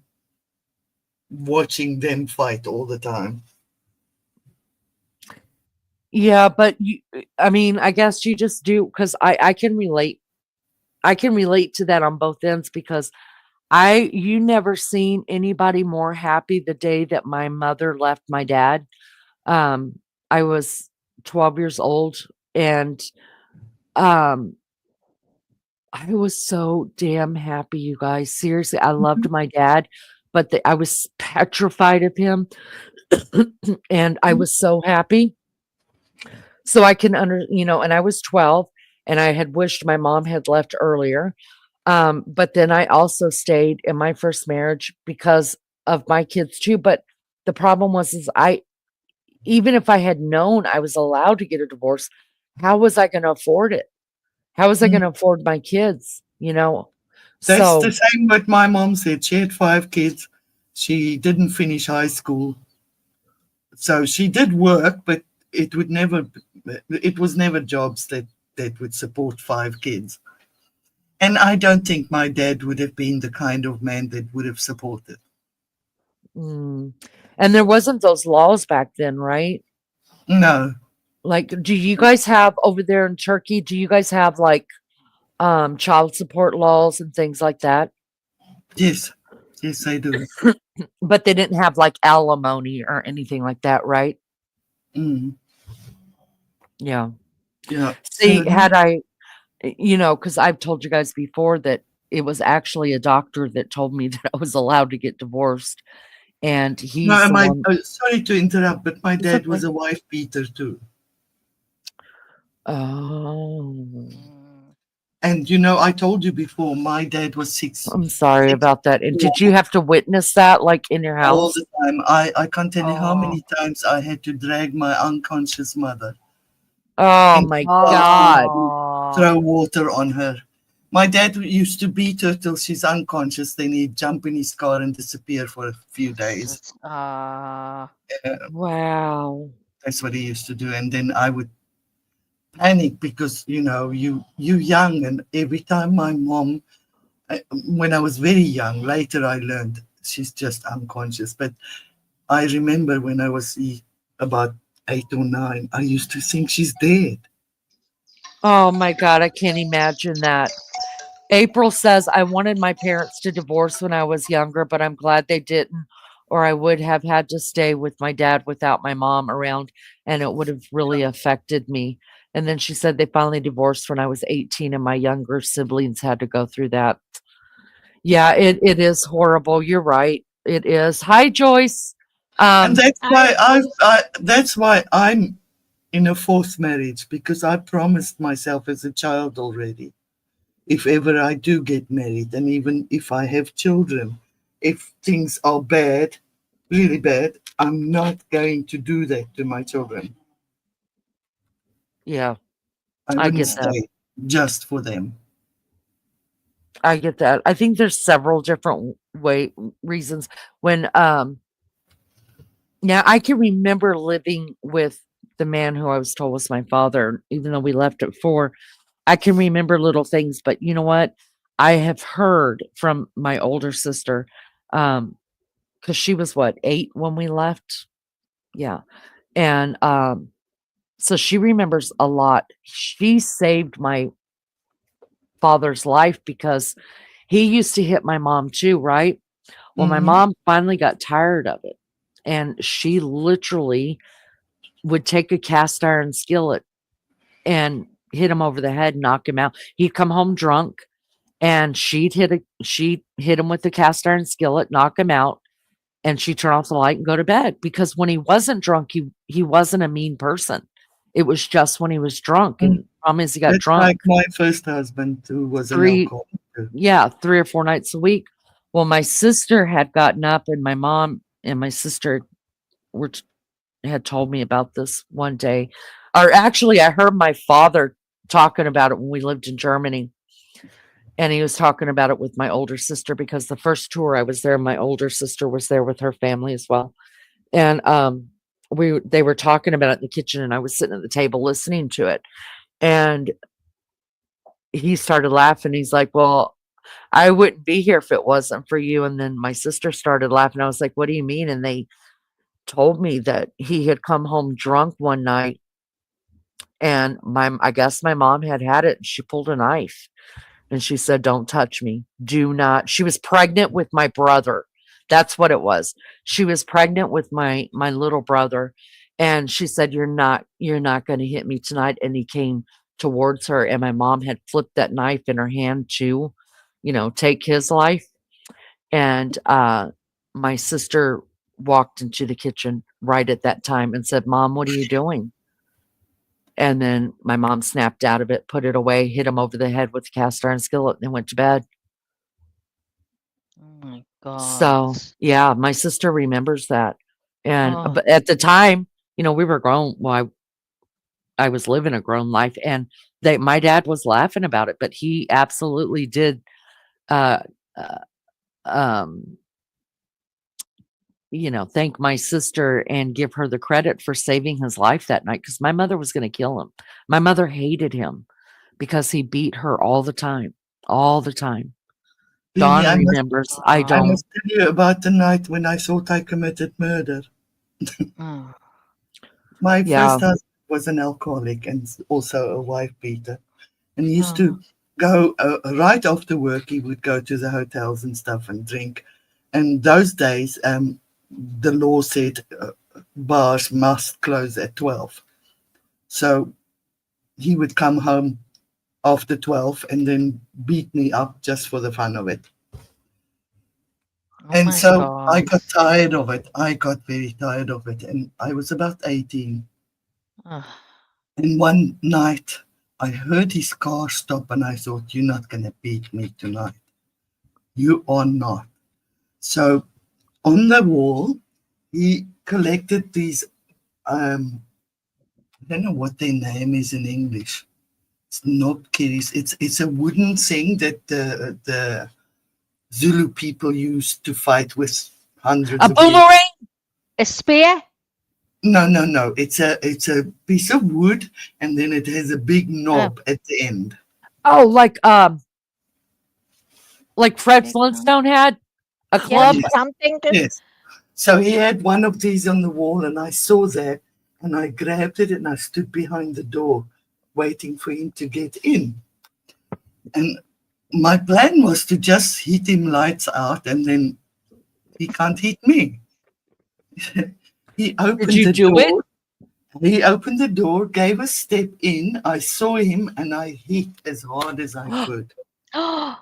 watching them fight all the time. Yeah, but I mean, I guess you just do because I can relate. I can relate to that on both ends because you never seen anybody more happy the day that my mother left my dad. Um, I was 12 years old and um I was so damn happy, you guys. Seriously, I loved my dad, but I was petrified of him and I was so happy. So I can and I was 12 and I had wished my mom had left earlier. But then I also stayed in my first marriage because of my kids too. But the problem was is even if I had known I was allowed to get a divorce, how was I going to afford it? How was I Mm. going to afford my kids? That's the So same what my mom said. She had 5 kids. She didn't finish high school. So she did work, but it would never, it was never jobs that would support 5 kids. And I don't think my dad would have been the kind of man that would have supported. mm, and there wasn't those laws back then, right? No. Like, do you guys have over there in Turkey, do you guys have like child support laws and things like that? Yes. Yes, I do. But they didn't have like alimony or anything like that, right? Mm. Yeah. Yeah. See, So had I, because I've told you guys before that it was actually a doctor that told me that I was allowed to get divorced. And he's no, the one. sorry to interrupt, but my It's dad was okay. a wife beater too. Oh, And I told you before, my dad was I'm sorry six about that. And did you have to witness that like in your all house? the time. I can't tell you how Oh, many times I had to drag my unconscious mother oh in the my bathroom God. to Oh, throw water on her. My dad used to beat her till she's unconscious, then he'd jump in his car and disappear for a few days. just, Wow. That's what he used to do. And then I would panic because, you young, and every time my mom, when I was very young, later I learned she's just unconscious. But I remember when I was about 8 or 9, I used to think she's dead. Oh my God. I can't imagine that. April says, I wanted my parents to divorce when I was younger, but I'm glad they didn't, or I would have had to stay with my dad without my mom around, and it would have really affected me. And then she said they finally divorced when I was 18, and my younger siblings had to go through that. Yeah, it is horrible. You're right. It is. Hi, Joyce. And Um, that's why I'm in a fourth marriage, because I promised myself as a child already, if ever I do get married, and even if I have children, if things are bad, really bad, I'm not going to do that to my children. yeah, I I wouldn't get that. stay just for them. I get that. I think there's several different reasons when now I can remember living with the man who I was told was my father, even though we left at 4. I can remember little things, but you know what? I have heard from my older sister, because she was what, 8 when we left? Yeah. And so she remembers a lot. She saved my father's life because he used to hit my mom too, right? Well, my Hmm. mom finally got tired of it. And she literally would take a cast iron skillet and hit him over the head, knock him out. He'd come home drunk and she'd hit him with the cast iron skillet, knock him out, and she'd turn off the light and go to bed. Because when he wasn't drunk, he wasn't a mean person. It was just when he was drunk. And problem is he got That's drunk like my first husband, who was an 3 alcoholic. yeah, 3 or 4 nights a week. Well, my sister had gotten up and my mom and my sister were had told me about this one day. Or actually, I heard my father talking about it when we lived in Germany. And he was talking about it with my older sister because the first tour I was there, my older sister was there with her family as well. And they were talking about it in the kitchen, and I was sitting at the table listening to it. And he started laughing. He's like, "Well, I wouldn't be here if it wasn't for you." And then my sister started laughing. I was like, "What do you mean?" And they told me that he had come home drunk one night, and I guess my mom had it, and she pulled a knife, and she said, "Don't touch me. Do not." She was pregnant with my brother. That's what it was. She was pregnant with my little brother, and she said, "You're not going to hit me tonight." And he came towards her, and my mom had flipped that knife in her hand to, take his life. And my sister walked into the kitchen right at that time and said, "Mom, what are you doing?" And then my mom snapped out of it, put it away, hit him over the head with the cast iron skillet, and went to bed. Oh my God. So, yeah, my sister remembers that. And Oh. but at the time, we were grown. Well, I was living a grown life, and my dad was laughing about it, but he absolutely did uh, uh um thank my sister and give her the credit for saving his life that night, because my mother was going to kill him. My mother hated him because he beat her all the time, all the time. Penny, Dawn remembers. I I don't. must tell you about the night when I thought I committed murder. Oh. My Yeah. first husband was an alcoholic and also a wife beater. And he used Oh. to go right after work, he would go to the hotels and stuff and drink. And those days, the law said bars must close at 12. So he would come home after 12 and then beat me up just for the fun of it. Oh And my so I God. got tired of it. I got very tired of it. And I was about 18. Oh. And one night I heard his car stop and I thought, "You're not going to beat me tonight. You are not." So on the wall, he collected these, I don't know what their name is in English. It's not kiddies. It's a wooden thing that the Zulu people used to fight with hundreds A of years. boomerang? A spear? No. It's a piece of wood, and then it has a big knob at the end. Oh, like Fred Flintstone had a Yeah, club. that's what I'm thinking. Yes. So he had one of these on the wall, and I saw that, and I grabbed it, and I stood behind the door, waiting for him to get in. And my plan was to just hit him lights out, and then he can't hit me. He opened Did you the do door. He opened the door, gave a step in. I saw him, and I hit as hard as I could. Oh,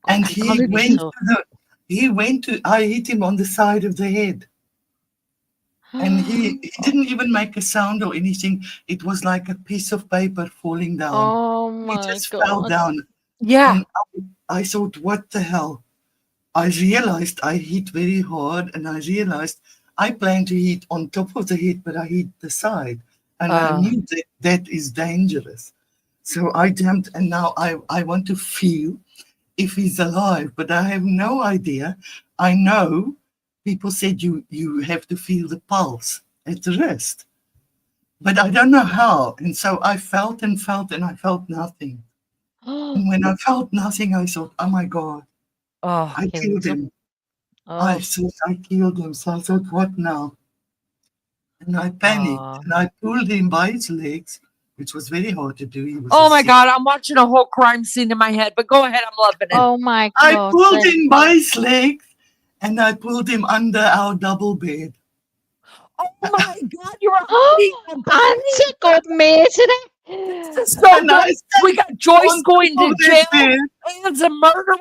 And that's gotta be so. I hit him on the side of the head. And he didn't even make a sound or anything. It was like a piece of paper falling down. Oh He my just fell God. down. Yeah. And I thought, what the hell? I realized I hit very hard, and I realized I planned to hit on top of the head, but I hit the side. And I knew that is dangerous. So I jumped, and now I want to feel if he's alive, but I have no idea. I know people said you have to feel the pulse at the wrist, but I don't know how. And so I felt and felt, and I felt nothing. And when I felt nothing, I thought, "Oh my God, Oh, I killed him." I Oh. thought I killed him. So I thought, what now? And I panicked, and I pulled him by his legs, which was very hard to do. He was oh a my sick- God! I'm watching a whole crime scene in my head. But go ahead, I'm loving it. Oh my I God. pulled him by his legs, and I pulled him under our double bed. Oh my God! You're a Auntie got made today. This is so And I good. said, We got Joyce on going top to of that jail bed, as a murderer.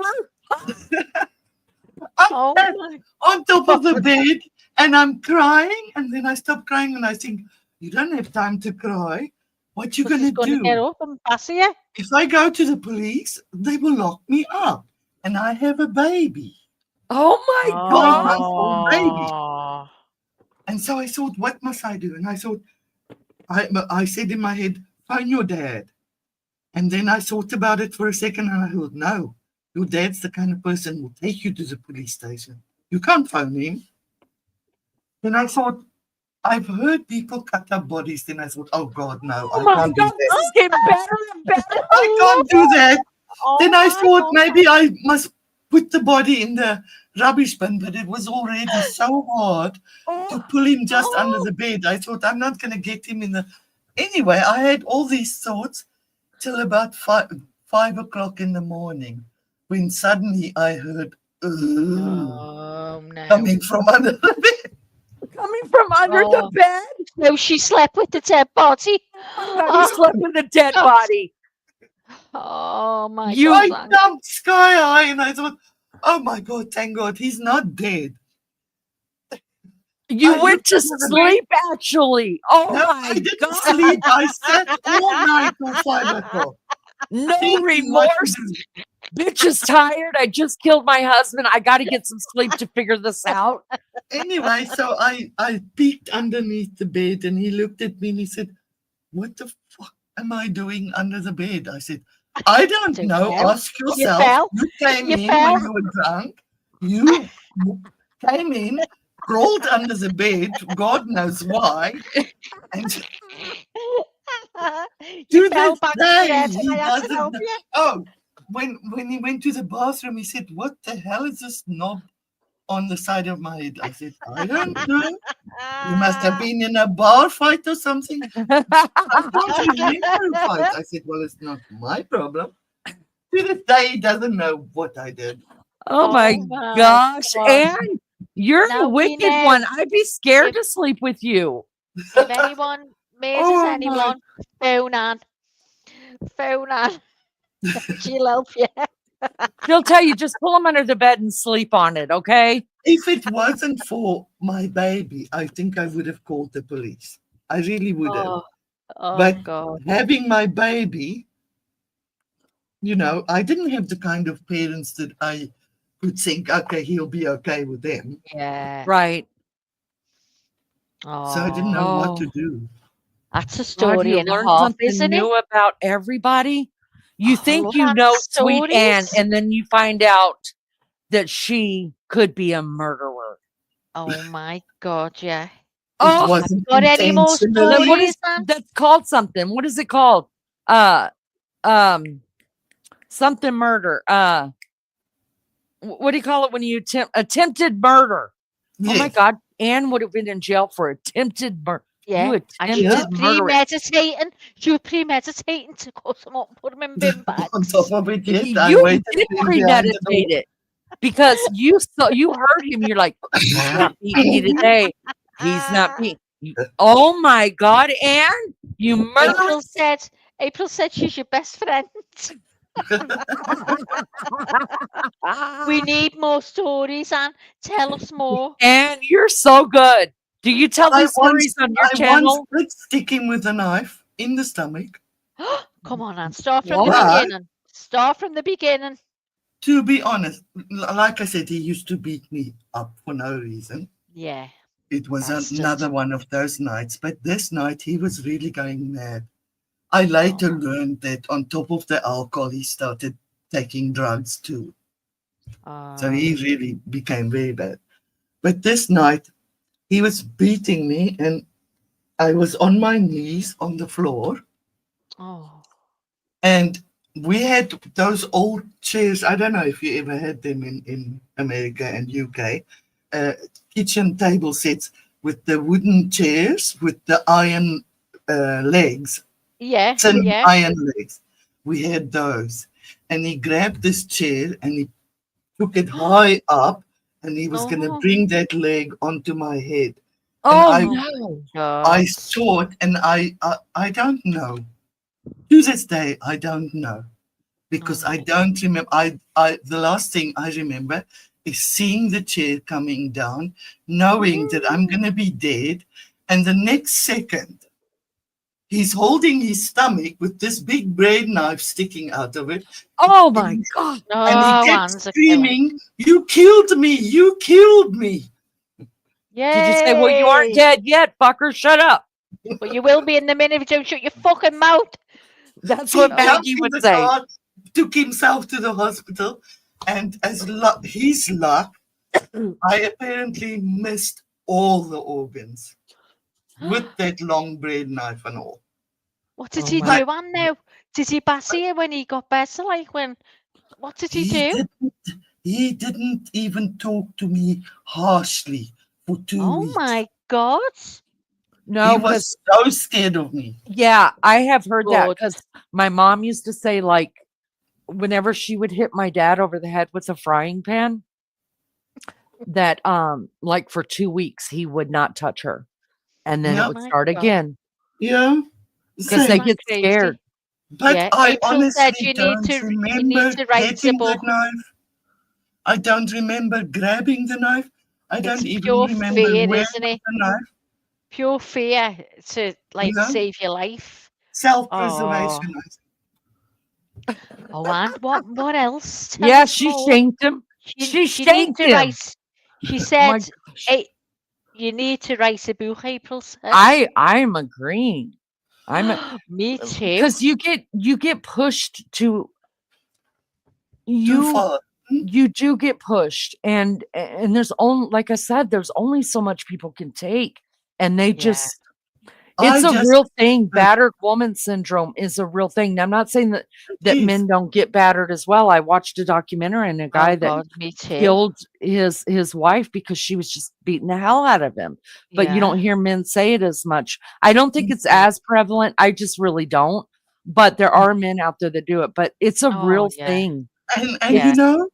Oh sat my. on top of the bed, and I'm crying, and then I stop crying, and I think, you don't have time to cry. What you Because he's gonna going to get do? up and pass you. If I go to the police, they will lock me up, and I have a baby, Oh my 12-month-old baby. Oh. And so I thought, what must I do? And I thought, I said in my head, phone your dad. And then I thought about it for a second, and I thought, no, Your dad's the kind of person who will take you to the police station. You can't phone him. And I thought, I've heard people cut up bodies. Then I thought, oh God, no, Oh I my can't do God, this that. is getting better and better. I can't do that. Oh Then I my thought God. maybe I must put the body in the rubbish bin, but it was already so hard to pull him just under the bed. I thought, I'm not going to get him in the. Anyway, I had all these thoughts till about 5 o'clock in the morning, when suddenly I heard Oh no. coming from under the bed. Coming from under the Oh. bed. No, she slept with the dead body. I thought he slept with a dead God. body. Oh my You- God. I Frank. jumped sky high and I thought, oh my God, thank God, he's not dead. You I went looked to under the sleep, actually. Oh No, my I didn't God. sleep. I sat all night till 5 o'clock. No thinking what to remorse. do. Bitch is tired. I just killed my husband. I got to get some sleep to figure this out. Anyway, so I peeked underneath the bed and he looked at me and he said, what the fuck am I doing under the bed? I said, I don't Don't know. know. Ask yourself. fell. You came You in fell. when you were drunk. You came in, crawled under the bed, God knows why. And You to fell this back to your day, head he and I had to doesn't help know. you. Oh, when he went to the bathroom, he said, what the hell is this knob on the side of my head? I said, I don't know. You must have been in a bar fight or something. I can't remember a fight. I said, well, it's not my problem. To this day, he doesn't know what I did. Oh my my gosh. God. And you're Now a we wicked know. one. I'd be scared If- to sleep with you. If anyone murders Oh, my. anyone, phone Ann. Phone Ann. She'll help you. She'll tell you, just pull him under the bed and sleep on it, okay? If it wasn't for my baby, I think I would have called the police. I really would have. Oh But God. having my baby, you know, I didn't have the kind of parents that I could think, okay, he'll be okay with them. Yeah. Right. So I didn't know what to Oh. do. That's a God, story you and a learn half, something isn't it? new about everybody. You I think love you that know Sweet Anne, stories. and then you find out that she could be a murderer. Oh my God, yeah. It Oh, wasn't Got any more intentionally. then what is stories, Ann? that's called something? What is it called? Something murder. What do you call it when you attempted murder? Oh my Yes. God, Anne would have been in jail for attempted murder. Yeah. You And she was attempted murder. premeditating. She was premeditating to cut them up and put them in bin On bags. top of it, yes, I You waited did for him behind the door. premeditate it because you heard him. You're like, he's not beating me today. He's not beating. Oh my God, Anne, you murderer! April said she's your best friend. We need more stories, Anne. Tell us more. Anne, you're so good. Do you tell I these stories on your once channel? did stick him with a knife in the stomach. Come on, Anne. Start from the What? beginning. Start from the beginning. To be honest, like I said, he used to beat me up for no reason. Yeah. It was Bastard. another one of those nights. But this night, he was really going mad. I later learned that on top of the alcohol, he started taking drugs too. So he really became very bad. But this night, he was beating me and I was on my knees on the floor. Oh. And we had those old chairs. I don't know if you ever had them in America and UK. Kitchen table sets with the wooden chairs with the iron legs. Yeah. Thin Yeah. iron legs. We had those. And he grabbed this chair and he took it high up and he was going to Oh. bring that leg onto my head. Oh I- no! I God. saw it and I don't know. To this day, I don't know. Because I don't remember. The last thing I remember is seeing the chair coming down, knowing that I'm going to be dead. And the next second, he's holding his stomach with this big bread knife sticking out of it. Oh my God! No, And he kept Anne's a killer. screaming, "You killed me! You killed me!" Did you say, "Well, you aren't Yay. dead yet, fucker? Shut up"? But you will be in the minute if you don't shut your fucking mouth. That's He what jumped Maggie in would the say. car, took himself to the hospital. And as his luck, I apparently missed all the organs with that long bread knife and all. What did Oh he my. But do, Anne, now? Did he bassy you when he got better? Like, what did he he do? didn't. He didn't even talk to me harshly for 2 weeks. Oh my God. No, He because was so scared of me. yeah, I have heard that Good. because my mom used to say, like, whenever she would hit my dad over the head with a frying pan, that like for 2 weeks he would not touch her. And then it Yeah, Oh would my start God. again yeah, because they Isn't same. that get scared. crazy? But Yeah. I April said honestly don't you need remember to write a getting the book. knife. I don't remember grabbing the knife. I It's don't even pure remember fear, where isn't was it? the knife. Pure fear to You like know, save your life. Oh, self-preservation. oh, and what else? Tell Yeah, us she more. shanked him. She She need shanked to him. write. She Oh my said, gosh. "Hey, you need to write a book." April said. I'm agreeing. I'm Me too. because you get pushed to Too you far. Hmm? you do get pushed, and there's only, like I said, there's only so much people can take, and they Yeah. just it's I a just real thing. Battered woman syndrome is a real thing. Now, I'm not saying that is. men don't get battered as well. I watched a documentary on a Oh guy that God, me too. killed his wife because she was just beating the hell out of him. But you don't Yeah. hear men say it as much. I don't think it's No. as prevalent. I just really don't. But there are men out there that do it. But it's a Oh real yeah. thing. And It you Yeah. know,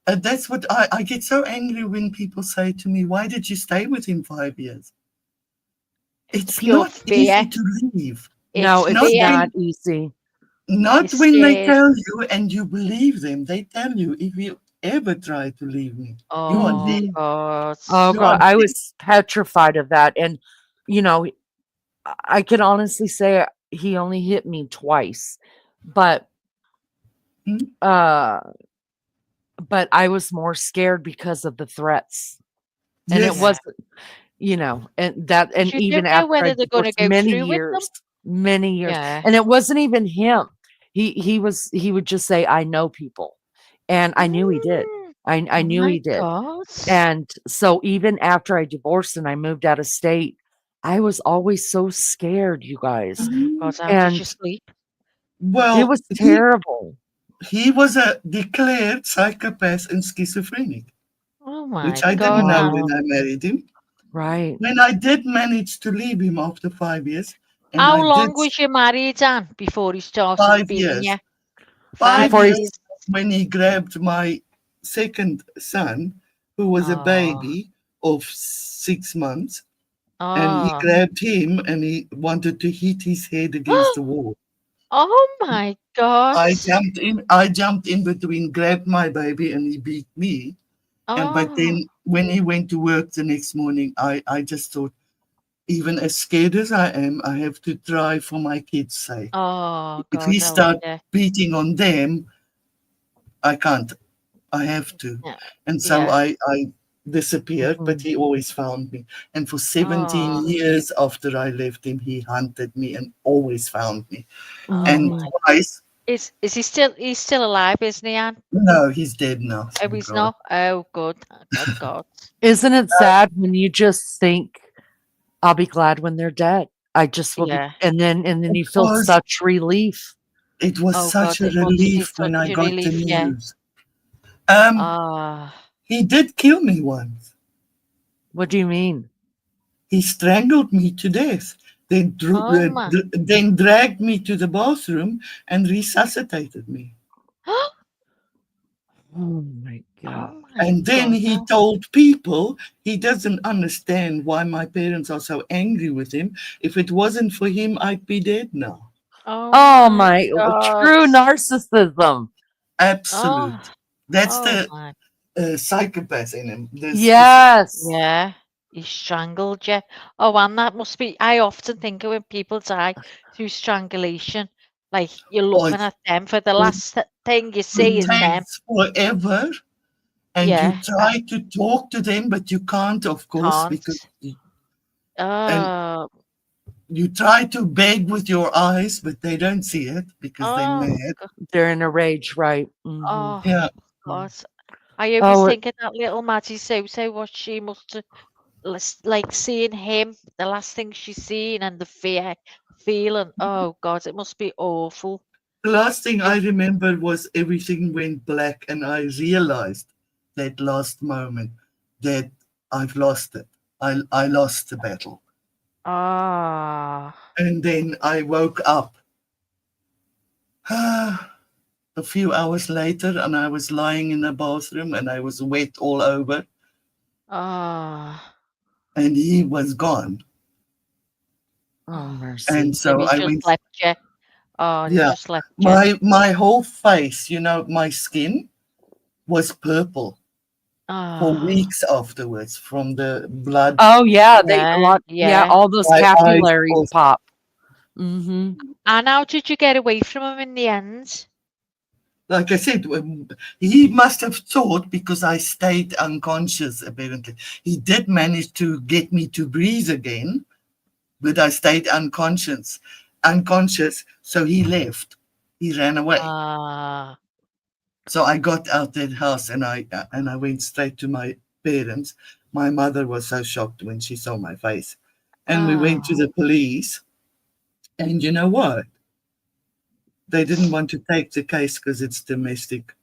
that's what I get so angry when people say to me, "Why did you stay with him 5 years?" It's Pure not easy fear. to leave. It's no, it's Not fear. not when easy. not You're when they scared. tell you and you believe them. They tell you, if you ever try to leave me, you are Oh dead. Mhm. God. Oh You are God, I dead. was petrified of that. And you know, I can honestly say he only hit me twice. But Hmm? uh but I was more scared because of the threats. And it Yeah. Yes. wasn't, and that, Because and you even don't know after I whether they're going to divorced go through with them. many years, Yeah. and it wasn't even him. He would just say, "I know people," and I knew he did. Mm, I oh knew my he did. God. And so even after I divorced and I moved out of state, I was always so scared, you guys, Oh Mhm. God, how did and you sleep? it Well, was terrible. he was a declared psychopath and schizophrenic, Oh which my I didn't God, know Anne. Wow. when I married him. Right. When I did manage to leave him after 5 years, and How I did long was you married, Anne, before he started 5 years. beating you? 5 5 Before years years. he's when he grabbed my second son, who was a Oh, baby of 6 months, and he oh. grabbed him and he wanted to hit his head against the wall. Oh my God. I jumped in between, grabbed my baby, and he beat me. And but Oh, then when he went to work the next morning, I just thought, even as scared as I am, I have to try for my kids' sake. oh If God, he I love start you. beating on them, I can't. I have to. Yeah, And so yeah. I disappeared, but Mhm. he always found me. And for 17 Oh, years after I left him, he hunted me and always found me. oh And Mhm. my. twice, Is he still, he's still alive, isn't he, Anne? no, he's dead now, Oh, thank he's God. not? Oh, good. Thank God. Isn't it sad when you just think, "I'll be glad when they're dead. I just will be," Yeah. and then It you feel was such relief. it was Oh God, such a it must be relief when such I a got the relief. Yeah. news. Um, Ah. he did kill me once. What do you mean? He strangled me to death, Oh my. then dragged me to the bathroom and resuscitated me. Oh my Oh god. my And then God. he told people he doesn't understand why my parents are so angry with him. If it wasn't for him, I'd be dead now. Oh Oh my my God. true narcissism. Oh, Absolute. That's oh the my. psychopath in him. Yes. Yeah. He strangled you. Oh, and that must be, I often think of when people die through strangulation, like you're Oh, looking at them for the it, last thing you see it is Mhm. them. takes forever, and you Yeah. try to talk to them, but you can't, of course, Can't. because and Oh, you try to beg with your eyes, but they don't see it because they're oh, mad. go- They're in a rage, right? Mhm. oh. Yeah. God. I always Oh, think of that little Maddie Soto, what she must have, like seeing him, the last thing she's seen, and the fear, feeling. Oh God, it must be awful. The last thing I You- remember was everything went black, and I realized that last moment that I've lost it. I lost the battle. Ah, And then I woke up a few hours later, and I was lying in the bathroom and I was wet all over, ah. and he was gone. oh And mercy. And so he's I just went, left you. Oh, and he yeah, just left you. my whole face, my skin was purple for Ah, weeks afterwards from the blood. Oh yeah, they a yeah, lot. Yeah, yeah. all those My eyes capillaries also. pop. Mm-hmm. And how did you get away from him in the end? Like I said, he must have thought because I stayed unconscious, apparently. He did manage to get me to breathe again, but I stayed unconscious. So he left. He ran away. Ah, So I got out that house, and I went straight to my parents. My mother was so shocked when she saw my face. And we went to ah. the police, and you know what? They didn't want to take the case because it's domestic.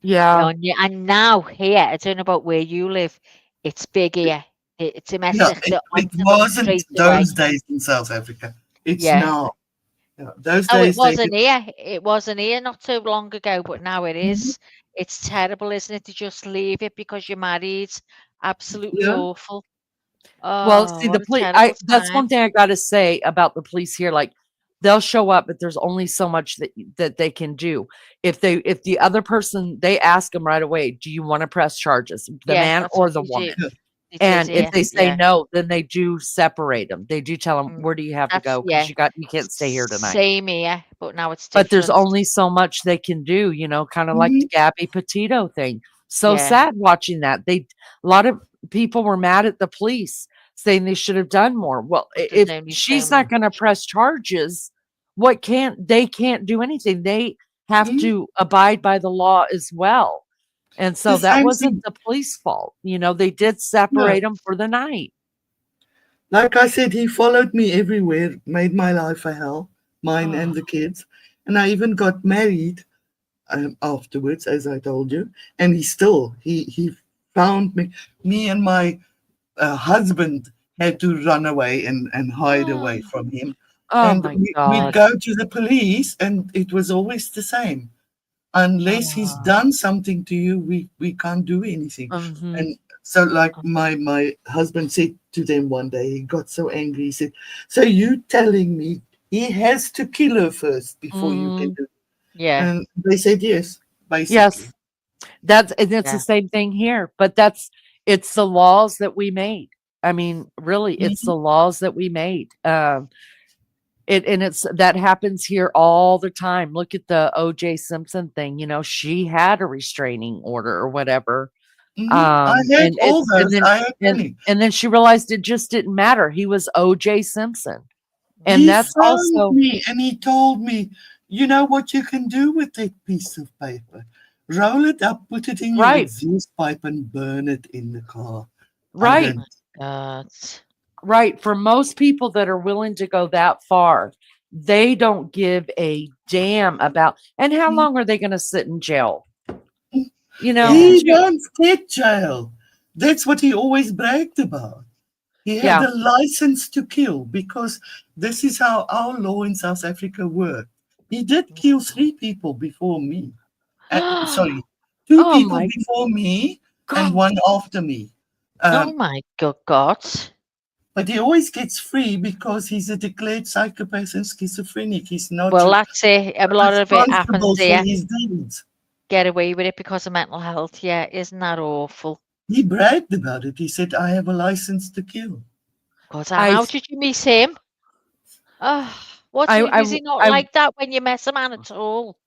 Yeah. And now here, I don't know about where you live, it's big here. It's Yeah, domestic. it, They're it onto them wasn't straight away. those days in South Africa. It's Yeah. now. Yeah, those Oh, it days they wasn't here. It wasn't here not so long ago, but now it Mhm. is. It's terrible, isn't it, to just leave it because you're married? Absolutely Yeah. awful. Well, Oh, see, the what a police. terrible That's one time. thing I got to say about the police here. Like, they'll show up, but there's only so much that they can do. If the other person, they ask them right away, "Do you want to press charges, the Yeah, man that's or what the they do. woman?" Yeah. It is And if here. they say Yeah. no, then they do separate them. They do tell them, Mm, "Where do you have to that's go? Because yeah. you can't stay here tonight." Same here, but now it's But there's different. only so much they can do, kind of like the Mhm. Gabby Petito thing. So Yeah, sad watching that. A lot of people were mad at the police saying they should have done more. Well, but there's if only so she's not much. going to press charges, they can't do anything. They have Mhm. to abide by the law as well. And The so that same wasn't thing. the police fault. They did Yeah. separate them for the night. Like I said, he followed me everywhere, made my life a hell, mine Oh, and the kids. And I even got married afterwards, as I told you. And he found me. Me and my husband had to run away and hide away oh, from him. Oh And my we'd God. go to the police, and it was always the same. Unless he's oh, done something to you, we can't do anything. Hmm. And so, like my husband said to them one day, he got so angry. He said, "So you telling me he has to kill her first before you can Hmm. do it?" yeah, And they said yes, basically. Yes. It's the yeah. same thing here, but it's the laws that we made. I mean, really, it's Mhm. the laws that we made. It's that happens here all the time. Look at the O.J. Simpson thing. She had a restraining order or whatever. I had And all it's and those. then I had and many. and then she realized it just didn't matter. He was O.J. Simpson, and He that's phoned also me and he told me, "You know what you can do with that piece of paper? Roll it up, put it in your right, exhaust pipe, and burn it in the car." I Oh right, my didn't. God. right. For most people that are willing to go that far, they don't give a damn about. And how long are they going to sit in jail? Yeah. He won't get jail. That's what he always bragged about. He had Yeah, a license to kill because this is how our law in South Africa worked. He did kill 3 people before me. Sorry, two oh people my before me and God. one after me. Oh Um, my good God. but he always gets free because he's a declared psychopath and schizophrenic. He's not Well, that's it. A lot of it happens responsible for here. his deeds. Get away with it because of mental health. Yeah, isn't that awful? He bragged about it. He said, "I have a license to kill." God, and I how did you meet him? Oh, I was I he not I like that when you met a man at all?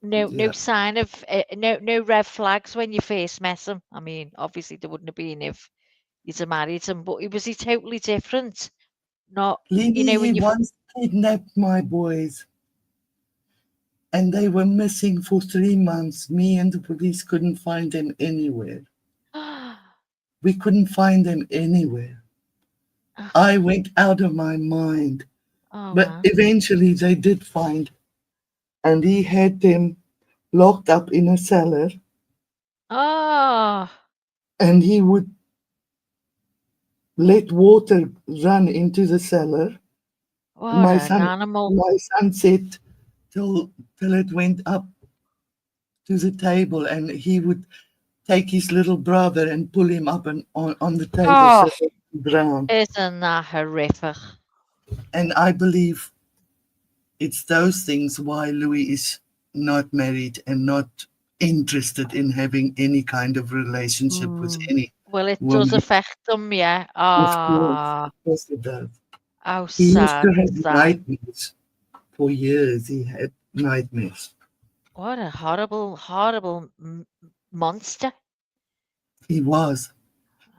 No Yeah. sign of no red flags when you first met him. I mean, obviously there wouldn't have been if you'd have married him, but was he totally different? Not, Lenny, he when you once kidnapped my boys. and they were missing for 3 months. Me and the police couldn't find them anywhere. We couldn't find them anywhere. I went out of my mind. Oh, But man. eventually they did find, and he had them locked up in a cellar, Oh, and he would let water run into the cellar. what My an son, animal. my son said till it went up to the table, and he would take his little brother and pull him up and on the table so Oh, that he drowned. isn't that horrific? And I believe it's those things why Louis is not married and not interested in having any kind of relationship with Mm. any Well, it does woman. affect them, yeah. Of course it does. How He used sad to is have that? nightmares for years. He had nightmares. What a horrible, horrible monster. He was.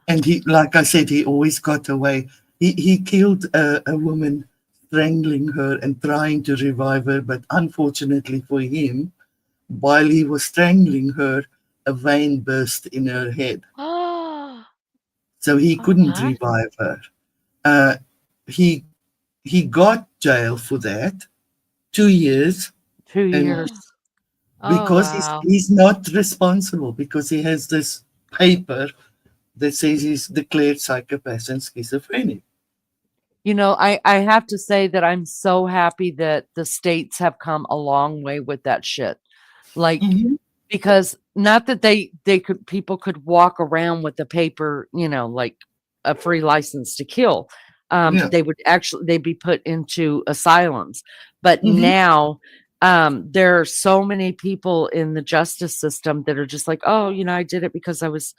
And he, like I said, he always got away. He killed a woman, strangling her and trying to revive her. But unfortunately for him, while he was strangling her, a vein burst in her head. Oh, So he oh, couldn't man. revive her. Uh, he he got jail for that, 2 years, 2 years. and Oh, because wow. he's not responsible, because he has this paper that says he's declared psychopath and schizophrenic. You know, I have to say that I'm so happy that the states have come a long way with that shit. Like, Mhm. because not that they could people could walk around with a paper, you know, like a free license to kill. Yeah. They would actually they'd be put into asylums. But Mhm. now there are so many people in the justice system that are just like, oh, you know, I did it because I was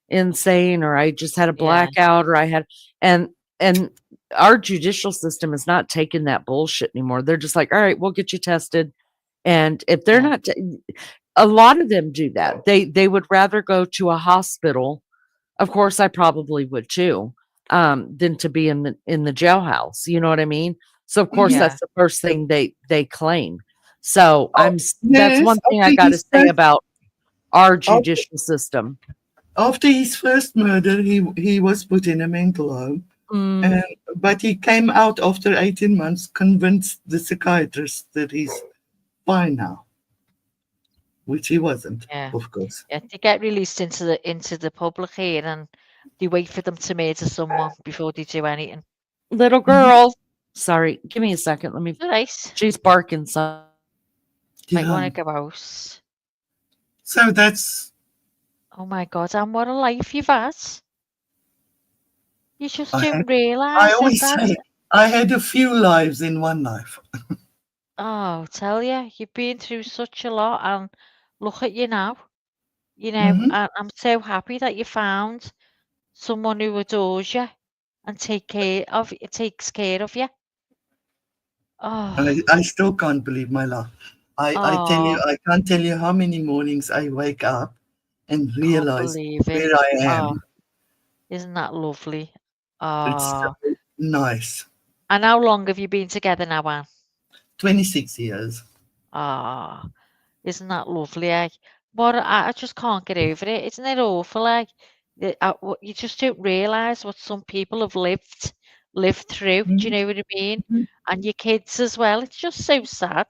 insane, or I just had a Yeah, blackout, or I had and and our judicial system is not taking that bullshit anymore. They're just like, all right, we'll get you tested. And if they're yeah, not, a lot of them do that. They would rather go to a hospital. Of course, I probably would too, than to be in the jailhouse. You know what I mean? So of course, Mhm. yeah. that's the first thing they claim. So Oh, that's yes, one thing I got to say about our after, judicial system. after his first murder, he was put in a mental home. Mm, And, but he came out after 18 months, convinced the psychiatrist that he's fine now, which he wasn't, Yeah. of course. Yeah, they get released into the public here and they wait for them to murder someone before they do anything. little Mhm. girl, sorry, give me a second. Let me. All right. She's barking. So Might Yeah. want to go out. So that's, Oh my God, and what a life you've had. You just I had, don't I realise it, always that. say, I had a few lives in one life. Oh, tell you, you've been through such a lot and look at you now. You know, Hmm. and I'm so happy that you found someone who adores you and takes care of you. And Oh, I still can't believe my luck. I tell you, oh, I can't tell you how many mornings I wake up and can't realize believe it. where I Oh, am. isn't that lovely? It's Oh, so nice. and how long have you been together now, Anne? 26 years. Oh, isn't that lovely? What I just can't get over it. Isn't it awful? What you just don't realise what some people have lived through. Do you Mhm. know what I mean? And your kids as well. It's just so sad,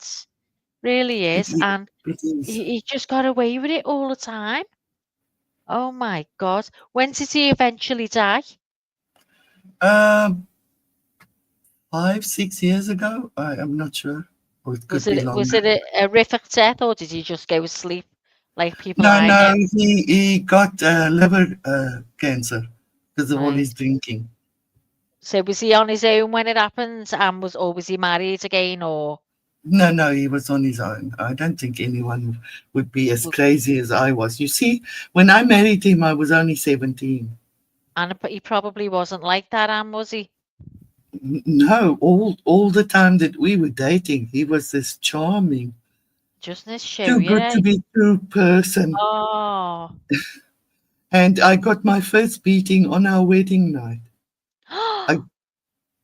really It is. is. And It is. he just got away with it all the time. Oh my God! When did he eventually die? Um, 5, 6 years ago. I am not sure, or it could be Was longer. it a horrific death, or did he just go to sleep like people No, I no, know? he got liver cancer because of all Right. his drinking. So was he on his own when it happened, and was he married again, or No, no, he was on his own. I don't think anyone would be as was crazy as I was. You see, when I married him, I was only 17. and he probably wasn't like that, was he? No, all the time that we were dating, he was this charming, Doesn't it show too you, good eh? to be true person. Oh. And I got my first beating on our wedding night. I,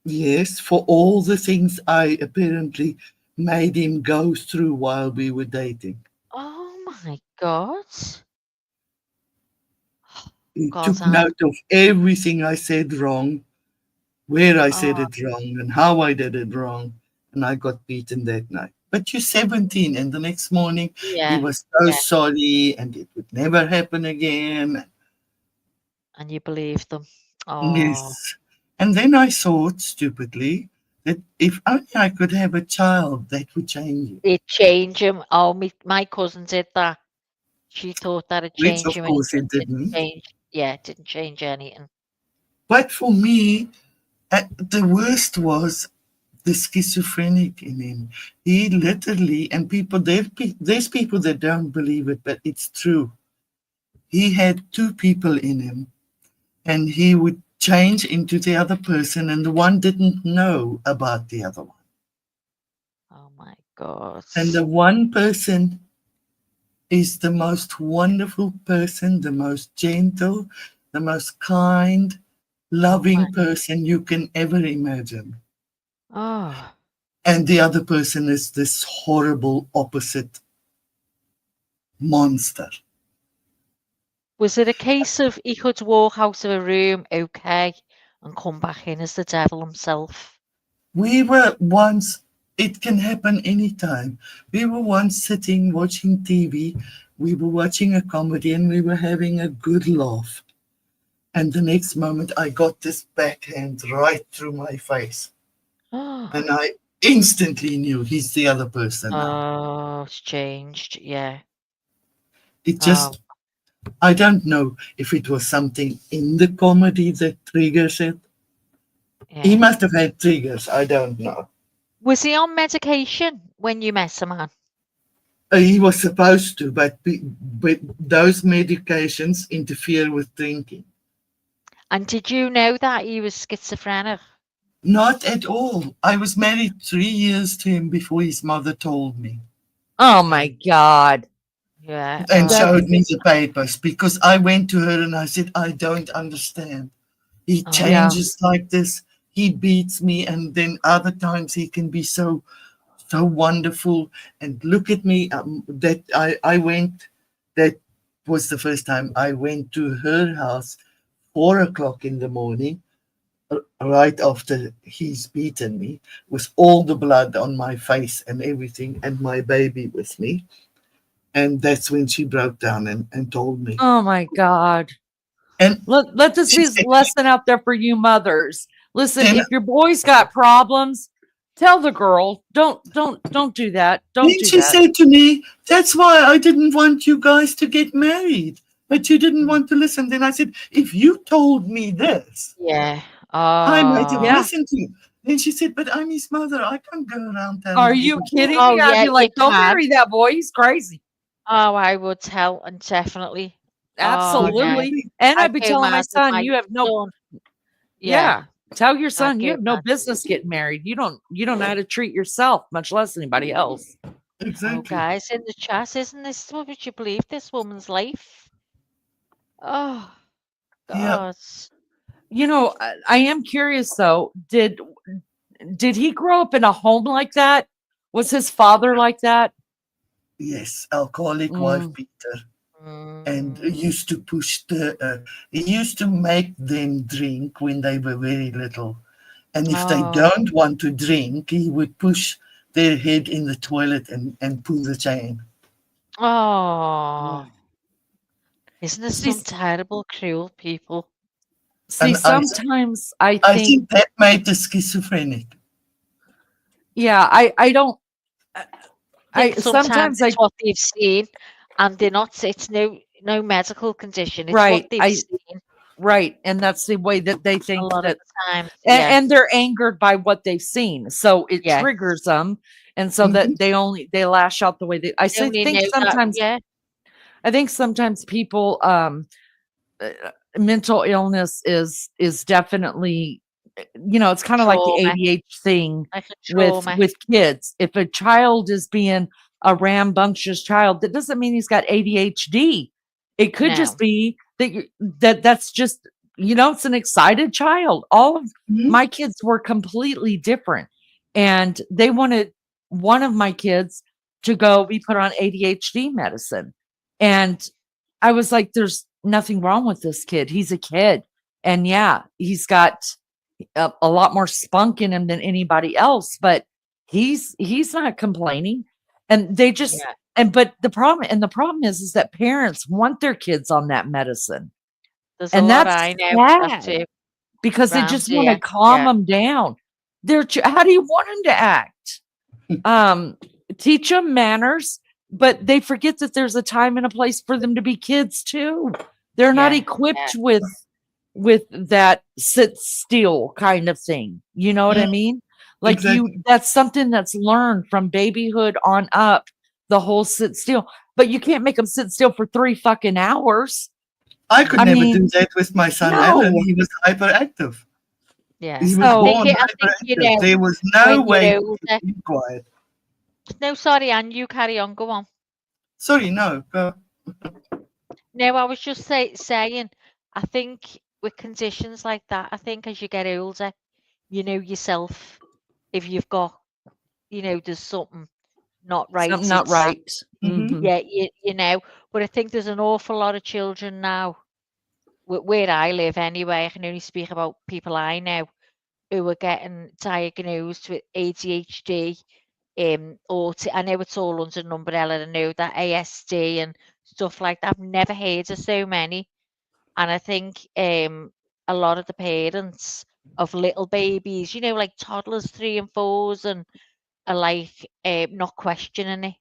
yes, for all the things I apparently made him go through while we were dating. Oh my God. He God, took note of everything I said wrong, where I said oh, it wrong, and how I did it wrong. And I got beaten that night. But you're 17, and the next morning he yeah, was so yeah. sorry, and it would never happen again. And you believe them. Oh, Yes. And then I thought stupidly that if only I could have a child, that would change it. it changed him. Oh, my cousin did that. She thought that it Which, changed of him, and course, it it didn't didn't. change. Yeah, it didn't change anything. But for me, the worst was the schizophrenic in him. He literally, and there's people that don't believe it, but it's true. He had two people in him, and he would change into the other person, and the one didn't know about the other one. Oh my God. And the one person is the most wonderful person, the most gentle, the most kind, Oh my. loving person you can ever imagine. Oh. And the other person is this horrible opposite monster. Was it a case of he could walk out of a room okay and come back in as the devil himself? We were once, it can happen anytime. We were once sitting watching TV. We were watching a comedy and we were having a good laugh. And the next moment, I got this backhand right through my face. Oh, And I instantly knew he's the other person now. it's changed. Yeah. It Oh, just, I don't know if it was something in the comedy that triggers it. He yeah. must have had triggers. I don't know. Was he on medication when you met him, man? He was supposed to, but those medications interfere with drinking. And did you know that he was schizophrenic? Not at all. I was married 3 years to him before his mother told me Oh my God. Yeah. and That showed me the papers because I went to her and I said, I don't understand. He Oh, Yeah. changes like this. He beats me, and then other times he can be so wonderful. And look at me. That I went. That was the first time I went to her house, 4 o'clock in the morning, right after he's beaten me, with all the blood on my face and everything, and my baby with me. And that's when she broke down and told me. Oh my God. And Let this be she a said, lesson out there for you mothers. Listen, then, if your boy's got problems, tell the girl. Don't do that. Don't then do she that. said to me, that's why I didn't want you guys to get married. But you didn't want to listen. Then I said, if you told me this, yeah. I might have Oh. Yeah. listened to you. Then she said, but I'm his mother. I can't go around telling Are you people. kidding Oh, me? I'd yeah, be you like, don't can. marry that boy. He's crazy. Oh, I would tell, and definitely. Oh, no. Absolutely. And I'd I'd be go telling my mad with son, my you have no son. yeah. Tell your I'd son you go have no mad. business getting married. You don't know how to treat yourself, much less anybody else. Oh, Exactly. guys, in the chat, isn't this what would you believe this woman's life? Oh, Yeah. God. You know, I am curious though. Did he grow up in a home like that? Was his father like that? Yes. Alcoholic wife Mm, beater. And Mm, used to push he used to make them drink when they were very little. And if they oh, don't want to drink, he would push their head in the toilet and pull the chain. oh. mm. Isn't there See, some terrible, cruel people? see, And sometimes I I think, think that made the schizophrenic. yeah, I don't, I think sometimes sometimes it's what they've seen, and they're not. It's no medical condition. It's what right, they've seen right, and that's the way that they a think lot of that, the times. Yeah, and they're angered by what they've seen, so it yeah. triggers them, and so Mhm. that they lash out the way they. They only know that. Yeah, I think sometimes people uh, mental illness is definitely it's kind of like the trauma, ADHD thing like a trauma. with kids. If a child is being a rambunctious child, that doesn't mean he's got ADHD. It could just No. be that that's just it's an excited child. All of Mhm. my kids were completely different, and they wanted one of my kids to go be put on ADHD medicine. And I was like, there's nothing wrong with this kid. He's a kid. And yeah, he's got a lot more spunk in him than anybody else, but he's not complaining. And they just Yeah. but the problem is that parents want their kids on that medicine. There's a And lot that's I know that sad too because they round just want to here. calm Yeah. them down. How do you want them to act? Teach them manners, but they forget that there's a time and a place for them to be kids too. They're not Yeah. Yeah. equipped with that sit still kind of thing. You know what I Mm, mean? Like exactly. that's something that's learned from babyhood on up, the whole sit still. But you can't make them sit still for 3 fucking hours. I could I never do mean, that with my son Alan. no. He was hyperactive. Yeah. He was I So think born I think, hyperactive. There was no when way you're to older. keep quiet. No, sorry, Anne, you carry on. Go on. Sorry, no. No, I was just saying, I think with conditions like that, I think as you get older, you know yourself. If you've got, there's something not right. something not It's right. Mhm. Mhm. yeah, you know. But I think there's an awful lot of children now, where I live anyway. I can only speak about people I know who are getting diagnosed with ADHD. I know it's all under an umbrella. I know that ASD and stuff like that. I've never heard of so many. And I think a lot of the parents of little babies, like toddlers, 3 and 4s, and are like not questioning it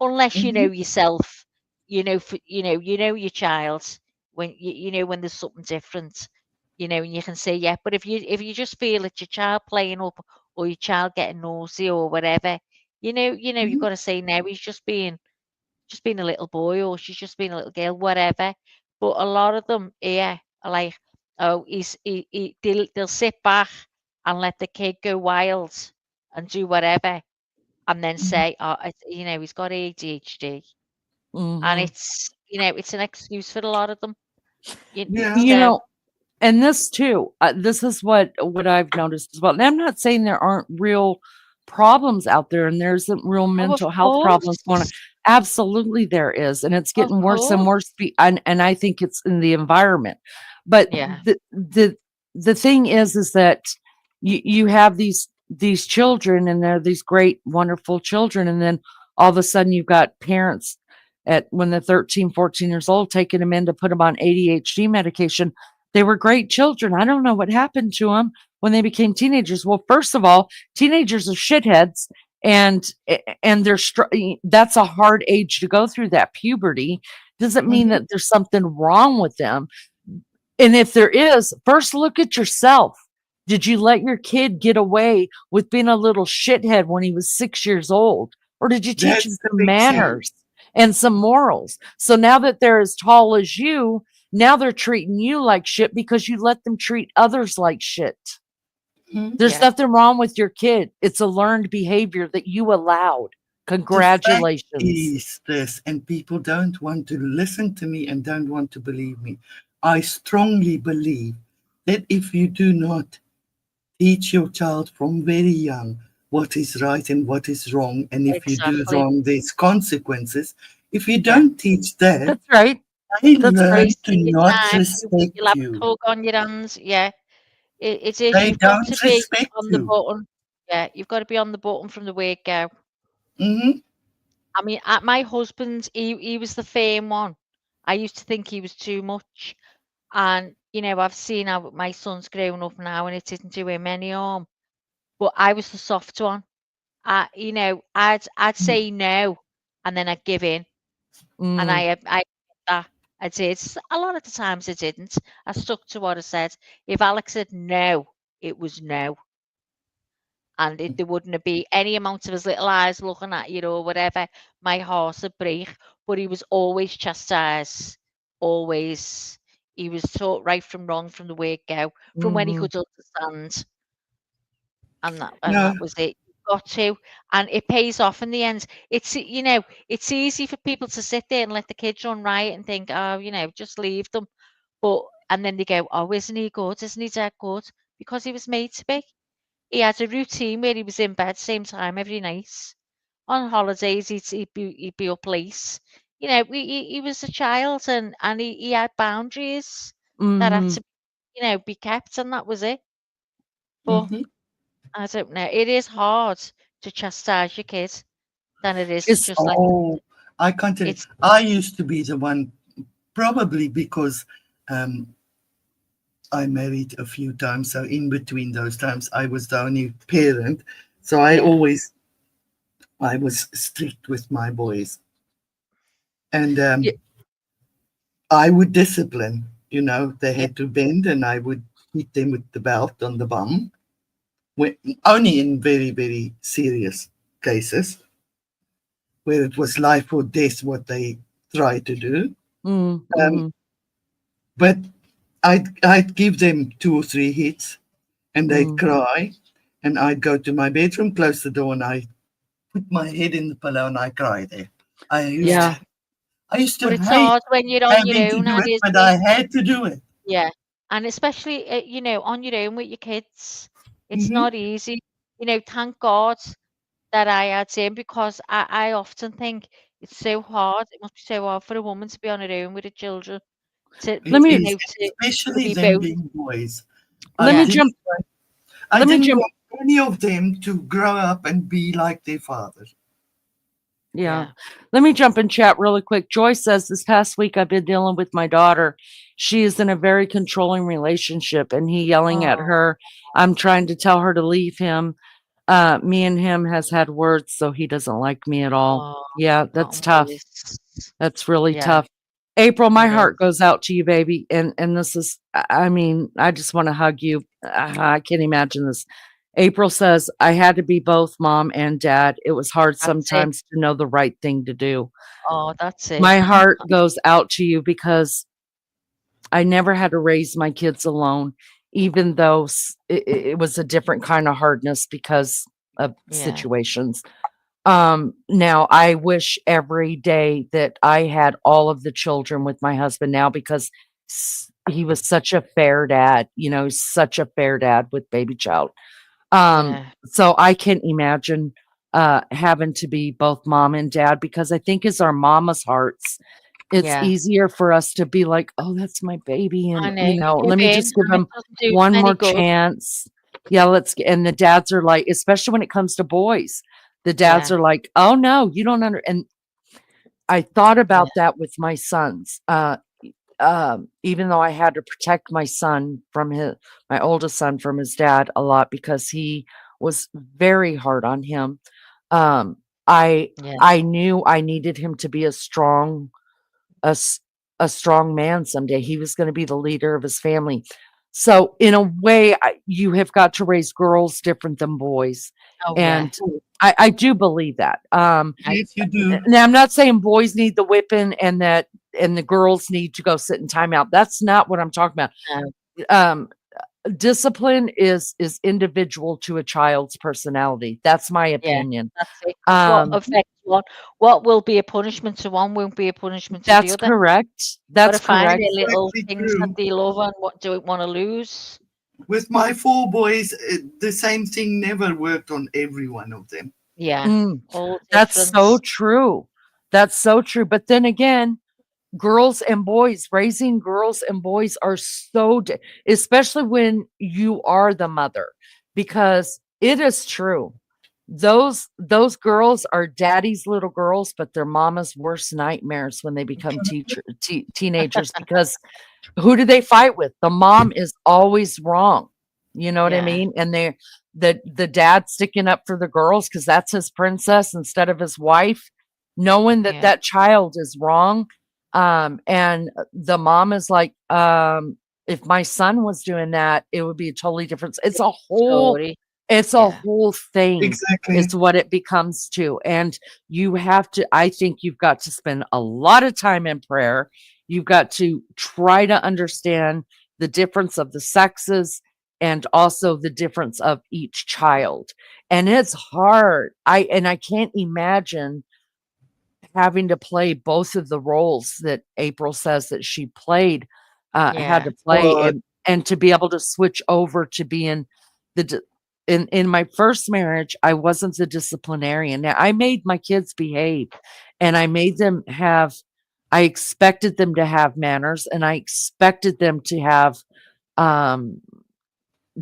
unless you know Mhm. yourself. You know your child when when there's something different. And you can say yeah. But if you just feel it's your child playing up or your child getting naughty or whatever, you've Mhm. got to say no. He's just being a little boy or she's just being a little girl, whatever. But a lot of them here are like, oh, they'll sit back and let the kid go wild and do whatever, and then Mhm. say, oh, he's got ADHD, and Mhm. it's an excuse for a lot of them. Yeah. You So know, and this too, this is what I've noticed as well. And I'm not saying there aren't real problems out there, and there's some real oh, of mental health problems going on. course, Absolutely, there is, and it's of getting worse and course, worse. And I think it's in the environment. But yeah, the thing is that you have these children, and they're these great, wonderful children, and then all of a sudden you've got parents at when they're 13, 14 years old, taking them in to put them on ADHD medication. They were great children. I don't know what happened to them when they became teenagers. Well, first of all, teenagers are shitheads, and that's a hard age to go through, that puberty. Doesn't mean Mhm. that there's something wrong with them. And if there is, first look at yourself. Did you let your kid get away with being a little shithead when he was 6 years old? Or did you teach him That's the some big thing. manners and some morals? So now that they're as tall as you, now they're treating you like shit because you let them treat others like shit. Mhm. There's yeah, nothing wrong with your kid. It's a learned behavior that you allowed. The fact Congratulations. is this, and people don't want to listen to me and don't want to believe me. I strongly believe that if you do not teach your child from very young what is right and what is wrong, and if you do exactly, wrong, there's consequences. If you yeah. don't teach that, That's right. they That's right. learn to Wasting your not time, you'll respect have a you. tug on your hands, yeah. It is. They You've got don't to be respect on the you. button. Yeah, you've got to be on the button from the word go. Hmm. I mean, at my husband, he was the firm one. I used to think he was too much, and I've seen how my son's grown up now, and it didn't do him any harm. But I was the soft one. I'd say no, and then I'd give in, and Mm. I that I did. A lot of the times I didn't. I stuck to what I said. If Alex said no, it was no. And there wouldn't be any amount of his little eyes looking at you or whatever, my heart would break. But he was always chastised, always. He was taught right from wrong from the word go, from when he Mhm. could understand, and that and No, that was it. You've got to, and it pays off in the end. It's easy for people to sit there and let the kids run riot and think, oh, just leave them. But and then they go, oh, isn't he good? Isn't he that good? Because he was made to be. he had a routine where he was in bed same time every night. On holidays, he'd be up late. He was a child, and he had boundaries that had Hmm. to, be kept, and that was it. But Hmm. I don't know. It is hard to chastise your kid than it is to It's just let Oh, I can't tell you. it's I used to be the one, probably because um, I married a few times. So in between those times, I was the only parent. So yeah, I was strict with my boys, and yeah. I would discipline. They yeah, had to bend, and I would hit them with the belt on the bum. When, only in very, very serious cases where it was life or death what they tried to do. Um, Mm-hmm. but I'd give them 2 or 3 hits, and they'd Mm. cry, and I'd go to my bedroom, close the door, and I put my head in the pillow and I cry there. I used yeah. to, Yeah. I used to But it's hate hard when you're on your having to own, do and it, isn't but it? I had to do it. Yeah, and especially on your own with your kids, it's Hmm. not easy. Thank God that I had him, because I often think it's so hard. It must be so hard for a woman to be on her own with her children, to It Let you me know is, to to especially be them both. being boys. I let me Yeah, didn't jump. I Let me didn't jump. want any of them to grow up and be like their father. Yeah. yeah, Let me jump in chat really quick. Joy says this past week I've been dealing with my daughter. She is in a very controlling relationship and he yelling at oh, her. I'm trying to tell her to leave him. Me and him has had words, so he doesn't like me at all. oh, Yeah, that's oh, tough. yes, That's really yeah, tough. April, my it is. heart goes out to you, baby. And this is, I mean, I just want to hug you. I can't imagine this. April says, I had to be both mom and dad. It was hard That's it. sometimes to know the right thing to do. Oh, that's it. My heart goes out to you because I never had to raise my kids alone, even though it was a different kind of hardness because of Yeah, situations. Now I wish every day that I had all of the children with my husband now because he was such a fair dad, such a fair dad with baby child. yeah, So I can imagine having to be both mom and dad because I think as our mama's hearts, it's yeah. easier for us to be like, oh, that's my baby. I And, know, you give let me in, just give and it him doesn't do one them any more good. chance. Yeah, and the dads are like, especially when it comes to boys, the dads Yeah, are like, oh no, you don't and I thought yeah, about that with my sons. Even though I had to protect my son from my oldest son from his dad a lot because he was very hard on him. Um, I yeah, I knew I needed him to be a, s- a strong man someday. He was going to be the leader of his family. So in a way, you have got to raise girls different than boys, oh yeah, and I do believe that. I Yes, you do. Now I'm not saying boys need the whipping and the girls need to go sit in timeout. That's not what I'm talking about. know. Um, Discipline is individual to a child's personality. That's my Yeah, opinion. that's it. Because what Um, affects one, what will be a punishment to one won't be a punishment to the that's other. correct. Gotta That's find correct. their little Exactly things that true. they love and what don't wanna lose. With my 4 boys, the same thing never worked on every one of them. Yeah, Mm, all that's so different. true. That's so true. But then again, girls and boys, raising girls and boys are especially when you are the mother, because it is true. Those girls are daddy's little girls, but they're mama's worst nightmares when they become teenagers because who do they fight with? The mom is always wrong. You know what I Yeah, mean? And the dad sticking up for the girls because that's his princess instead of his wife, knowing that yeah, that child is wrong. And the mom is like, if my son was doing that, it would be a totally different. story. It's a Yeah, whole thing. Exactly. It's what it becomes to, and you have to. I think you've got to spend a lot of time in prayer. You've got to try to understand the difference of the sexes and also the difference of each child. And it's hard. I can't imagine having to play both of the roles that April says that she had yeah, to play God. and to be able to switch over to being the in my first marriage, I wasn't the disciplinarian. Now I made my kids behave, and I made them have. I expected them to have manners, and I expected them to have um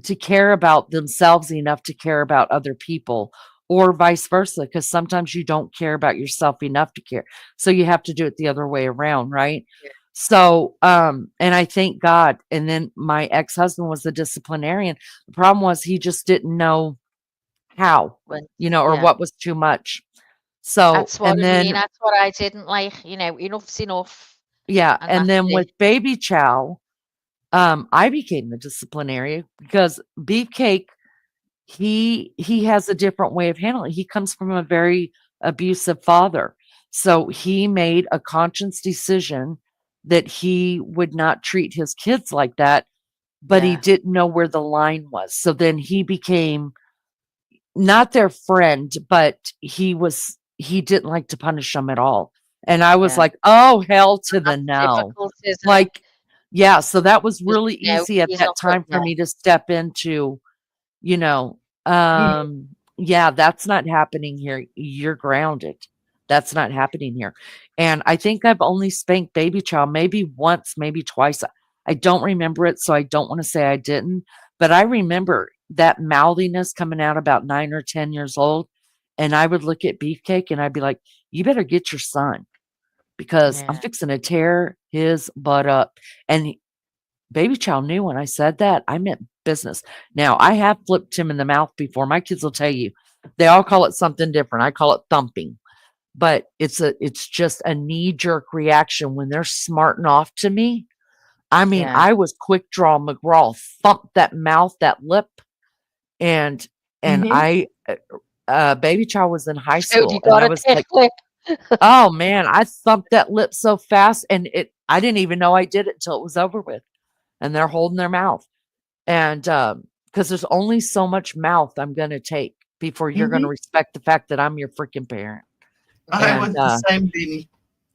to care about themselves enough to care about other people, or vice versa, because sometimes you don't care about yourself enough to care, so you have to do it the other way around, right? Yeah. So and I thank God. And then my ex-husband was the disciplinarian. The problem was he just didn't know how, When, or yeah, what was too much. So that's what and I mean. then That's what I didn't like. Enough's enough, yeah, and and that's then it. with baby chow, I became the disciplinarian because Beefcake, he has a different way of handling it. He comes from a very abusive father. So he made a conscious decision that he would not treat his kids like that, but he Yeah, didn't know where the line was. So then he became not their friend, but he didn't like to punish them at all. And I was yeah. like, "Oh, hell to the That's no." difficult, isn't it? Like, yeah, so that was 'Cause, really easy at he's that not good. time for No. me to step into, you know, Mm. yeah, that's not happening here. You're grounded. That's not happening here. And I think I've only spanked baby child maybe once, maybe twice. I don't remember it, so I don't want to say I didn't. But I remember that mouthiness coming out about 9 or 10 years old. And I would look at Beefcake and I'd be like, you better get your son because I'm Yeah, fixing to tear his butt up. And baby child knew when I said that, I meant business. Now, I have flipped him in the mouth before. My kids will tell you. They all call it something different. I call it thumping. But it's just a knee-jerk reaction when they're smarting off to me. I mean, yeah. I was quick draw McGraw, thump that mouth, that lip, and Mhm. I baby child was in high Showed you school, and got I a was tick like, lip. oh man, I thumped that lip so fast, and I didn't even know I did it until it was over with. And they're holding their mouth. And because there's only so much mouth I'm gonna take before you're gonna Mhm. respect the fact that I'm your freaking parent. I Yeah, And was the same, Lenny.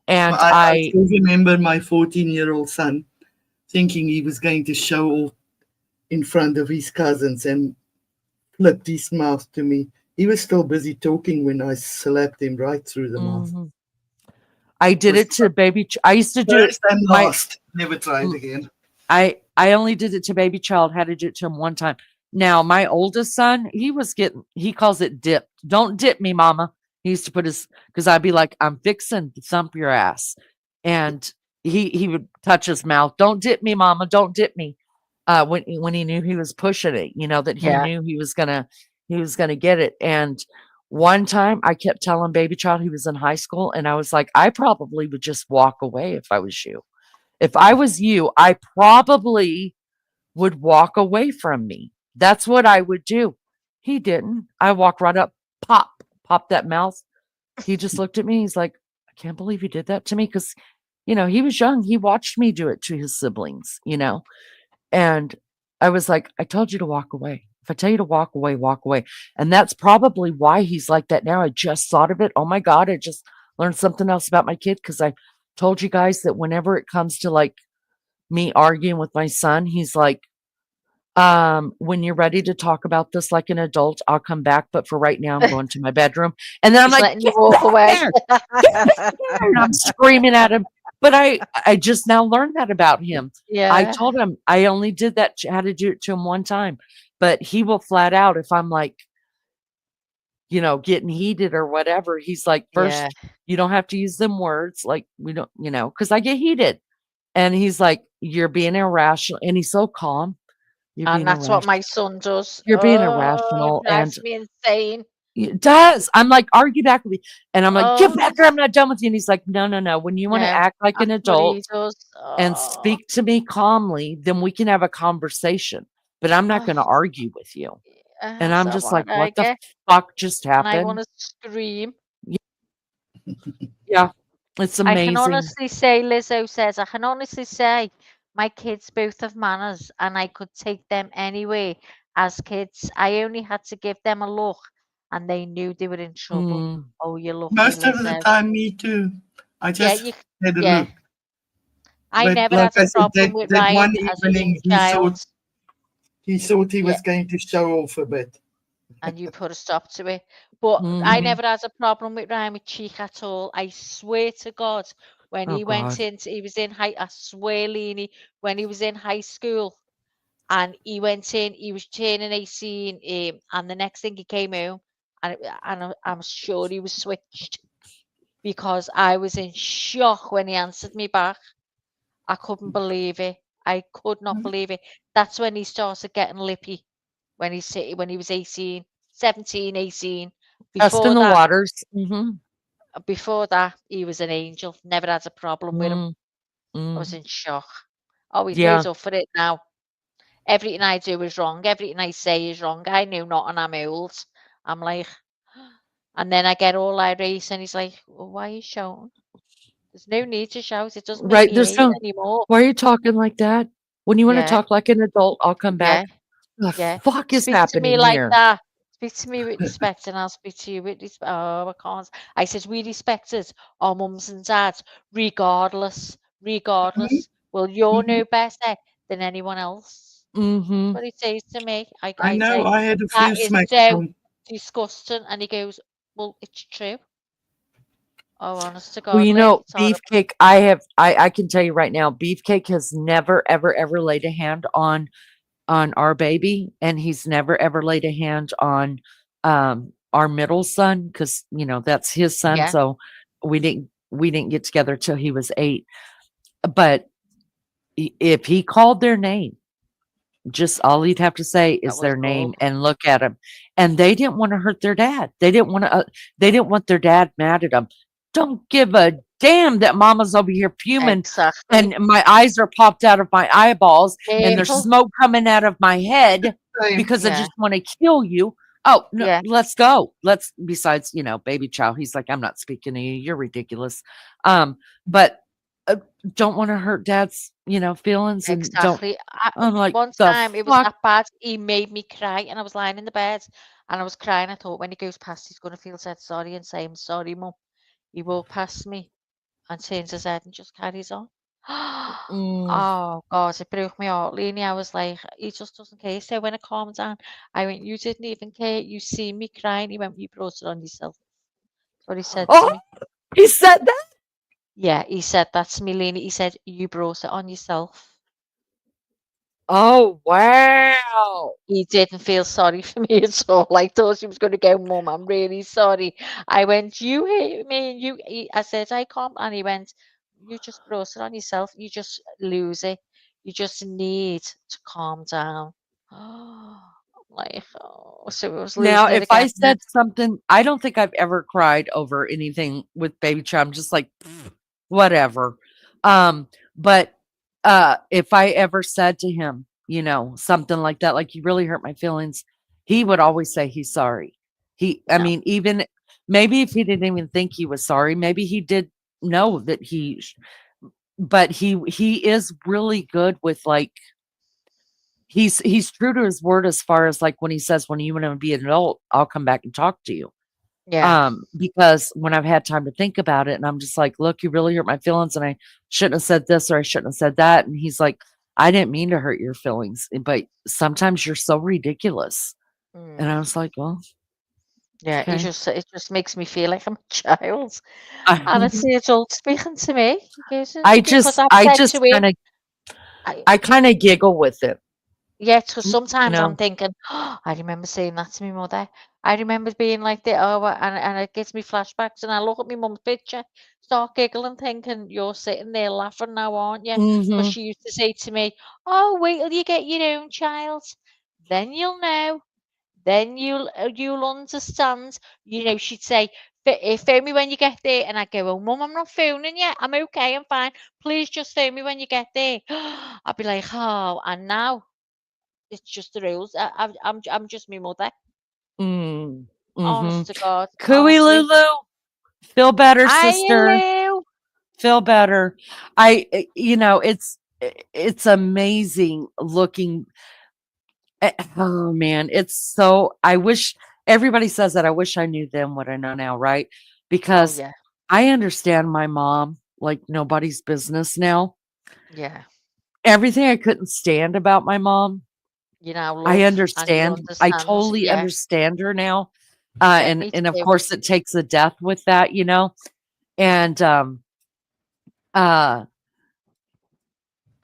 and I I still remember my 14-year-old son thinking he was going to show off in front of his cousins and flipped his mouth to me. He was still busy talking when I slapped him right through the mouth. mhm. I It did was it to I used to do it first and my last. Never try it again. I only did it to baby child, had to do it to him one time. Now, my oldest son, he calls it dip. Don't dip me, mama. He used to put his, because I'd be like, I'm fixing to thump your ass. And he would touch his mouth. Don't dip me, mama. Don't dip me. When he knew he was pushing it, that he yeah. knew he was gonna get it. And one time I kept telling baby child he was in high school, and I was like, I probably would just walk away if I was you. If I was you, I probably would walk away from me. That's what I would do. He didn't. I walked right up, pop that mouth. He just looked at me. He's like, I can't believe you did that to me. Cause, he was young. He watched me do it to his siblings. And I was like, I told you to walk away. If I tell you to walk away, walk away. And that's probably why he's like that now. I just thought of it. Oh my God. I just learned something else about my kid. Cause I told you guys that whenever it comes to like me arguing with my son, he's like, when you're ready to talk about this like an adult, I'll come back. But for right now, I'm going to my bedroom. And then I'm He's like, letting you get walk back away. there, get back there. And I'm screaming at him. But I just now learned that about him. I Yeah, told him I only did that, had to do it to him one time. But he will flat out, if I'm like, getting heated or whatever, he's like, yeah. first, you don't have to use them words. Like, we don't, because I get heated. And he's like, you're being irrational. And he's so calm. You're And being that's what irrational. my son does. You're being Oh, it irrational. And drives me insane. it does. I'm like, argue back with me. And I'm like, get Oh, back here. I'm not done with you. And he's like, no, no, no. When you want to no, act like an that's what adult he does. and Oh, speak to me calmly, then we can have a conversation. But I'm not oh, going to argue with you. And that's I'm the just like, one I what the get, fuck just and I happened? want to scream. Y- Yeah, it's I can amazing. honestly say, Lizzo says, I can honestly say my kids both have manners and I could take them anywhere as kids. I only had to give them a look and they knew they were in trouble. Mm, Oh, you're lucky, Most of the Lizzo. time, me too. I Yeah, just had a yeah. look. I But never like had a I said, problem with that one Ryan as a young evening, he child. thought he Yeah, was going to show off a bit. and you put a stop to it. But I Mhm. never had a problem with Ryan with cheek at all. I swear to God, when Oh he went God. into, he was in high, I swear, Leanie, when he was in high school and he went in, he was turning 18, and the next thing he came home, and I'm sure he was switched because I was in shock when he answered me back. I couldn't believe it. I could not believe it. That's when he started getting lippy when he was 18, 17, 18. Testing Before the that, waters. Mhm. before that, he was an angel. Never had a problem with him. Mm, I was mm. in shock. Oh, he's Yeah. made up for it now. Everything I do is wrong. Everything I say is wrong. I knew not, and I'm old. I'm like, and then I get all irate, and he's like, well, "Why are you shouting? There's no need to shout. It doesn't make Right. me There's hate no, anymore." why are you talking like that? When you want to Yeah, talk like an adult, I'll come yeah. back. The Yeah, fuck is speak to me happening like here? that. Speak to me with respect, and I'll speak to you with respect. Oh, I can't. I said we respected our mums and dads, regardless, Mhm, regardless. Well, you're mhm. no better than anyone else. That's Mm-hmm. what he says to me. I I know. say I had a that few is smacks so from. disgusting, and he goes, "Well, it's true." Oh, honest to Well, God, you Lynn, know, it's horrible. Beefcake, I can tell you right now, Beefcake has never, ever, ever laid a hand on our baby, and he's never ever laid a hand on our middle son because you know that's his son. Yeah, So we didn't get together till he was 8. But if he called their name, just all he'd have to say that is was their name all. and look at him. And they didn't want to hurt their dad. They didn't want their dad mad at them. Don't give a damn that mama's over here fuming and Exactly. my eyes are popped out of my eyeballs and there's Careful. smoke coming out of my head Same. because I Yeah, just want to kill you. Oh, no, yeah, let's go. Let's besides, baby child, he's like, I'm not speaking to you. You're ridiculous. But uh, don't want to hurt dad's, feelings and don't exactly. I'm like, One "The time it was fuck?" that bad, he made me cry, and I was lying in the bed, and I was crying. I thought when he goes past, he's gonna feel dead sorry and say, "I'm sorry, mum." He walked past me and turns his head and just carries on. Mm. Oh God, it broke my heart, Leanie. I was like, he just doesn't care. So when I calmed down, I went, "You didn't even care. You see me crying." He went, "You brought it on yourself." That's what he said to Oh, me. he said that? Yeah, he said that to me, Leanie. He said, "You brought it on yourself." Oh, wow. He didn't feel sorry for me at all. I thought she was going to go, "Mum, I'm really sorry." I went, "You hate me." And I said, "I can't." And he went, "You just brought it on yourself. You just lose it. You just need to calm down." Like, oh, so I was Now, losing it if again I then. said something I don't think I've ever cried over anything with Baby Child. I'm just like, "Pfft, whatever." But, if I ever said to him, something like that, like, "You really hurt my feelings," he would always say he's sorry. I No. mean, even maybe if he didn't even think he was sorry, maybe he did know that but he is really good with, like, he's true to his word as far as, like, when he says, "When you wanna be an adult, I'll come back and talk to you." Yeah. Because when I've had time to think about it and I'm just like, "Look, you really hurt my feelings, and I shouldn't have said this or I shouldn't have said that," and he's like, "I didn't mean to hurt your feelings, but sometimes you're so ridiculous." And I Mm. was like, "Well, Yeah, okay." it just makes me feel like I'm a child. I And it's the adult speaking to me. He goes, I because just I've I said just to him, kinda I, I kinda giggle with it, yeah, because you sometimes I'm know? thinking, oh, I remember saying that to my mother. I remember being like that, and it gives me flashbacks. And I look at my mum's picture, start giggling, thinking, you're sitting there laughing now, aren't you? Because Mhm. she used to say to me, oh, wait till you get your own child. Then you'll know. Then you'll understand. She'd say, phone me when you get there. And I'd go, oh, mum, I'm not phoning you. I'm okay, I'm fine. Please just phone me when you get there. I'd be like, oh, and now. It's just the rules. I'm just my mother. Mm. Honest Mhm. to God, Cooey honestly. Lulu, feel better, Hi, sister. Lou. Feel better. It's amazing looking oh man, it's so I wish everybody says that I wish I knew then what I know now, right? Oh Because yeah, I understand my mom like nobody's business now. yeah, Everything I couldn't stand about my mom, I love and he understand. I understands. totally Yeah, understand her now. yeah, me And of too. course it takes a death with that, you know. And uh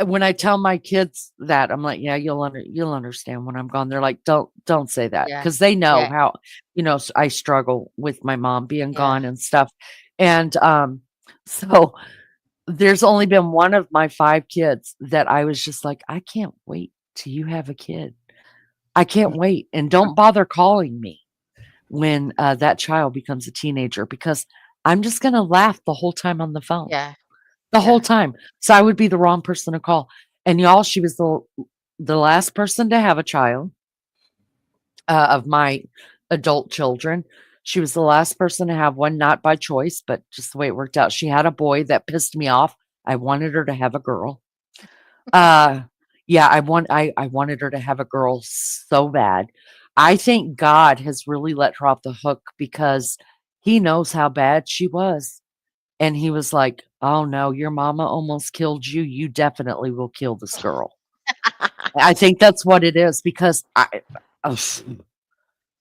when I tell my kids that, I'm like, yeah, you'll understand when I'm gone. They're like, don't say that, Yeah, because they know yeah, how, I struggle with my mom being yeah. gone and stuff. And so there's only been one of my 5 kids that I was just like, I can't wait till you have a kid. I can't wait. And don't bother calling me when that child becomes a teenager, because I'm just going to laugh the whole time on the phone, Yeah, the whole yeah. time. So I would be the wrong person to call. And y'all, she was the last person to have a child of my adult children. She was the last person to have one, not by choice, but just the way it worked out. She had a boy that pissed me off. I wanted her to have a girl. Uh yeah, I wanted her to have a girl so bad. I think God has really let her off the hook because he knows how bad she was. And he was like, "Oh no, your mama almost killed you. You definitely will kill this girl." I think that's what it is, because ugh,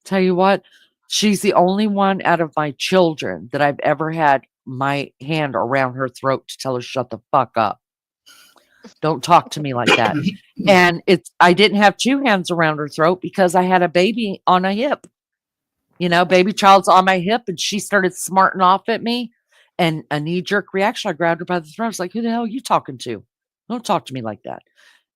tell you what, she's the only one out of my children that I've ever had my hand around her throat to tell her shut the fuck up. Don't talk to me like that. And I didn't have 2 hands around her throat because I had a baby on a hip. Baby child's on my hip, and she started smarting off at me, and a knee-jerk reaction, I grabbed her by the throat. I was like, "Who the hell are you talking to? Don't talk to me like that."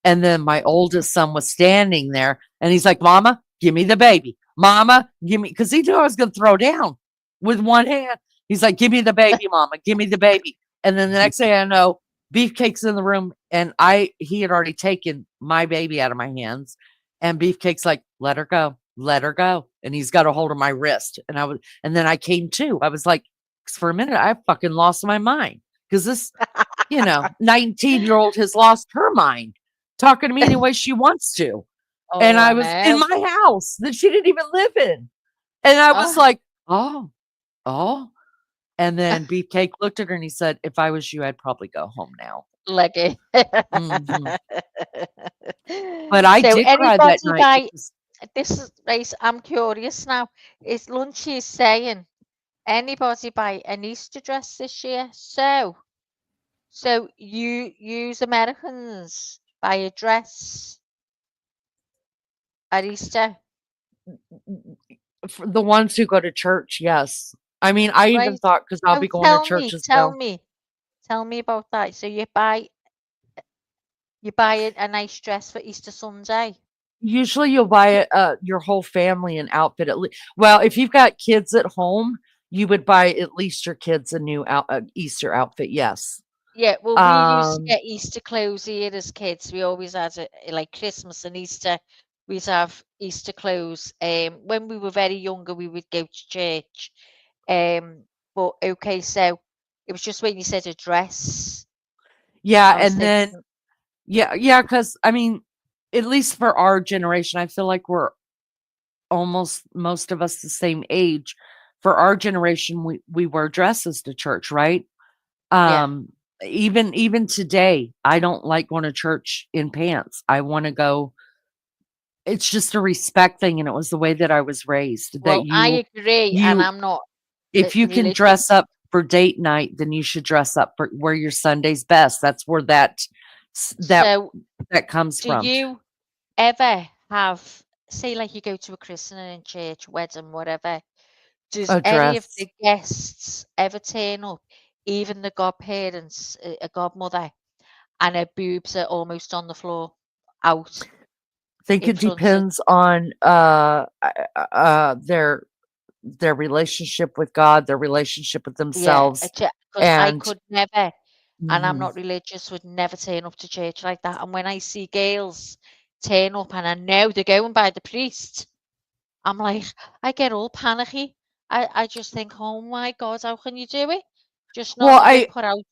And then my oldest son was standing there, and he's like, "Mama, give me the baby. Mama, give me," because he knew I was going to throw down with one hand. He's like, "Give me the baby, Mama. Give me the baby." And then the next thing I know, Beefcake's in the room, and he had already taken my baby out of my hands, and Beefcake's like, "Let her go, let her go," and he's got a hold of my wrist, and then I came to. I was like, 'cause for a minute, I fucking lost my mind, because this, 19-year-old has lost her mind, talking to me any way she wants to. And Oh, I I was in know. my house that she didn't even live in. And I was Oh, like, "Oh, oh." And then Beefcake looked at her and he said, "If I was you, I'd probably go home now." leggy. Mhm. But I So did cry that anybody night by because this is right, I'm curious now. Is Lunchy saying anybody buy an Easter dress this year? So you use Americans buy a dress at Easter, for the ones who go to church, yes. I mean, I even right? thought, because I'll So be going to church as well. tell me about that. So you buy a nice dress for Easter Sunday. Usually you'll buy your whole family an outfit well, if you've got kids at home, you would buy at least your kids a new Easter outfit, yes. Yeah, well, we used to Um, get Easter clothes here as kids. We always had like Christmas and Easter. We'd have Easter clothes. When we were very younger, we would go to church. But okay, so it was just when you said a dress, yeah, I was and then thinking, yeah, because I mean, at least for our generation, I feel like we're almost most of us the same age. For our generation, we wear dresses to church, right? yeah. Um, even today, I don't like going to church in pants. I want to go. It's just a respect thing, and it was the way that I was raised. That Well, I agree, and you I'm not if you can dress religious. up for date night, then you should dress up for wear your Sunday's best. That's where s- that So, that comes do from. you ever have, say, like you go to a christening in church, wedding, whatever? Does A any of dress. the guests ever turn up, even the godparents, a godmother, and her boobs are almost on the floor, out Think in it front of? depends on their relationship with God, their relationship with Yeah, themselves, because I and could never, and I'm mhm. not religious, would never turn up to church like that. And when I see girls turn up and I know they're going by the priest, I'm like, I get all panicky. I just think, oh my God, how can you do it? Just not Well, have it put out.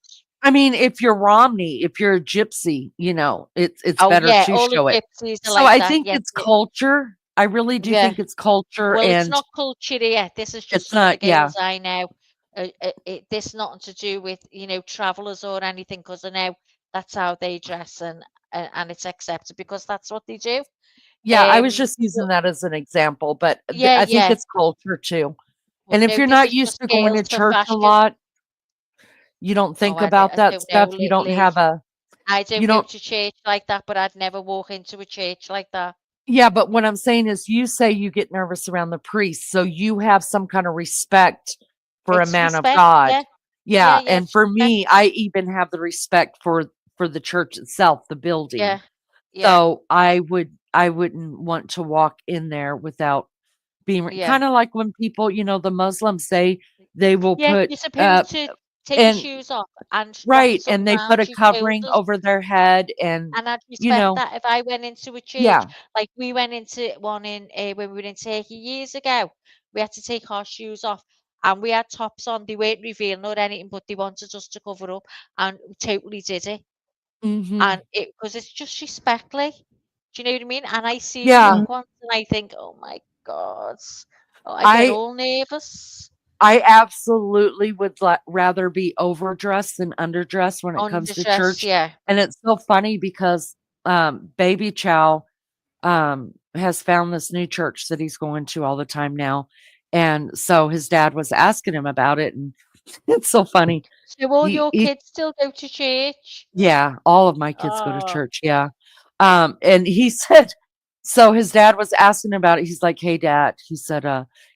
I mean, if you're Romney, if you're a gypsy, it's Oh better yeah, to all the show it. gypsies are So like I that. think Yes, it's culture. I really do yeah. think it's culture, Well, it's and not culture here. This is just it's some of the not. Yeah, girls I know. This nothing to do with travelers or anything, because I know that's how they dress, and it's accepted because that's what they do. Yeah, I was just But using that as an example, but yeah, I think yeah. it's culture too. But And if no, you're this not is used just to going to girls for church a fashion. lot, you don't Oh, think about I that don't know, stuff. You don't Lee. have a, I you don't go don't, to church like that, but I'd never walk into a church like that. yeah, but what I'm saying is you say you get nervous around the priest, so you have some kind of respect for a It's man of respect, God. yeah. Yeah, Yeah, yeah, and it's for respect. me, I even have the respect for the church itself, the building. Yeah, yeah, So I wouldn't want to walk in there without being yeah. kind of like when people, the Muslims say they will Yeah, put you're supposed to take your and shoes off and wrap right, and something they put around a your covering shoulders. over their head and And I'd you respect know, that if I went into a church, yeah. like we went into one in when we were in Turkey years ago. We had to take our shoes off, and we had tops on. They weren't revealing or anything, but they wanted us to cover up, and we totally did it. Mhm. And it because it's just respect, like, do you know what I mean? And I see the Yeah, young ones, and I think, oh my God, oh, I get I all nervous. I absolutely would rather be overdressed than underdressed when it comes to Underdressed, church. yeah, And it's so funny because baby Chow has found this new church that he's going to all the time now. And so his dad was asking him about it, and it's so funny. so all He your he kids still go to church? Yeah, all of my kids go to Oh, church, yeah. And he said so his dad was asking about it. He's like, "Hey, Dad," he said,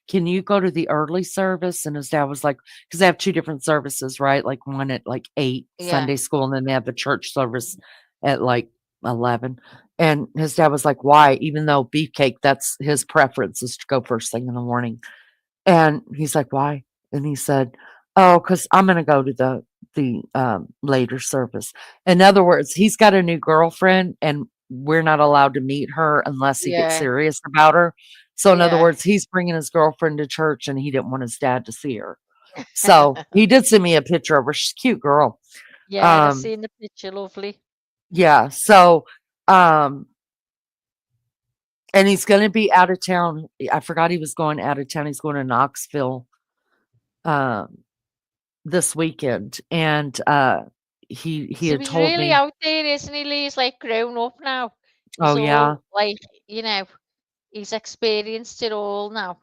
"can you go to the early service?" And his dad was like, because they have 2 different services, right? Like, one at, like, 8, yeah. Sunday school, and then they have the church service at, like, 11. And his dad was like, "Why?" Even though beefcake, that's his preference is to go first thing in the morning. And he's like, "Why?" And he said, "Oh, because 'cause I'm gonna go to the later service." In other words, he's got a new girlfriend, and we're not allowed to meet her unless he gets Yeah, serious about her. So in other yeah. words, he's bringing his girlfriend to church, and he didn't want his dad to see her. So he did send me a picture of her. She's a cute girl. Yeah, and I Um, seen the picture, lovely. yeah, so, um, and he's gonna be out of town. I forgot he was going out of town. He's going to Knoxville, um this weekend, and, he So had he's told really me. out there, isn't he, Lee? He's like grown up now. Oh, He's yeah. all like, you know, he's experienced it all now.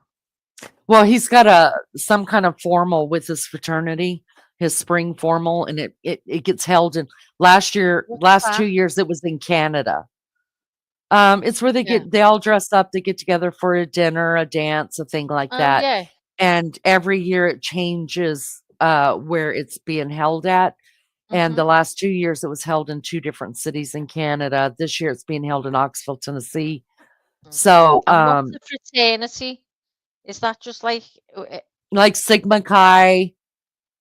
Well, he's got some kind of formal with his fraternity, his spring formal, and it gets held in What's last 2 that? years, it was in Canada. It's where Yeah. they all dress up, they get together for a dinner, a dance, a thing like Oh, that, yeah. and every year it changes, where it's being held at, and Mm-hmm. the last 2 years, it was held in 2 different cities in Canada. This year, it's being held in Knoxville, Tennessee. Mm-hmm. So, And what's the fraternity? Is that just like, like Sigma Chi,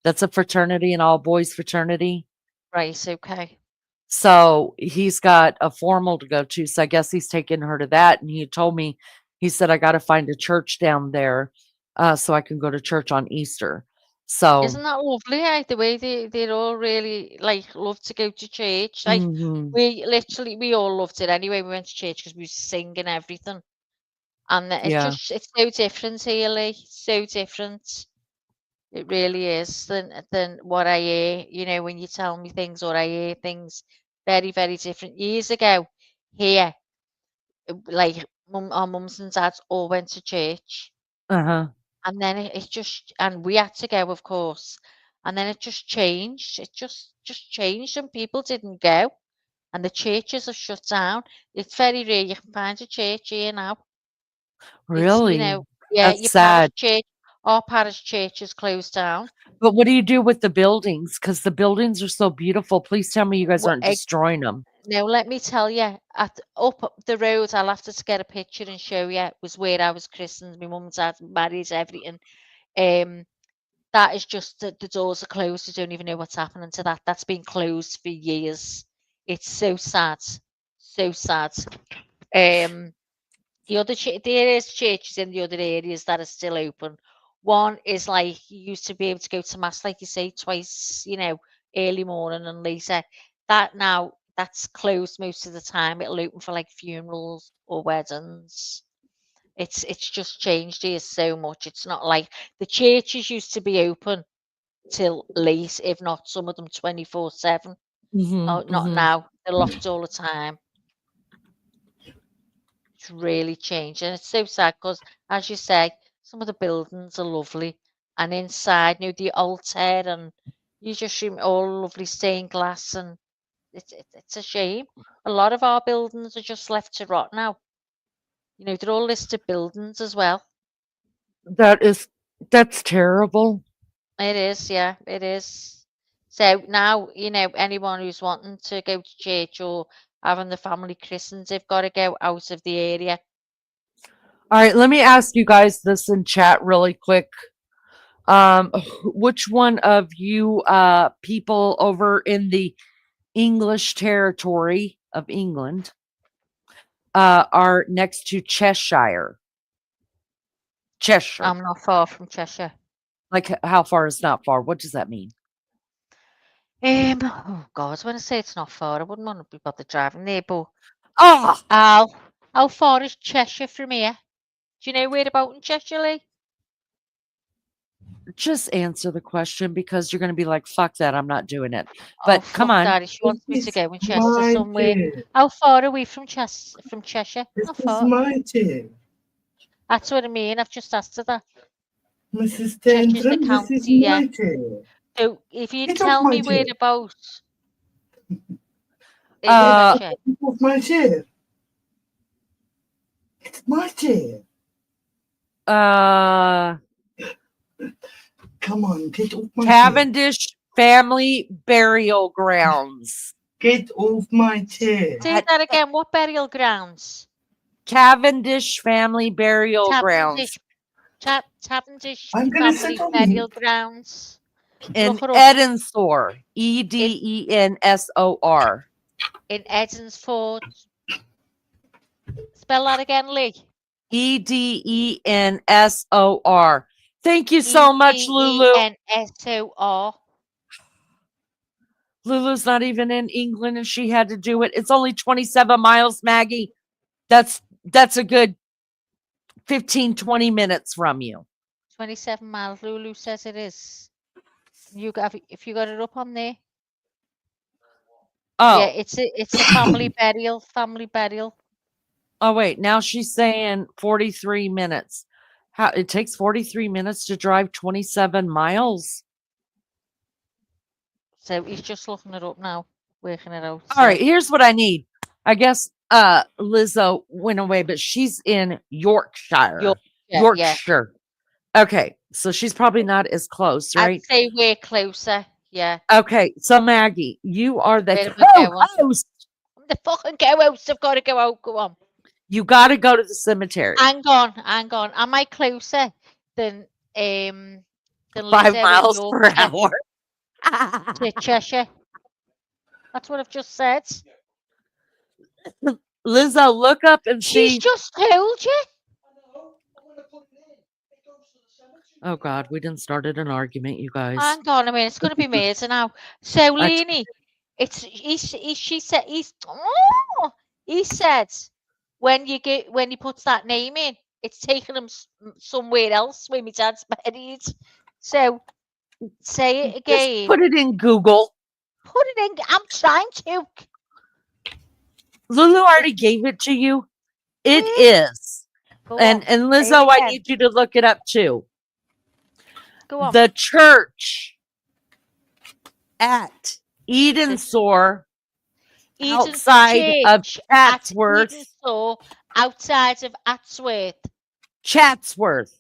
that's a fraternity, an all boys fraternity. right, okay. So he's got a formal to go to. So I guess he's taking her to that. And he told me, he said, I got to find a church down there so I can go to church on Easter. So, Isn't that lovely? The way they're all really like love to go to church. Like mhm, we all loved it anyway. We went to church because we used to sing and everything. And yeah, it's so different here, Lee. So different. It really is than what I hear, when you tell me things or I hear things very, very different. Years ago, here, like our mums and dads all went to church, uh-huh, and then it just, and we had to go, of course, and then it just changed. It just changed, and people didn't go, and the churches are shut down. It's very rare you can find a church here now. It's, really? yeah, That's your parish sad. church, our parish church is closed down. But what do you do with the buildings? Because the buildings are so beautiful. Please tell me you guys Well, aren't destroying them. now let me tell you, up the road, I'll have to get a picture and show you, was where I was christened. My mum and dad married, everything. Um, that is just the doors are closed. I don't even know what's happening to that. That's been closed for years. It's so sad, so sad. Um, there is churches in the other areas that are still open. One is like you used to be able to go to mass, like you say, twice, early morning and later. That now that's closed most of the time. It'll open for like funerals or weddings. It's just changed here so much. It's not like the churches used to be open till late, if not some of them 24/7. Mhm, Oh, not mhm. now. They're locked all the time. It's it's really changed, and it's so sad because, as you say, some of the buildings are lovely, and inside, the altar, and you just all lovely stained glass, and it's a shame. A lot of our buildings are just left to rot now. They're all listed buildings as well. That's terrible. It is, yeah, it is. So now, anyone who's wanting to go to church or having the family christened, they've got to go out of the area. All right, let me ask you guys this in chat really quick. Which one of you people over in the English territory of England are next to Cheshire? Cheshire. I'm not far from Cheshire. Like, how far is not far? What does that mean? Oh God, when I say it's not far, I wouldn't want to be bothered driving there, but Oh, how far is Cheshire from here? Do you know where about in Cheshire, Lee? just answer the question because you're going to be like, fuck that, I'm not doing it. Oh, But fuck come on. Daddy, she wants me to It's go in Chester my somewhere. turn. How far are we from Cheshire? This Not is far. my turn. That's what I mean. I've just asked her that. Mrs. Cheshire's the Tendrum, this county, is yeah. my turn. So if you Get off tell my me chair. whereabouts in Uh, Cheshire. Get off my chair. It's my chair. Come on, get off my chair. Cavendish Family Burial Grounds. Get off my chair. Say that again. What burial grounds? Cavendish Family Burial Grounds Cavendish I'm gonna Family sit on Burial you. Grounds. in Look her up. Edensor. Edensor. In Edensford. Spell that again, Lee. Edensor. Thank you so much, Lulu. Edensor. Lulu's not even in England and she had to do it. It's only 27 miles, Maggie. That's a good 15, 20 minutes from you. 27 miles, Lulu says it is. If you got it up on there. Oh. Yeah, it's a family burial. Oh, wait. Now she's saying 43 minutes. It takes 43 minutes to drive 27 miles? So he's just looking it up now, working it out. All right, here's what I need. I guess Lizzo went away, but she's in Yorkshire. Yorkshire. Yeah. Okay, so she's probably not as close, right? I'd say we're closer. Yeah. Okay, so Maggie, you are the co-host. I'm the fucking co-host. I've got to go out. Go on. You got to go to the cemetery. Hang on. Am I closer than 5 miles per hour? To Cheshire. That's what I've just said. Lizzo, look up and see. She's just told you. Oh God, we didn't started an argument, you guys. Hang on a minute, it's going to be amazing now. So, Leanie, he said when he puts that name in, it's taking him somewhere else where my dad's buried. So, say it again. Just put it in Google. Put it in. I'm trying to. Lulu already gave it to you. It is. And Lizzo, I need you to look it up too. Go on. The church at Edensor, outside of Chatsworth. Outside of Chatsworth.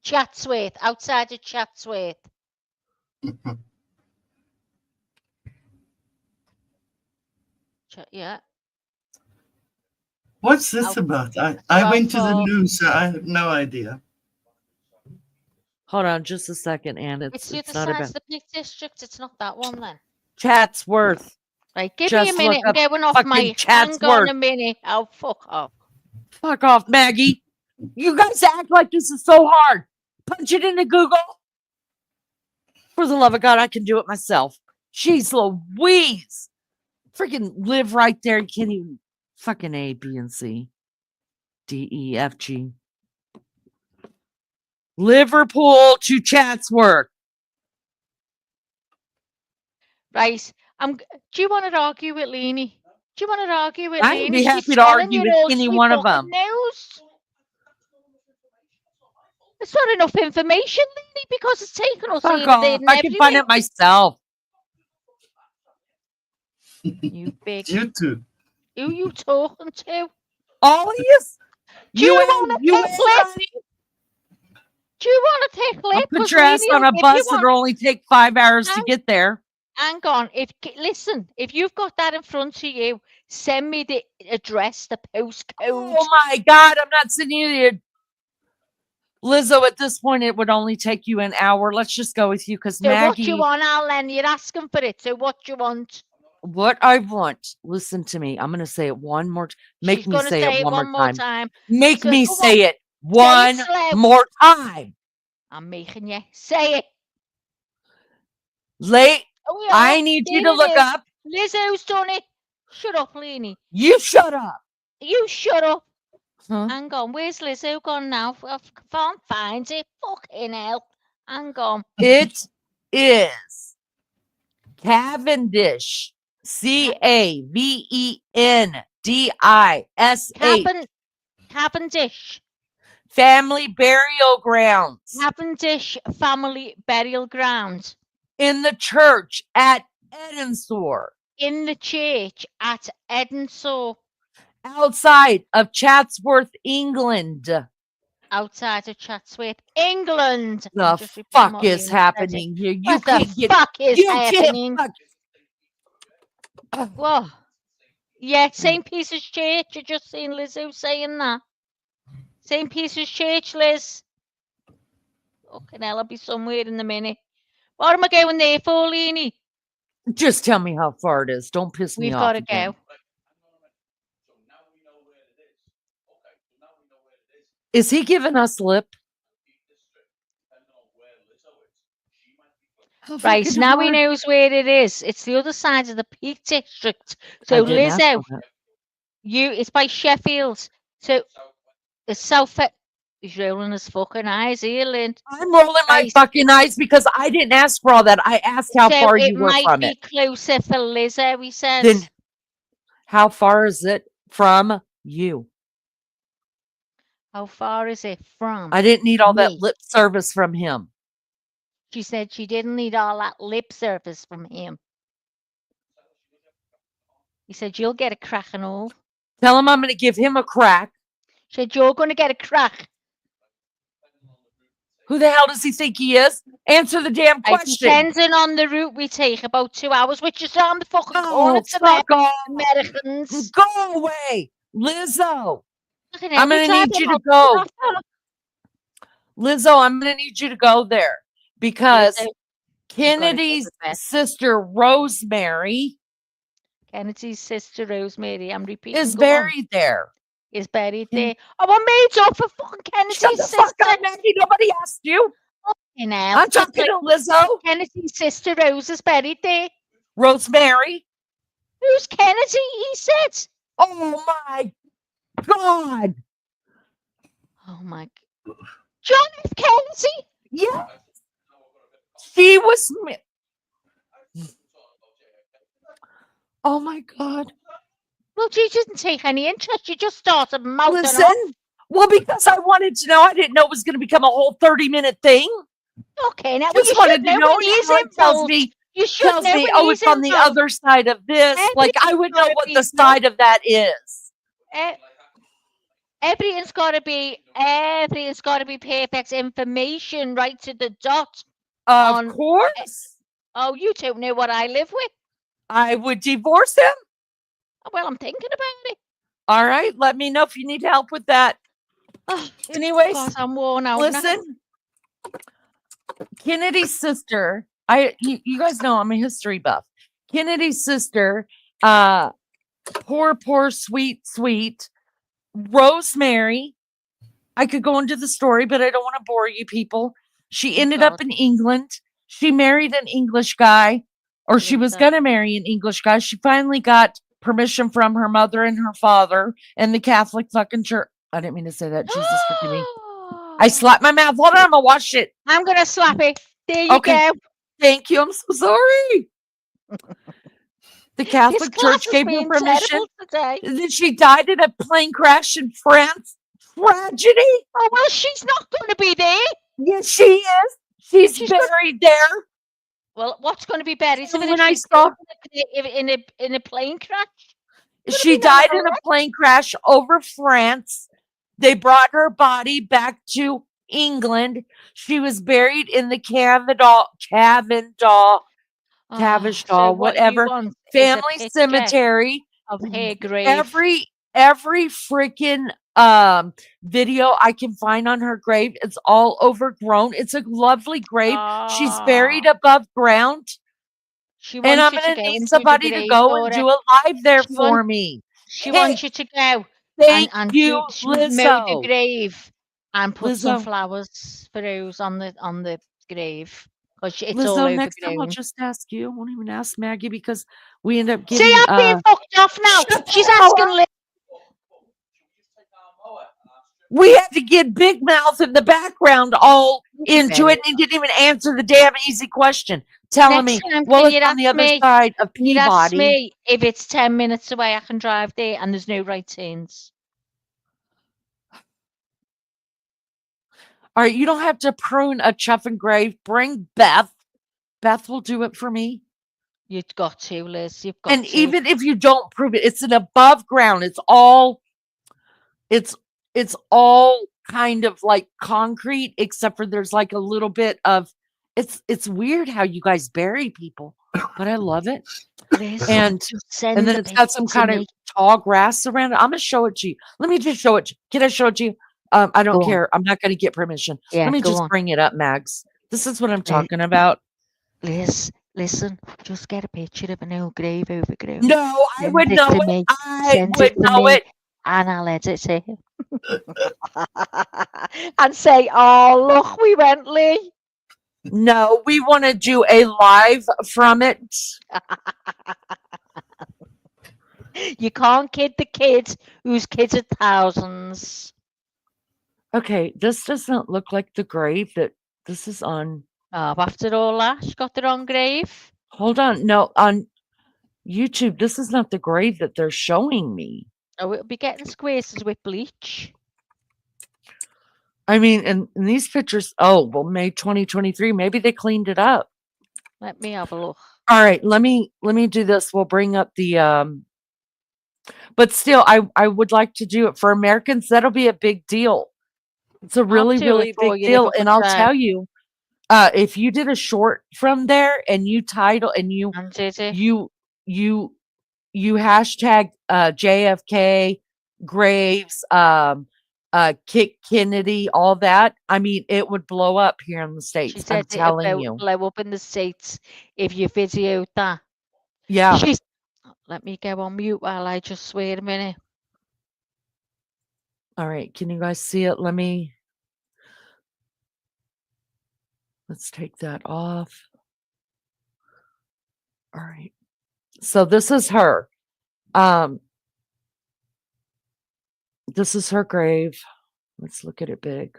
Chatsworth, outside of Chatsworth. Yeah. What's this about? I went to the news, so I have no idea. Hold on just a second, and it's the other not side about of the Peak District. It's not that one then. Chatsworth. Right, give me a minute. I'm going off my Chatsworth. Hang on a minute. Oh, fuck off. Fuck off, Maggie. You guys act like this is so hard. Punch it into Google. For the love of God, I can do it myself. Jeez Louise. Freaking live right there. You can't even fucking A, B, and C. D, E, F, G. Liverpool to Chatsworth. Right. Do you want to argue with Leanie? Do you want to argue with I'd Leanne? be She's happy to telling argue you with all any sweet one of fucking them. news. It's not enough information, Leanne, because it's taken us Fuck here, there, off. and I can find everywhere. it myself. You big. You too. Who you talking to? All these? Do you You want ain't, to you take ain't, lip? honey. Do you want to take I'll lip? put Because your ass Leanne on will a give you bus. one. It'll only take 5 hours to Hang- get there. Hang on. Listen, if you've got that in front of you, send me the address, the postcode. Oh my God, I'm not sending you the Lizzo. At this point, it would only take you an hour. Let's just go with you because So what Maggie. you want, Alan? You're asking for it. So what you want? What I want, listen to me. I'm going to say it one more. Make She's me gonna say say it it one more time. Make So me go say it Say one it slow. more time. I'm making you say it. Late. Oh, we I are. need you There to it look is. up. Lizzo's done it. Shut up, Leanie. You shut up. You shut up. Huh? Hang on. Where's Lizzo gone now? I can't find it. Fucking hell. Hang on. It is Cavendish. Cavendish. Cavendish. Family burial grounds Cavendish Family Burial Ground. in the church at Edensor, In the church at Edensor. outside of Chatsworth, England. Outside of Chatsworth, England. I'm The just repeating fuck what is Leanie said. happening here? You What the can't get. fuck is You happening? can't. Fuck. Whoa. Yeah, St. Peter's Church. You just seen Lizzo saying that. St. Peter's Church, Liz. Fucking hell, I'll be somewhere in a minute. What am I going there for, Leanie? Just tell me how far it is. Don't piss me We've off. got to again. go. Is he giving us lip? How Right, fucking now he hard- knows where it is. It's the other side of the Peak District. I So didn't ask Lizzo, for that. it's by Sheffield. So it's South. He's rolling his fucking eyes here, Lynn. I'm rolling my Right. fucking eyes because I didn't ask for all that. I asked how So far it you were might from be it. closer for Lizzo, he says. Then how far is it from you? How far is it from? I didn't need all Me. that lip service from him. She said she didn't need all that lip service from him. He said, you'll get a crack and all. Tell him I'm going to give him a crack. She said, you're going to get a crack. Who the hell does he think he is? Answer the damn Right, question. depending on the route we take, about 2 hours, which is around the fucking Oh, corner to fuck off. Americans. Go away. Lizzo. Fucking I'm hell, going we to need drive you to about go. 2 hours. Lizzo, I'm going to need you to go there because Lizzo, Kennedy's the best. sister, Rosemary, Kennedy's sister, Rosemary, I'm repeating. is go on, buried there. is buried Ken- there. Oh, I made up for fucking Kennedy's Shut the sister. fuck up, Maggie. Nobody asked you. Fucking hell. I'm talking to Lizzo. Kennedy's sister, Rose, is buried there. Rosemary. Who's Kennedy? He said. Oh my God. Oh my. John F. Kennedy? Yeah. She was. Oh my God. Well, she didn't take any interest. She just started mouthing Listen. off. Well, because I wanted to know. I didn't know it was going to become a whole 30-minute thing. Okay, now well, Just you wanted should to know know. when he's Now it tells involved. me, You should know when oh, he's it's on the involved. other side of this. Like, I would know Everything's what gotta the be- side of that is. Everything's got to be perfect information right to the dot. Of On- course. Oh, you don't know what I live with. I would divorce him. Well, I'm thinking about it. All right. Let me know if you need help with that. Oh, Anyways, God, I'm worn out. now. listen. Kennedy's sister, you guys know I'm a history buff. Kennedy's sister, poor, sweet Rosemary. I could go into the story, but I don't want to bore you people. She ended up in England. She married an English guy, or she was going to marry an English guy. She finally got permission from her mother and her father and the Catholic fucking church. I didn't mean to say that. Jesus forgive me. I slapped my mouth. Hold on, I'm gonna wash it. I'm gonna slap it. There you Okay. go. Thank you. I'm so sorry. The This Catholic class Church is gave her being permission. terrible today. Then she died in a plane crash in France. Tragedy. Oh, well, she's not going to be there. Yes, she is. She's She's gonna- buried there. Well, what's going to be better? Is it And if when I she's saw in a plane crash? she be none of died in a that. plane crash over France. They brought her body back to England. She was buried in the Tavistock, What you whatever want is a family picture cemetery. of her grave. Every freaking video I can find on her grave, it's all overgrown. It's a lovely grave. She's buried Ah, above ground. she And I'm wants you to going go to need and do the somebody to grave go for and her. do a live there She for wants me. she Hey, wants you to go thank and you, she mow the Lizzo. grave and put some Lizzo, flowers for those on the grave because it's all Lizzo, next time I'll overgrown. just ask you. I won't even ask Maggie because we end up See, getting I'm being fucked off now. shut the She's hell asking up. Liz. We had to get Big Mouth in the background all into it, and he didn't even answer the damn easy question. Telling Next me, time, well, can it's you on the ask other me? side of Can you ask Peabody. me if it's 10 minutes away? I can drive there, and there's no right turns. All right, you don't have to prune a chuffing grave. Bring Beth. Beth will do it for me. You've got to, Liz. You've got And to. even if you don't prove it, it's an above ground. It's all kind of like concrete, except for there's like a little bit of it's weird how you guys bury people, but I love it. Liz, And just send then the it's got some picture to kind of me. tall grass around it. I'm gonna show it to you. Let me just show it to you. Can I show it to you? I don't Go on. care. I'm not gonna get permission. Yeah, Let me go just on. bring it up, Mags. This is what I'm Liz, talking about. Liz, listen. Just get a picture of an old grave overgrown. No, I Send would it know to it. me. I Send would it to know me, it. and I'll edit it. And say, "Oh, look, we went, Lee." No, we want to do a live from it. You can't kid the kids whose kids are thousands. Okay, this doesn't look like the grave that this is on. Oh, after all that, she got the wrong grave. Hold on. No, on YouTube, this is not the grave that they're showing me. Oh, it'll be getting squares with bleach. I mean, in these pictures, oh, well, May 2023, maybe they cleaned it up. Let me have a look. All right, let me do this. We'll bring up the but still I would like to do it for Americans. That'll be a big deal. It's a really, do it really for big you, deal. little And I'll child. tell you, if you did a short from there and you title and you And did it? you hashtag JFK, Graves, Kick Kennedy, all that. I mean, it would blow up here in the She States. I'm said it'd telling you. blow up in the States if you videoed that. Yeah. She's. Let me go on mute while I just wait a minute. All right. Can you guys see it? Let's take that off. All right. So this is her. This is her grave. Let's look at it big.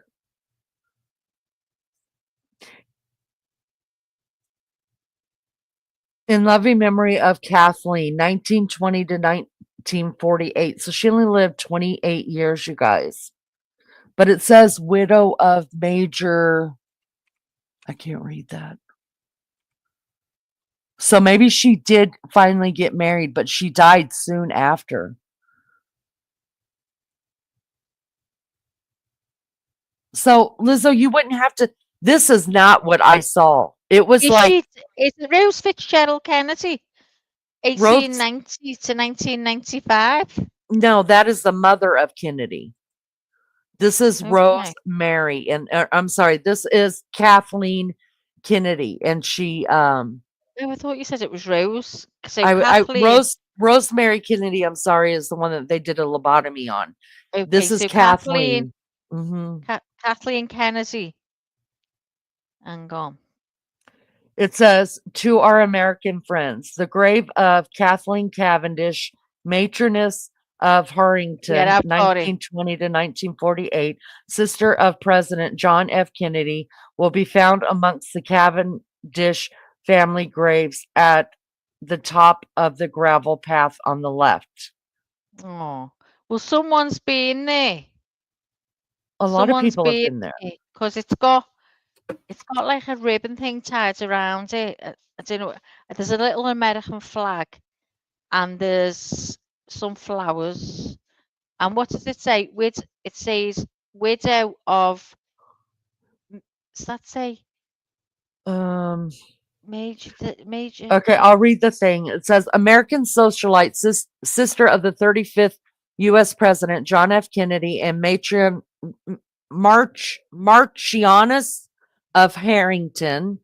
In loving memory of Kathleen, 1920 to 1948. So she only lived 28 years, you guys. But it says widow of Major. I can't read that. So maybe she did finally get married, but she died soon after. So, Lizzo, you wouldn't have to. This is not what I saw. It was Is like it Rose Fitzgerald Kennedy, Rose. 1890 to 1995? No, that is the mother of Kennedy. This is Okay. Rosemary, and I'm sorry, this is Kathleen Kennedy, and she Oh, I thought you said it was Rose. So I Kathleen. Rosemary Kennedy, I'm sorry, is the one that they did a lobotomy on. Okay, This is so Kathleen. Mhm. Kathleen Kennedy. Hang on. It says, to our American friends, the grave of Kathleen Cavendish, matroness of Harrington, Yeah, I've got it. 1920 to 1948, sister of President John F. Kennedy, will be found amongst the Cavendish family graves at the top of the gravel path on the left. Oh, well, someone's been there. A lot of Someone's people have been been there. there because it's got like a ribbon thing tied around it. I don't know. There's a little American flag and there's some flowers. And what does it say? It says widow of. Does that say Um, major? okay, I'll read the thing. It says American socialite, sister of the 35th U.S. President John F. Kennedy, and matron Marchioness of Harrington,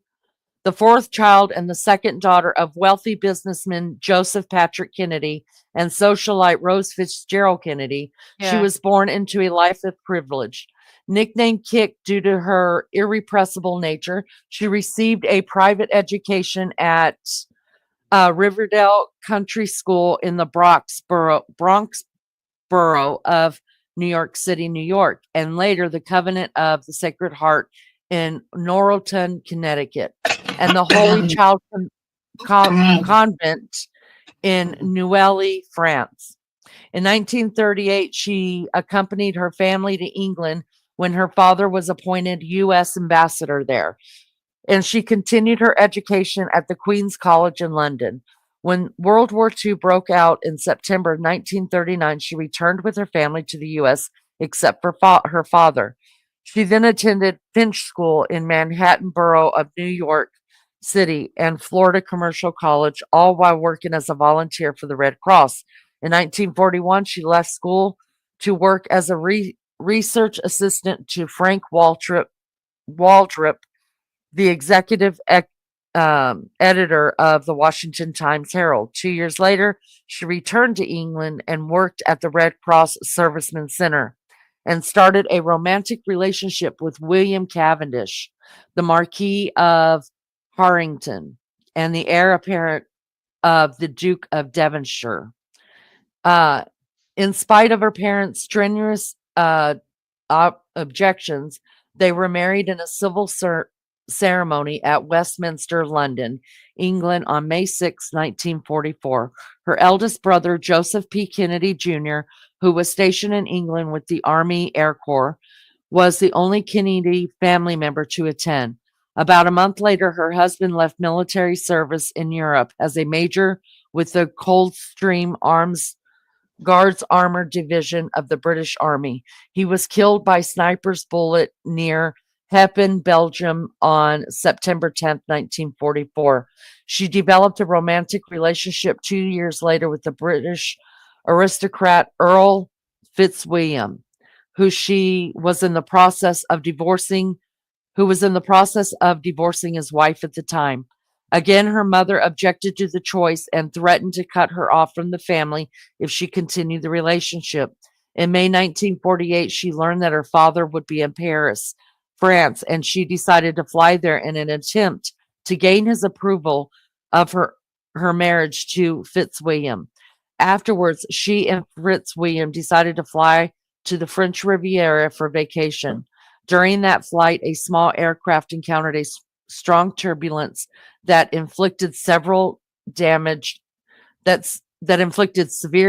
the fourth child and the second daughter of wealthy businessman Joseph Patrick Kennedy and socialite Rose Fitzgerald Kennedy. She Yeah. was born into a life of privilege. Nicknamed Kick due to her irrepressible nature, she received a private education at Riverdale Country School in the Bronx borough of New York City, New York, and later the Covenant of the Sacred Heart in Norriton, Connecticut, and the Holy Child Convent in Neuilly, France. In 1938, she accompanied her family to England when her father was appointed U.S. ambassador there, and she continued her education at the Queen's College in London. When World War II broke out in September 1939, she returned with her family to the U.S., except for her father. She then attended Finch School in Manhattan Borough of New York City and Florida Commercial College, all while working as a volunteer for the Red Cross. In 1941, she left school to work as a research assistant to Frank Waldrop, the executive editor of the Washington Times Herald. 2 years later, she returned to England and worked at the Red Cross Servicemen Center and started a romantic relationship with William Cavendish, the Marquis of Harrington, and the heir apparent of the Duke of Devonshire. In spite of her parents' strenuous objections, they were married in a civil ceremony at Westminster, London, England on May 6, 1944. Her eldest brother, Joseph P. Kennedy Jr., who was stationed in England with the Army Air Corps, was the only Kennedy family member to attend. About a month later, her husband left military service in Europe as a major with the Coldstream Guards Armored Division of the British Army. He was killed by sniper's bullet near Heppen, Belgium on September 10th, 1944. She developed a romantic relationship 2 years later with the British aristocrat Earl Fitzwilliam, who was in the process of divorcing his wife at the time. Again, her mother objected to the choice and threatened to cut her off from the family if she continued the relationship. In May 1948, she learned that her father would be in Paris, France, and she decided to fly there in an attempt to gain his approval of her marriage to Fitzwilliam. Afterwards, she and Fitzwilliam decided to fly to the French Riviera for vacation. During that flight, a small aircraft encountered a strong turbulence that inflicted severe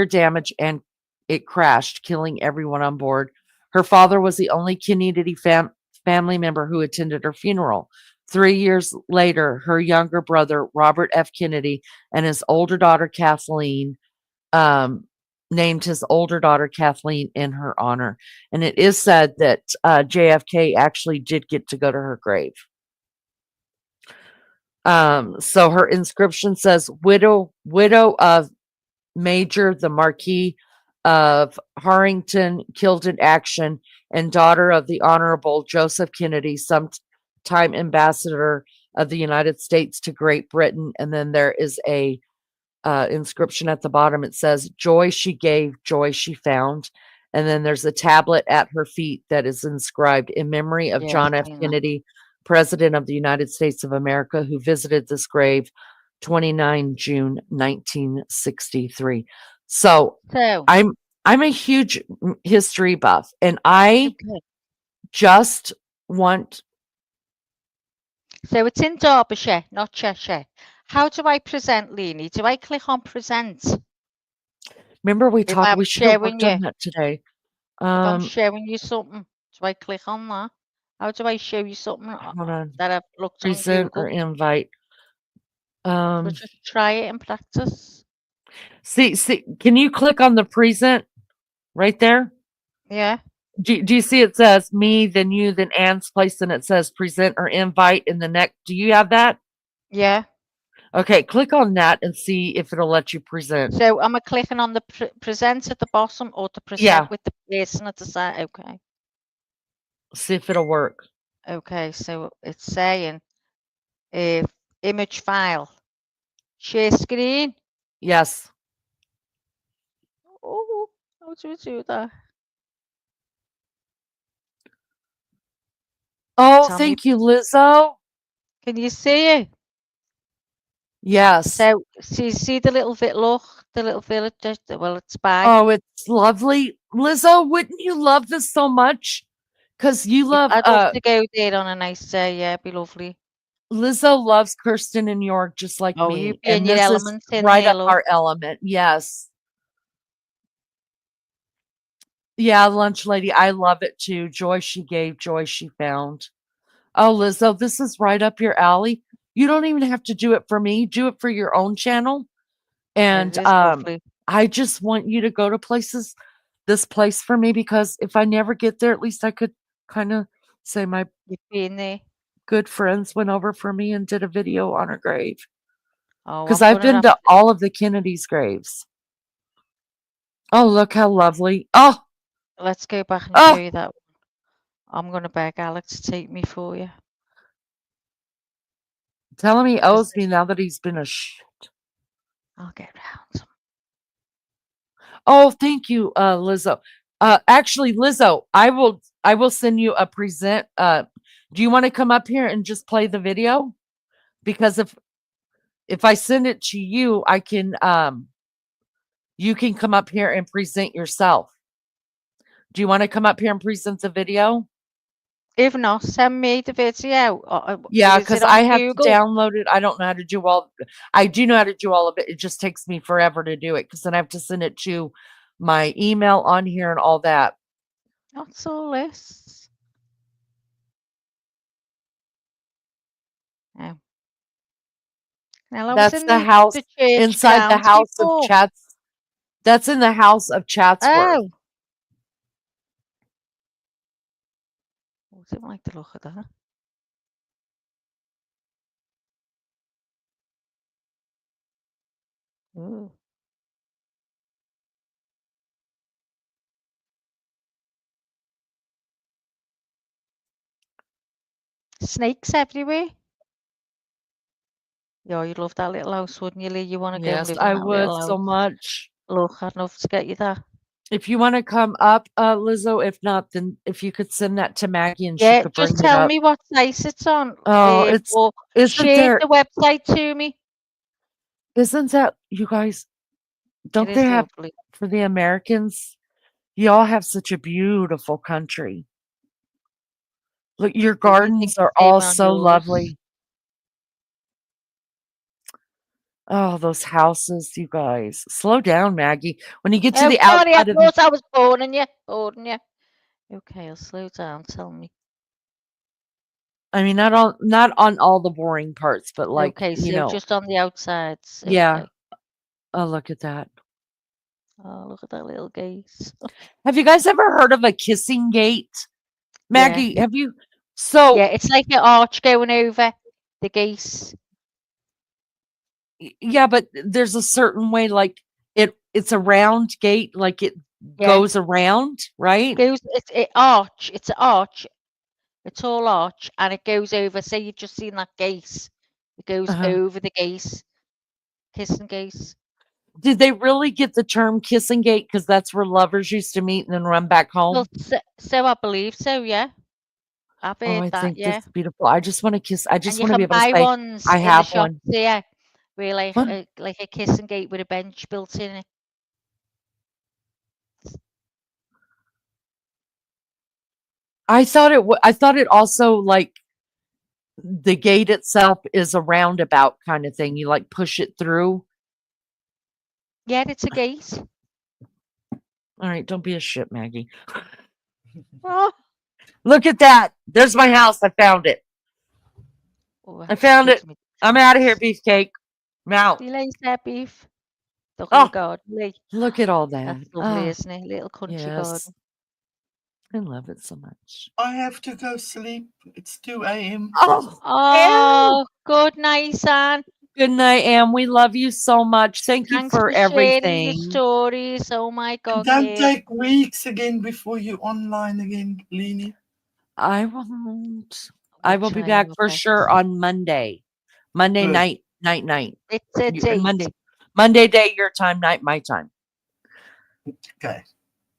damage, and it crashed, killing everyone on board. Her father was the only Kennedy family member who attended her funeral. 3 years later, her younger brother, Robert F. Kennedy, and his older daughter, Kathleen, named his older daughter, Kathleen, in her honor. And it is said that JFK actually did get to go to her grave. So her inscription says, widow of Major the Marquis of Harrington, killed in action, and daughter of the Honorable Joseph Kennedy, sometime ambassador of the United States to Great Britain. And then there is a inscription at the bottom. It says, joy she gave, joy she found. And then there's a tablet at her feet that is inscribed in memory of Yes, John F. I know. Kennedy, President of the United States of America, who visited this grave 29 June 1963. So So, I'm a huge history buff, and I okay. just want So it's in Derbyshire, not Cheshire. How do I present, Leanie? Do I click on present? Remember we If talked, I'm we should have showing worked on you, that today. if I'm Um, showing you something, do I click on that? How do I show you something hold on. that I've looked on Present or Google? invite. So just try it in practice. See, can you click on the present right there? Yeah, Do you see it says me, then you, then Ann's place, and it says present or invite in the next? Do you have that? yeah. Okay, click on that and see if it'll let you present. So am I clicking on the present at the bottom or to present Yeah, with the person at the side? Okay. see if it'll work. Okay, so it's saying if image file, share screen. Yes. Oh, how do we do that? Oh, Tell me, thank you, Lizzo. can you see it? Yes. So see the little bit, look, the little village, well, it's by. Oh, it's lovely. Lizzo, wouldn't you love this so much? Because you love I'd love to go there on a nice day. Yeah, it'd be lovely. Lizzo loves Kirsten and York just like Oh, you me. be in And your this is element in right there, up look. our element. Yes. Yeah, lunch lady. I love it too. Joy she gave, joy she found. Oh, Lizzo, this is right up your alley. You don't even have to do it for me. Do it for your own channel. It And is lovely. I just want you to go to places, this place for me, because if I never get there, at least I could kind of say my You've been there. good friends went over for me and did a video on her grave. Oh, Because I'm I've gonna been have to all of the Kennedy's graves. Oh, look how lovely. Oh, let's go back and show oh, you that one. I'm gonna beg Alex to take me for you. tell him he Because owes me now that he's been a I'll get round. Oh, thank you, Lizzo. Actually, Lizzo, I will send you a present. Do you want to come up here and just play the video? Because if I send it to you, I can you can come up here and present yourself. Do you want to come up here and present the video? If not, send me the video. Yeah, Is it because on I have to Google? download it. I don't know how to do all. I do know how to do all of it. It just takes me forever to do it because then I have to send it to my email on here and all that. What's all this? Oh. Well, I was That's in the the house church inside the grounds house of before. Chats. That's in the house of Chatsworth. Oh. What's it like to look at that? Ooh. Snakes everywhere. Yeah, you'd love that little house, wouldn't you, Lee? You want to go and Yes, live in I that would little so house. much. Look, I'd love to get you that. If you want to come up, Lizzo, if not, then if you could send that to Maggie and she Yeah, could just bring it tell up. me what site it's on, Oh, it's or isn't share there the website to me. isn't that you guys It don't they is have lovely. for the Americans? Y'all have such a beautiful country. Look, your What do you think gardens the are same all on so yours? lovely. Oh, those houses, you guys. Slow down, Maggie. When you get to Oh, the sorry, I outside of the thought I was boring you. Boring you. Okay, I'll slow down. Tell me. I mean, not on all the boring parts, but like, Okay, you so know, just on the outsides. yeah. Okay. Oh, look at that. Oh, look at that little gaze. Have you guys ever heard of a kissing gate? Yeah. Maggie, have you? Yeah, So, it's like an arch going over the gaze. yeah, but there's a certain way, like it's a round gate, like it Yeah. goes around, right? It's an arch. It's an arch. A tall arch, and it goes over. Say you've just seen that gaze. It goes Uh-huh. over the gaze. Kissing gaze. Did they really get the term kissing gate? Because that's where lovers used to meet and then run back Well, home. so I believe so, yeah. I've Oh, heard I that, think yeah. that's beautiful. I just want to kiss. I And just you want to be can able to buy say, ones I in the have shops one. here where What? like a kissing gate with a bench built in it. I thought it also like the gate itself is a roundabout kind of thing. You like push it through. Yeah, it's a gate. All right, don't be a shit, Maggie. Oh, Look at that. There's my house. I found it. oh, I that found gives it. me I'm out of here, chills. beefcake. I'm out. See you later, beef. Look at the Oh, garden, Lee. look at all That's that. lovely, Ah, isn't it? Little country yes. garden. I love it so much. I have to go sleep. It's 2 a.m. Oh, Em. Oh, good night, son. Good night, Em. We love you so much. Thank you Thanks for for sharing your everything. stories. Oh my And God, don't kid. take weeks again before you're online again, Leni. I won't. I We're will be trying back our for best. sure on Monday. Monday Good. night. It's a date. Monday day, your time, night, my time. Okay.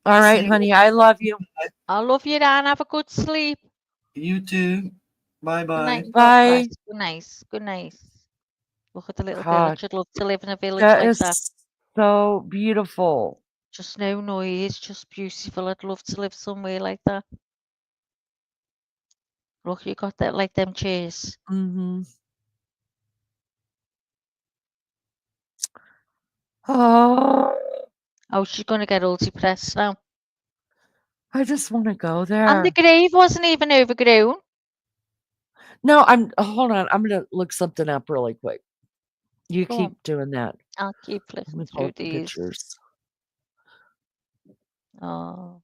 All See right, you. honey. I love you. I love you, Dan. Have a good sleep. You too. Bye Good night bye. and God bless. Bye. Good night. Good night. Look at the little God, village. I'd love to live in a village that like that. is so beautiful. Just no noise, just beautiful. I'd love to live somewhere like that. Look, you got that like them chairs. Mm-hmm. Oh, Oh, she's gonna get all depressed now. I just want to go And the there. grave wasn't even overgrown. No, hold on. I'm gonna look something up really quick. You Go on. keep doing that. I'll keep Let flicking me pull through up the these. pictures. Oh,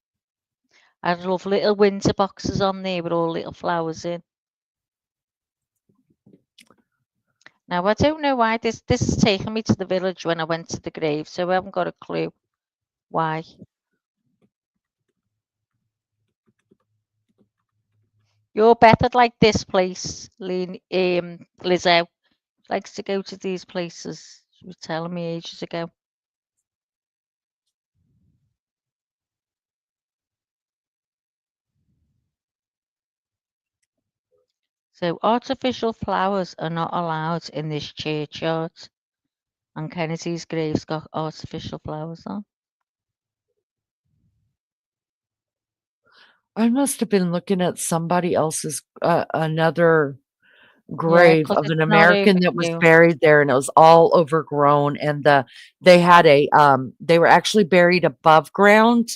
I'd love little winter boxes on there with all little flowers in. Now I don't know why this is taking me to the village when I went to the grave, so I haven't got a clue why. You're better like this place, Lizzo. Likes to go to these places. She was telling me ages ago. So artificial flowers are not allowed in this churchyard. And Kennedy's grave's got artificial flowers on. I must have been looking at somebody else's another Yeah, grave 'cause of it's an not American that was overgrown. buried there, and it was all overgrown. And they had they were actually buried above ground,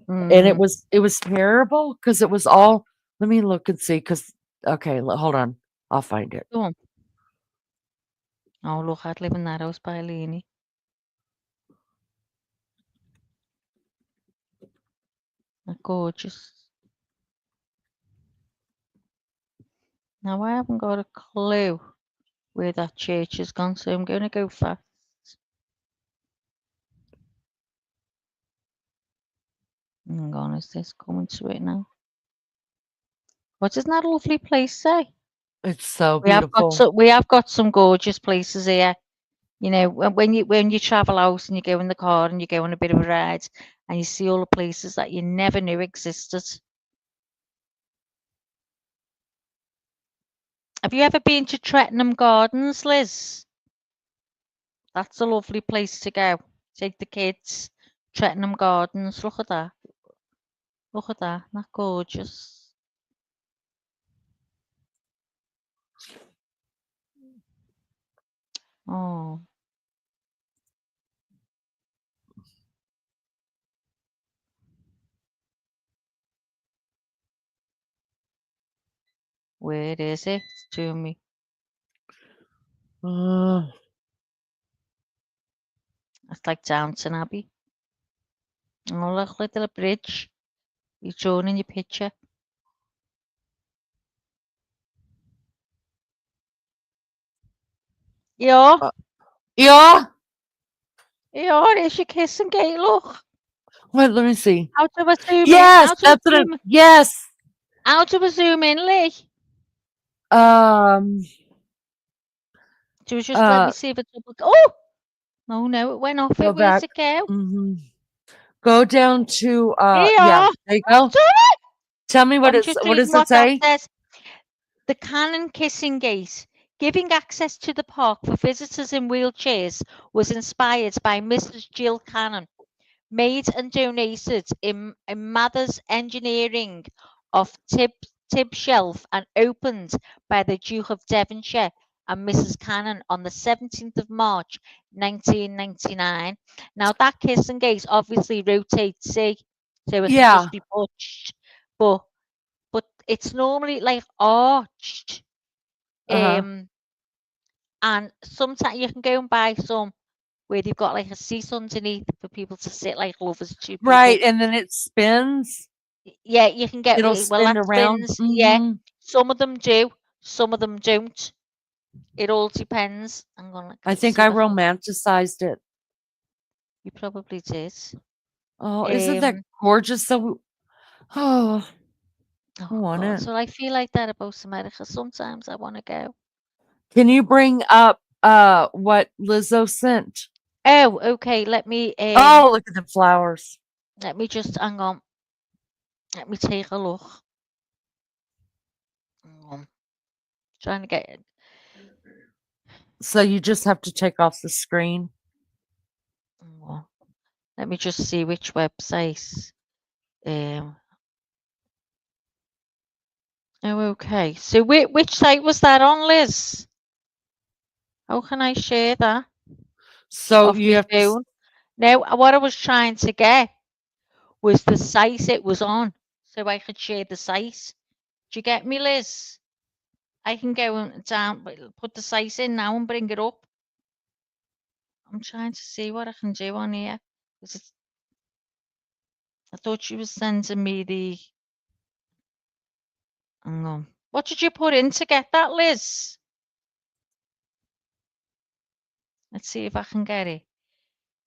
and it Mm. was terrible because it was all. Let me look and see. Okay, hold on, I'll find it. Go on. Oh, look, I'd live in that house by Leanie. They're gorgeous. Now, I haven't got a clue where that church has gone, so I'm going to go fast. Hang on, is this coming to it now? What isn't that a lovely place, say? It's so We have got beautiful. we have got some gorgeous places here. You know, when you travel out and you go in the car and you go on a bit of a ride and you see all the places that you never knew existed. Have you ever been to Trettenham Gardens, Liz? That's a lovely place to go. Take the kids. Trettenham Gardens. Look at that. Look at that. Isn't that gorgeous? Oh. Where is it? To me. Uh, That's like Downton Abbey. Oh, look, little bridge. You've drawn in your picture. Yeah. yeah. Yeah, there's your kissing gate, look. Wait, let me see. How do I zoom in? Yes, How do I that's what. zoom? Yes. How do I zoom in, Lee? Um. Do you just let me see if it's up? Oh! Oh no, it went off Go it. Where's back. it go? Go down to yeah. Here. There you go. Tell me I'm just what reading does it what that say? says. The Cannon Kissing Gate, giving access to the park for visitors in wheelchairs, was inspired by Mrs. Jill Cannon, made and donated in Mather's Engineering of tib shelf and opened by the Duke of Devonshire and Mrs. Cannon on the 17th of March 1999. Now that kissing gate obviously rotates, see, so it can Yeah. just be pushed, but it's normally like arched. Uh-huh. And sometimes you can go and buy some where they've got like a seat underneath for people to sit like lovers, two people. Right, and then it spins. Yeah, you can get It'll well spin that around. spins. Yeah, Mhm. some of them do, some of them don't. It all depends. I'm gonna I think see I if I can. romanticized it. You probably did. Oh, isn't that Um. gorgeous? So, oh, I Oh want God. it. So I feel like that about America. Sometimes I want to go. Can you bring up what Lizzo sent? Oh, okay. Let me Oh, look at the flowers. just hang on. Let me take a look. Hang on. Trying to get it. So you just have to take off the screen. Hang on. Let me just see which website. Oh, okay. So which site was that on, Liz? How can I share that So off you my have to. phone? Now, what I was trying to get was the site it was on, so I could share the site. Do you get me, Liz? I can go down, put the site in now and bring it up. I'm trying to see what I can do on here. I thought she was sending me the. Hang on. What did you put in to get that, Liz? Let's see if I can get it.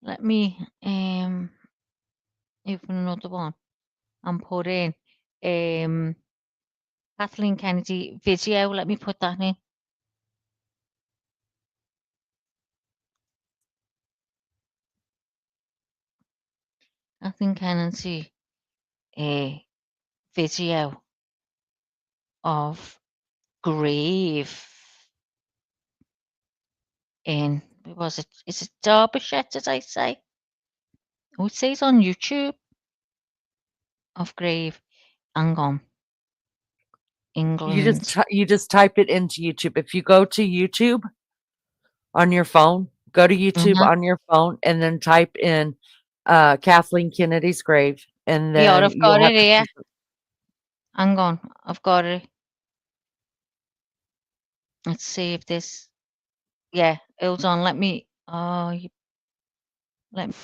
Let me open another one and put in Kathleen Kennedy video. Let me put that in. Kathleen Kennedy video of grave in, was it, is it Derbyshire, did I say? Oh, it says on YouTube of grave. Hang on. England. You just type it into YouTube. If you go to YouTube on your phone, go to YouTube on your phone and then type in Kathleen Kennedy's grave, and Yeah, then I've got you'll it have to here. click. Hang on, I've got it. Let's see if this. Yeah, hold on. Let me. Oh, let me.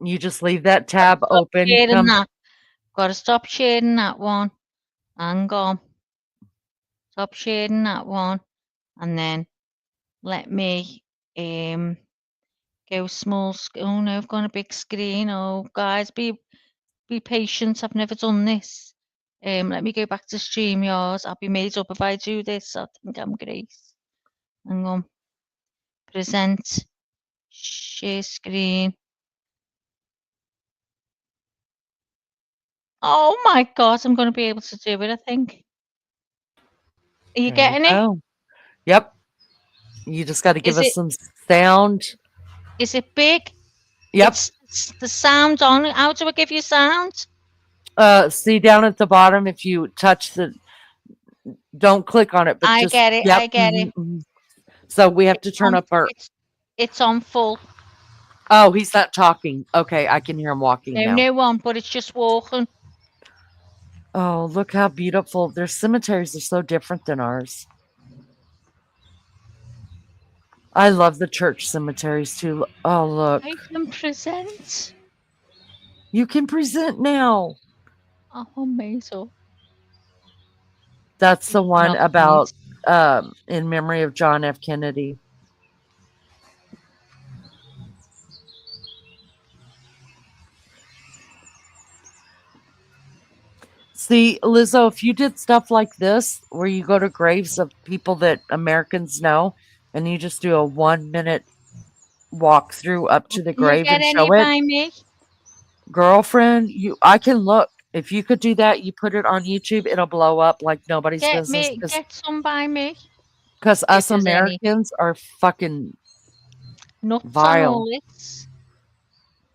You just leave that tab open. Sharing that. Got to stop sharing that one. Hang on. Stop sharing that one, and then let me go small. Oh no, I've got a big screen. Oh, guys, be patient. I've never done this. Let me go back to StreamYard. I'll be made up if I do this. I think I'm Grace. Hang on. Present. Share screen. Oh my God, I'm going to be able to do it, I think. Are you There you getting it? go. Yep. You just got to give Is us it some sound. is it big? Yep. It's the sound on. How do I give you sound? See down at the bottom if you touch the. Don't click on it, but I just get it. yep. I get it. So we have It's to turn on. up our. It's on full. Oh, he's not talking. Okay, I can hear him walking No, now. no one, but it's just walking. Oh, look how beautiful. Their cemeteries are so different than ours. I love the church cemeteries too. Oh, look. I can present. You can present now. Oh, amazing. That's the one Not about nice. in memory of John F. Kennedy. See, Lizzo, if you did stuff like this, where you go to graves of people that Americans know, and you just do a 1 minute walk through up to the Can you grave get and any show it, by me? girlfriend, I can look. If you could do that, you put it on YouTube, it'll blow up like nobody's business. Get some by me. Because If us there's any Americans are fucking nuts on vile. all this.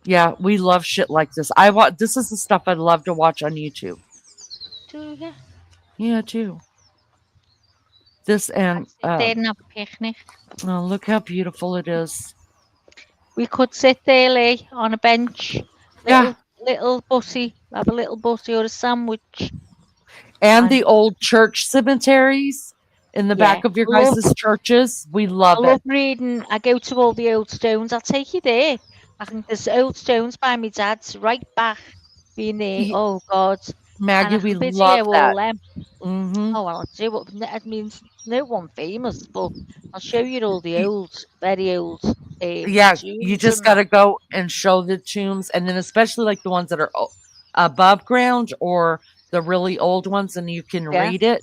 Yeah, we love shit like this. I want this is the stuff I love to watch on YouTube. Do you? Yeah, too. This I'd and sit there and have a picnic. oh, look how beautiful it is. We could sit there, Lee, on a bench, Yeah, little bussy, have a little bussy or a sandwich. and And the old church cemeteries in the yeah, back of your guys' churches. We I love love it. reading. I go to all the old stones. I'll take you there. I think there's old stones by my dad's right back being there. Ye- Oh God. And Maggie, I we can love video all that. them. Hmm. Oh, well, I'll do it. That means no one famous, but I'll show you all the old, very old Yeah, you tombs just and got that. to go and show the tombs, and then especially like the ones that are above ground or the really old ones, and you can Yeah, read it.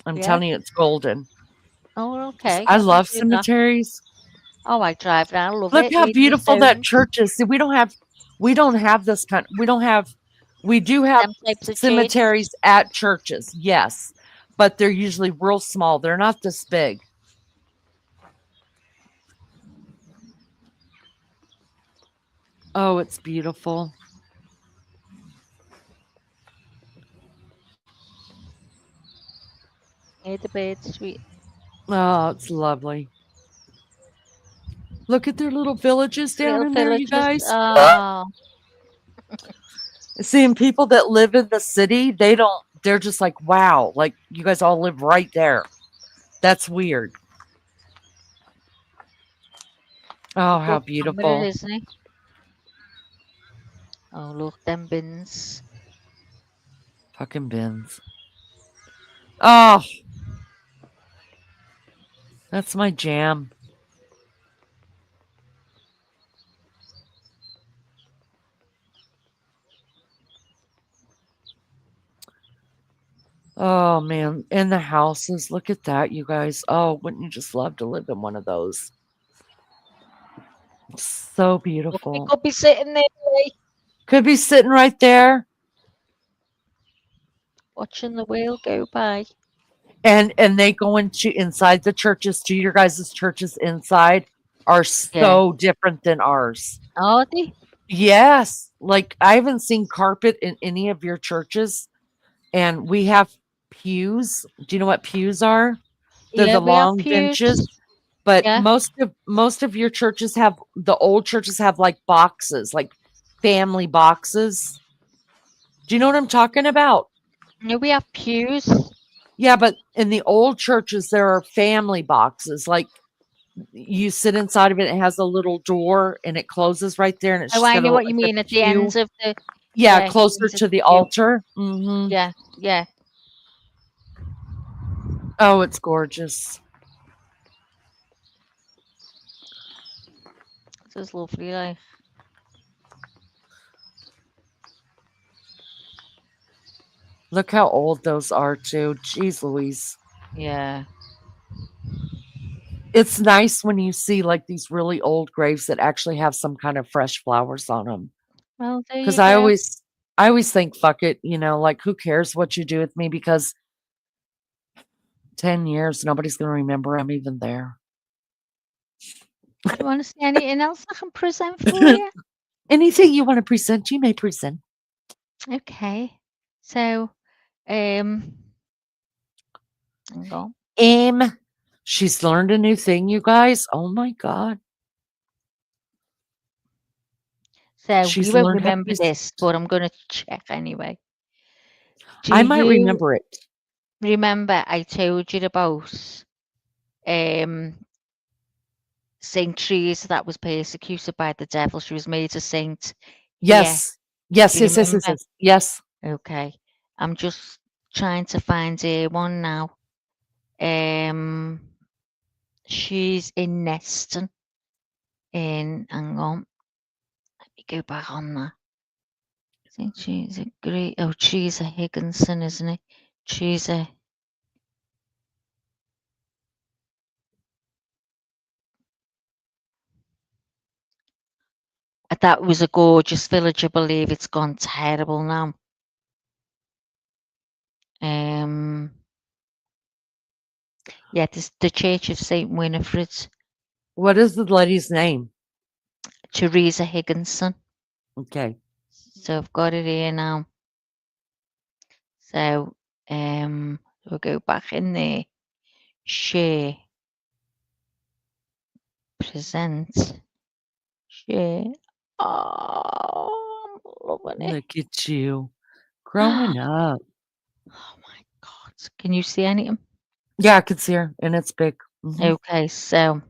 I'm yeah. telling you, it's golden. Oh, okay. I I can love do that. cemeteries. Oh, I drive around, love Look it, how reading the beautiful that stones, church is. See, we don't have this kind. We do have them types of churches. cemeteries at churches, yes, but they're usually real small. They're not this big. Oh, it's beautiful. Hear the birds sweet. Oh, it's lovely. Look at their little villages down Little in there, you villages. guys. Oh, Seeing people that live in the city, they're just like, wow, like you guys all live right there. That's weird. Oh, he's how good fun with it, beautiful. isn't he? Oh, look, them bins. Fucking bins. Oh, that's my jam. Oh man, and the houses. Look at that, you guys. Oh, wouldn't you just love to live in one of those? So Look, we beautiful. could be sitting there, Lee, Could be sitting right there. watching the world go by. And they go into inside the churches to your guys' churches inside are Yeah. so different than ours. Are they? Yes. Like I haven't seen carpet in any of your churches, and we have pews. Do you know what pews are? They're Yeah, the we have long pews. benches. But Yeah. most of your churches have the old churches have like boxes, like family boxes. Do you know what I'm talking about? No, we have pews. Yeah, but in the old churches there are family boxes. Like you sit inside of it, it has a little door and it closes right there and it's Oh, just I got know a what you like a mean at the pew. ends of the, Yeah, yeah, closer ends of to the the pew. altar. Hmm. Yeah, yeah. Oh, it's gorgeous. This is lovely, like. Look how old those are too. Jeez Louise. Yeah. It's nice when you see like these really old graves that actually have some kind of fresh flowers on them. Well, there Because you go. I always think, fuck it, like who cares what you do with me? Because 10 years, nobody's gonna remember I'm even there. Do you want to see anything else I can present for you? Anything you want to present, you may present. Okay. So, hang on. She's learned a new thing, you guys. Oh my god. So She's you won't learned how to remember this, but I'm going to check anyway. Do I might you remember it. remember I told you about um Saint Teresa that was persecuted by the devil? She was made a saint here. Yes. Yes, Do you yes, yes, yes, remember? yes. Yes. Okay. I'm just trying to find one now. She's in Neston hang on. Let me go back on that. I think she's a great Teresa Higginson, isn't it? Teresa. That was a gorgeous village. I believe it's gone terrible now. Yeah, this the Church of Saint Winifred. What is the lady's name? Teresa Higginson. Okay. So I've got it here now. So we'll go back in there. Share. Present. Share. Oh, I'm loving it. Look at you growing up. Oh my God. Can you see anything? Yeah, I could see her, and it's big. Mhm. Okay, so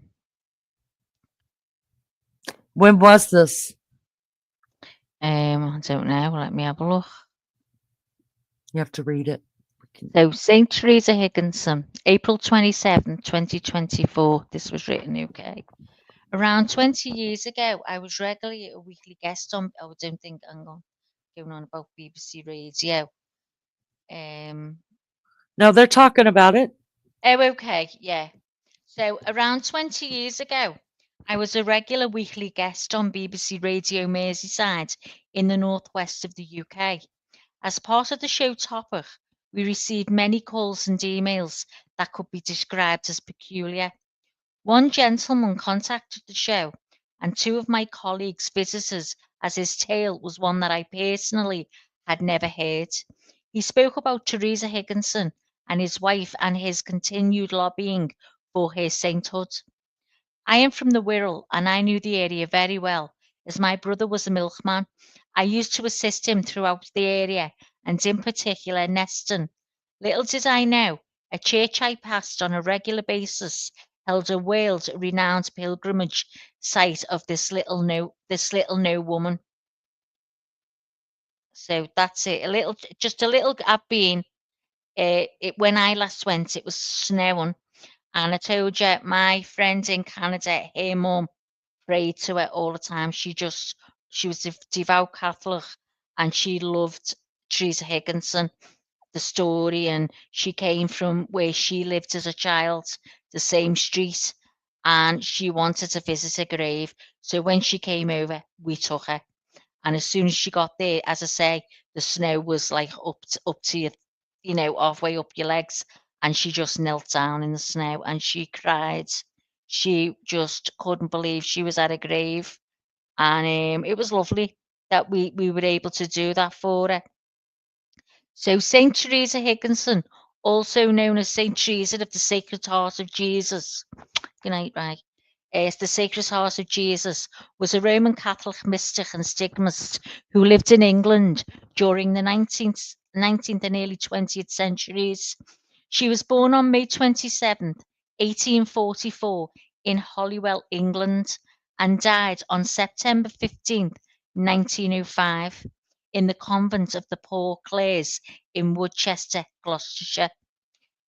When was this? I don't know. Let me have a look. You have to read it. So St. Teresa Higginson, April 27, 2024. This was written, okay. Around 20 years ago, I was regularly a weekly guest on, oh, I don't think, hang on, going on about BBC Radio. No, they're talking about it. Oh, okay, yeah. So around 20 years ago, I was a regular weekly guest on BBC Radio Merseyside in the northwest of the UK. As part of the show topic, we received many calls and emails that could be described as peculiar. One gentleman contacted the show, and two of my colleagues visited, as his tale was one that I personally had never heard. He spoke about Teresa Higginson and his wife and his continued lobbying for her sainthood. I am from the Wirral and I knew the area very well, as my brother was a milkman. I used to assist him throughout the area, and in particular Neston. Little did I know, a church I passed on a regular basis held a world-renowned pilgrimage site of this little no woman. So that's it. Just a little. I've been. When I last went, it was snowing, and I told you my friend in Canada, her mum prayed to it all the time. She was a devout Catholic, and she loved Teresa Higginson, the story, and she came from where she lived as a child, the same street, and she wanted to visit her grave. So when she came over, we took her. And as soon as she got there, as I say, the snow was like up to your, halfway up your legs. And she just knelt down in the snow and she cried. She just couldn't believe she was at a grave. And it was lovely that we were able to do that for her. So Saint Teresa Higginson, also known as Saint Teresa of the Sacred Heart of Jesus. Good night, right? The Sacred Heart of Jesus was a Roman Catholic mystic and stigmatist who lived in England during the 19th and early 20th centuries. She was born on May 27th, 1844, in Holywell, England, and died on September 15th, 1905, in the convent of the Poor Clares in Woodchester, Gloucestershire.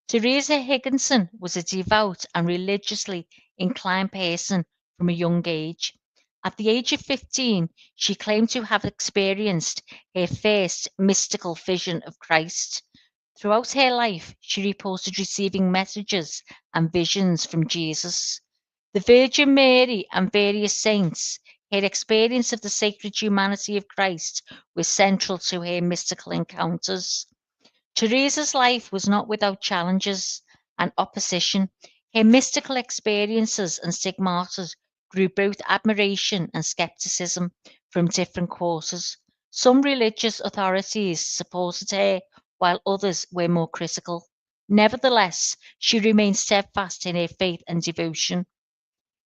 Teresa Higginson was a devout and religiously inclined person from a young age. At the age of 15, she claimed to have experienced her first mystical vision of Christ. Throughout her life, she reported receiving messages and visions from Jesus, the Virgin Mary, and various saints. Her experience of the sacred humanity of Christ was central to her mystical encounters. Teresa's life was not without challenges and opposition. Her mystical experiences and stigmata drew both admiration and skepticism from different quarters. Some religious authorities supported her, while others were more critical. Nevertheless, she remained steadfast in her faith and devotion.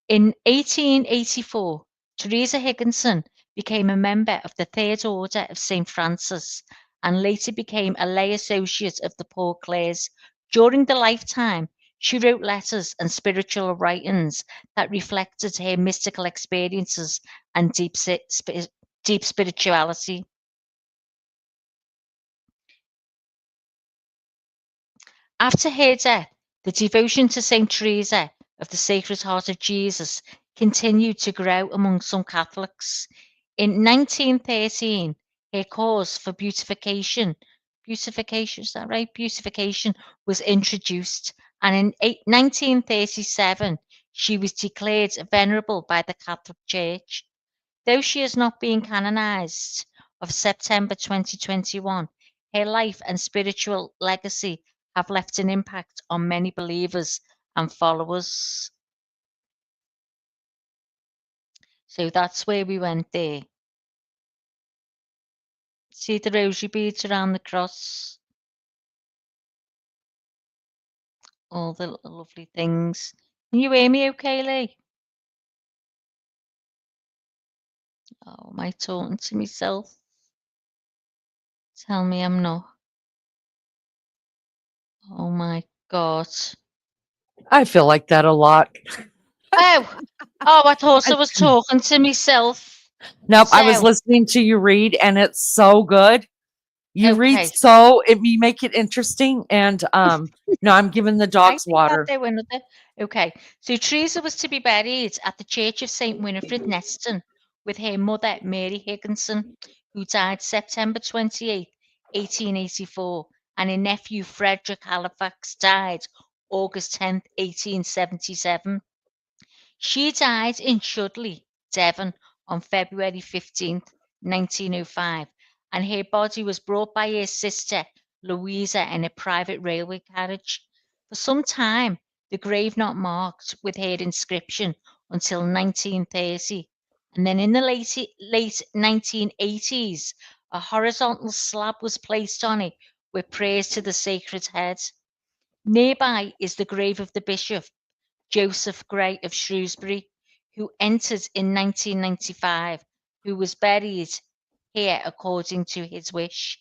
In 1884, Teresa Higginson became a member of the Third Order of St. Francis and later became a lay associate of the Poor Clares. During the lifetime, she wrote letters and spiritual writings that reflected her mystical experiences and deep spirituality. After her death, the devotion to Saint Teresa of the Sacred Heart of Jesus continued to grow among some Catholics. In 1913, her cause for beatification, is that right? Beatification was introduced, and in 1937, she was declared venerable by the Catholic Church. Though she has not been canonized of September 2021, her life and spiritual legacy have left an impact on many believers and followers. So that's where we went there. See the rosary beads around the cross, all the lovely things. Can you hear me okay, Lee? Oh, am I talking to myself? Tell me I'm not. Oh my God. I feel like that a lot. Oh, I thought I I- was talking to myself. Nope, I was So, listening to you read, and it's so good. You read okay. you make it interesting, and no, I'm giving the I dogs think that water. they were another. Okay, so Teresa was to be buried at the Church of St. Winifred, Neston, with her mother, Mary Higginson, who died September 28th, 1884, and her nephew, Frederick Halifax, died August 10th, 1877. She died in Chudley, Devon, on February 15th, 1905, and her body was brought by her sister, Louisa, in a private railway carriage. For some time, the grave not marked with her inscription until 1930, and then in the late 1980s, a horizontal slab was placed on it with prayers to the Sacred Head. Nearby is the grave of the bishop, Joseph Gray of Shrewsbury, who entered in 1995, who was buried here according to his wish.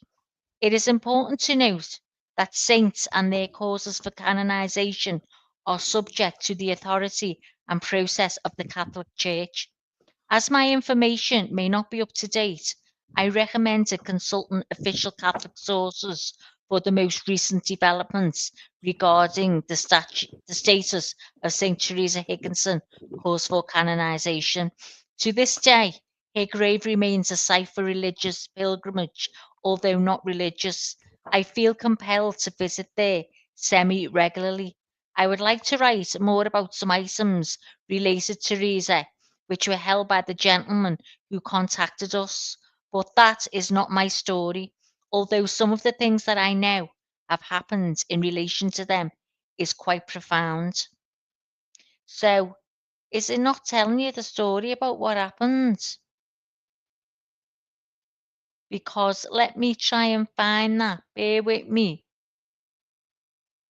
It is important to note that saints and their causes for canonization are subject to the authority and process of the Catholic Church. As my information may not be up to date, I recommend consulting official Catholic sources for the most recent developments regarding the status of St. Teresa Higginson cause for canonization. To this day, her grave remains a site for religious pilgrimage, although not religious. I feel compelled to visit there semi-regularly. I would like to write more about some items related to Teresa which were held by the gentleman who contacted us. But that is not my story, although some of the things that I know have happened in relation to them is quite profound. So, is it not telling you the story about what happened? Because let me try and find that. Bear with me.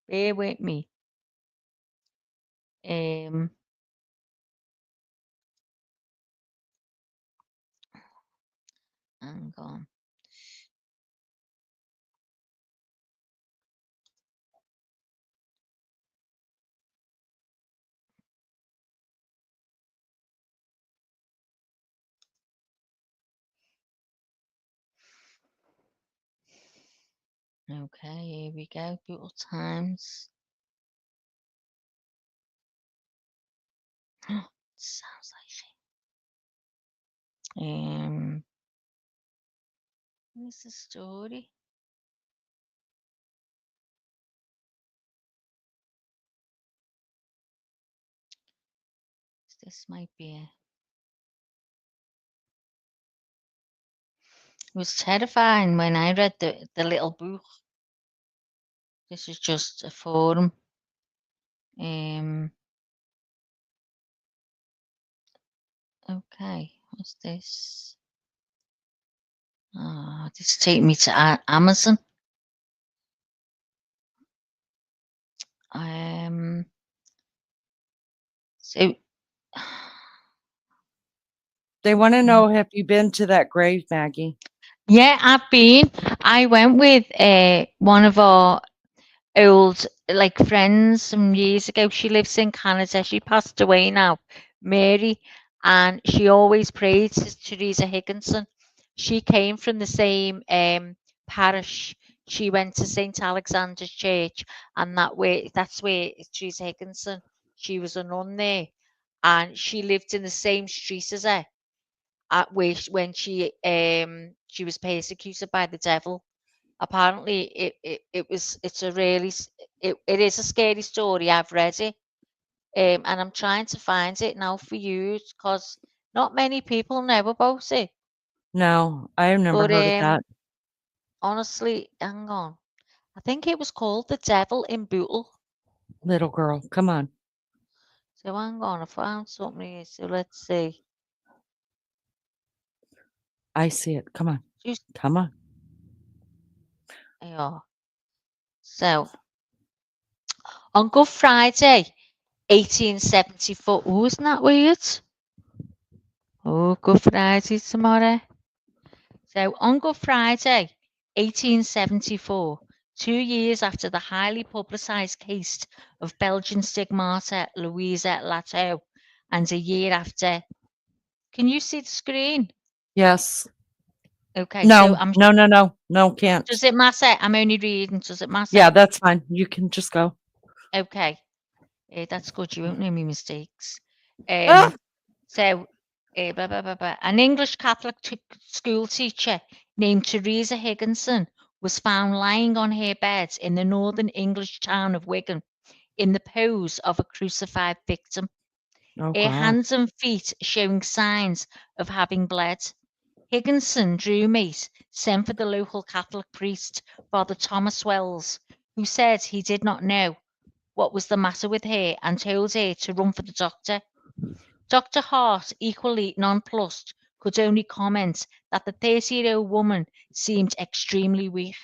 Bear with me. Um, Hang on. Okay, here we go. Brutal times. Sounds like it. Where's the story? This might be it. It was terrifying when I read the little book. This is just a forum. Okay, what's this? Oh, this take me to Amazon. So They want to know, have you been to that grave, Maggie? yeah, I've been. I went with one of our old like friends some years ago. She lives in Canada. She passed away now, Mary, and she always prayed to Teresa Higginson. She came from the same parish. She went to St. Alexander's Church, and that's where Teresa Higginson. She was a nun there, and she lived in the same street as her. At which when she was persecuted by the devil. Apparently, it is a scary story. I've read it, and I'm trying to find it now for you because not many people know about it. No, I've never But heard of that. honestly, hang on. I think it was called The Devil in Bootle. Little girl, come on. So hang on, I found something here. So let's see. I see it. Come on. Just Come on. Yeah. So on Good Friday, 1874. Oh, isn't that weird? Oh, Good Friday tomorrow. So on Good Friday, 1874, 2 years after the highly publicised case of Belgian stigmata Louisa Lato, and a year after. Can you see the screen? Yes. Okay, so No, no, no, no, no, can't. does it matter? I'm only reading. Does it matter? Yeah, that's fine. You can just go. Okay. That's good. You won't know me mistakes. Ah! So, blah, blah, blah, blah. An English Catholic school teacher named Teresa Higginson was found lying on her bed in the northern English town of Wigan in the pose of a crucified victim. Oh, Her God. hands and feet showing signs of having bled. Higginson, roommate, sent for the local Catholic priest, Father Thomas Wells, who said he did not know what was the matter with her and told her to run for the doctor. Dr. Hart, equally nonplussed, could only comment that the 30-year-old woman seemed extremely weak.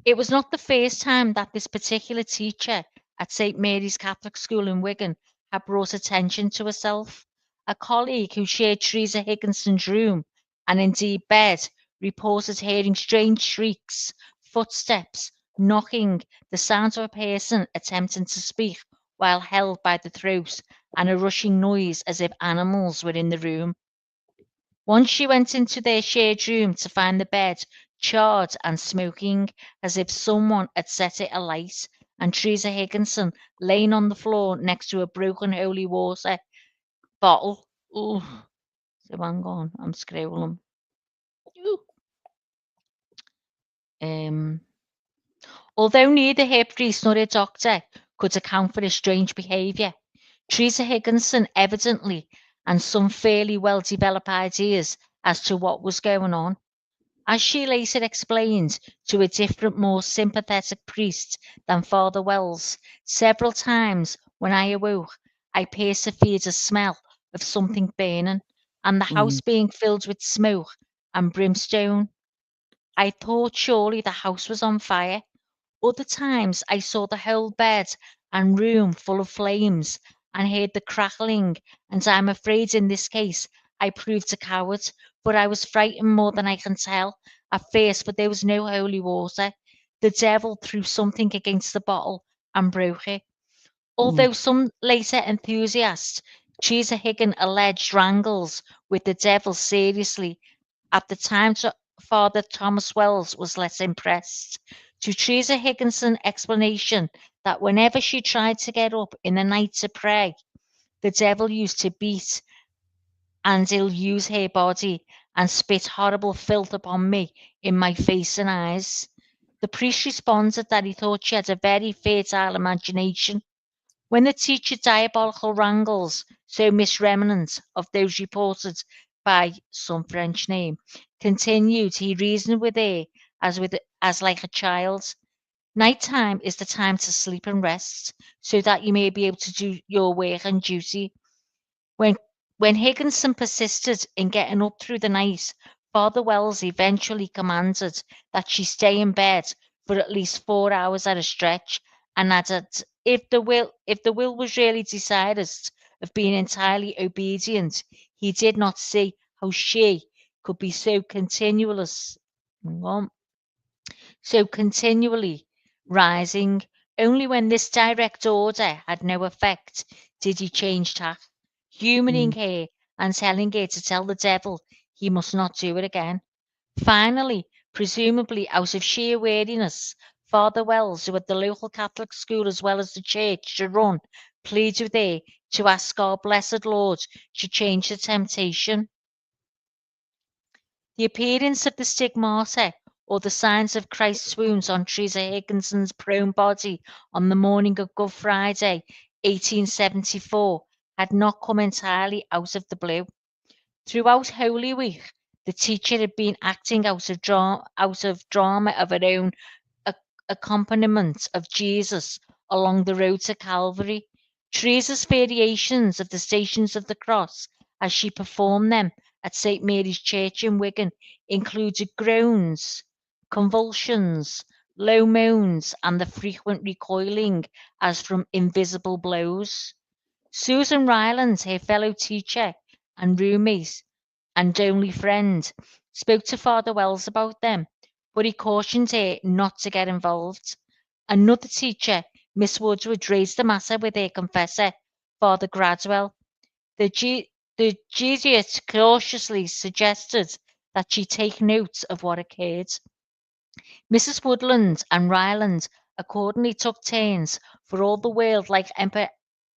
It was not the first time that this particular teacher at St. Mary's Catholic School in Wigan had brought attention to herself. A colleague who shared Teresa Higginson's room, and indeed bed, reported hearing strange shrieks, footsteps, knocking, the sound of a person attempting to speak while held by the throat, and a rushing noise as if animals were in the room. Once she went into their shared room to find the bed charred and smoking, as if someone had set it alight, and Teresa Higginson laying on the floor next to a broken holy water bottle. Ooh. So hang on, I'm scrolling. Although neither her priest nor her doctor could account for his strange behaviour, Teresa Higginson evidently and some fairly well-developed ideas as to what was going on. As she later explained to a different, more sympathetic priest than Father Wells, several times when I awoke, I perceived a smell of something burning, and the house being filled with smoke and brimstone. I thought surely the house was on fire. Other times I saw the whole bed and room full of flames, and heard the crackling, and I'm afraid in this case I proved a coward, for I was frightened more than I can tell at first, but there was no holy water. The devil threw something against the bottle and broke it. Although some later enthusiasts, Teresa Higgin alleged wrangles with the devil seriously, at the time Father Thomas Wells was less impressed. To Teresa Higginson's explanation that whenever she tried to get up in the night to pray, the devil used to beat and ill-use her body and spit horrible filth upon me in my face and eyes. The priest responded that he thought she had a very fertile imagination. When the teacher diabolical wrangles, so misremnant of those reported by some French name, continued, he reasoned with her as like a child. Night time is the time to sleep and rest, so that you may be able to do your work and duty. When when Higginson persisted in getting up through the night, Father Wells eventually commanded that she stay in bed for at least 4 hours at a stretch, and added, if the will was really desirous of being entirely obedient, he did not see how she could be so continually rising. Only when this direct order had no effect did he change tack, humouring her and telling her to tell the devil he must not do it again. Finally, presumably out of sheer weariness, Father Wells, who had the local Catholic school as well as the church to run, pleaded with her to ask our blessed Lord to change the temptation. The appearance of the stigmata, or the signs of Christ's wounds on Teresa Higginson's prone body on the morning of Good Friday, 1874, had not come entirely out of the blue. Throughout Holy Week, the teacher had been acting out of drama of her own accompaniment of Jesus along the road to Calvary. Teresa's variations of the Stations of the Cross, as she performed them at St. Mary's Church in Wigan, included groans, convulsions, low moans, and the frequent recoiling as from invisible blows. Susan Rylands, her fellow teacher and roommate and only friend, spoke to Father Wells about them, but he cautioned her not to get involved. Another teacher, Miss Woodward, raised the matter with her confessor, Father Gradwell. The, the Jesuit cautiously suggested that she take note of what occurred. Mrs. Woodland and Ryland accordingly took turns, for all the world like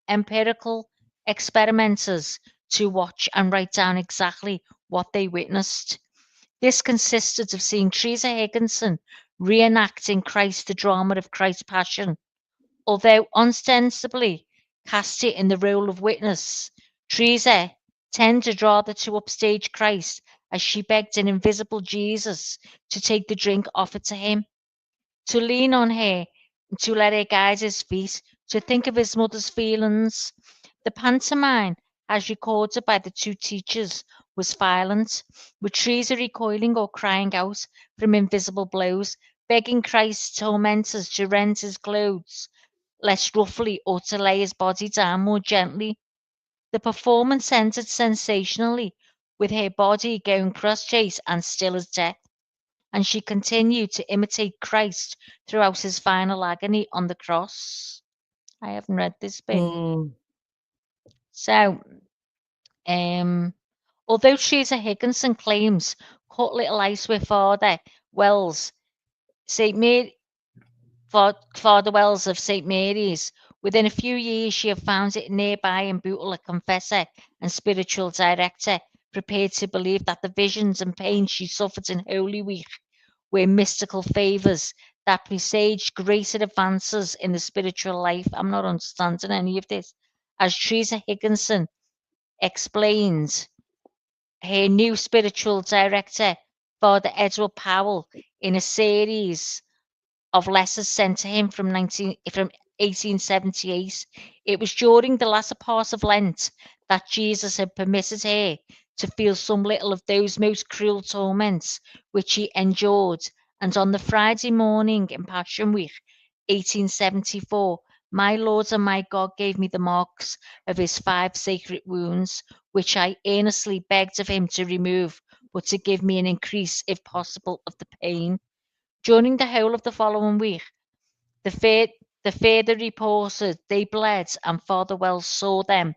empirical experimenters, to watch and write down exactly what they witnessed. This consisted of seeing Teresa Higginson reenacting Christ the drama of Christ's Passion. Although ostensibly cast it in the role of witness, Teresa tended rather to upstage Christ as she begged an invisible Jesus to take the drink offered to him, to lean on her, to let her guide his feet, to think of his mother's feelings. The pantomime, as recorded by the two teachers, was violent, with Teresa recoiling or crying out from invisible blows, begging Christ's tormentors to rend his clothes less roughly or to lay his body down more gently. The performance ended sensationally, with her body going prostrate and still as death, and she continued to imitate Christ throughout his final agony on the cross. I haven't read this bit. Mm. So, although Teresa Higginson claims cut little ice with Father Wells, St. Mary, Father Wells of St. Mary's, within a few years she had found it nearby in Bootle a confessor and spiritual director, prepared to believe that the visions and pains she suffered in Holy Week were mystical favours that presaged greater advances in the spiritual life. I'm not understanding any of this. As Teresa Higginson explains, her new spiritual director, Father Edward Powell, in a series of letters sent to him from 1878. It was during the latter part of Lent that Jesus had permitted her to feel some little of those most cruel torments which he endured, and on the Friday morning in Passion Week, 1874, my Lord and my God gave me the marks of his 5 sacred wounds, which I earnestly begged of him to remove, but to give me an increase, if possible, of the pain. During the whole of the following week, the further reported they bled, and Father Wells saw them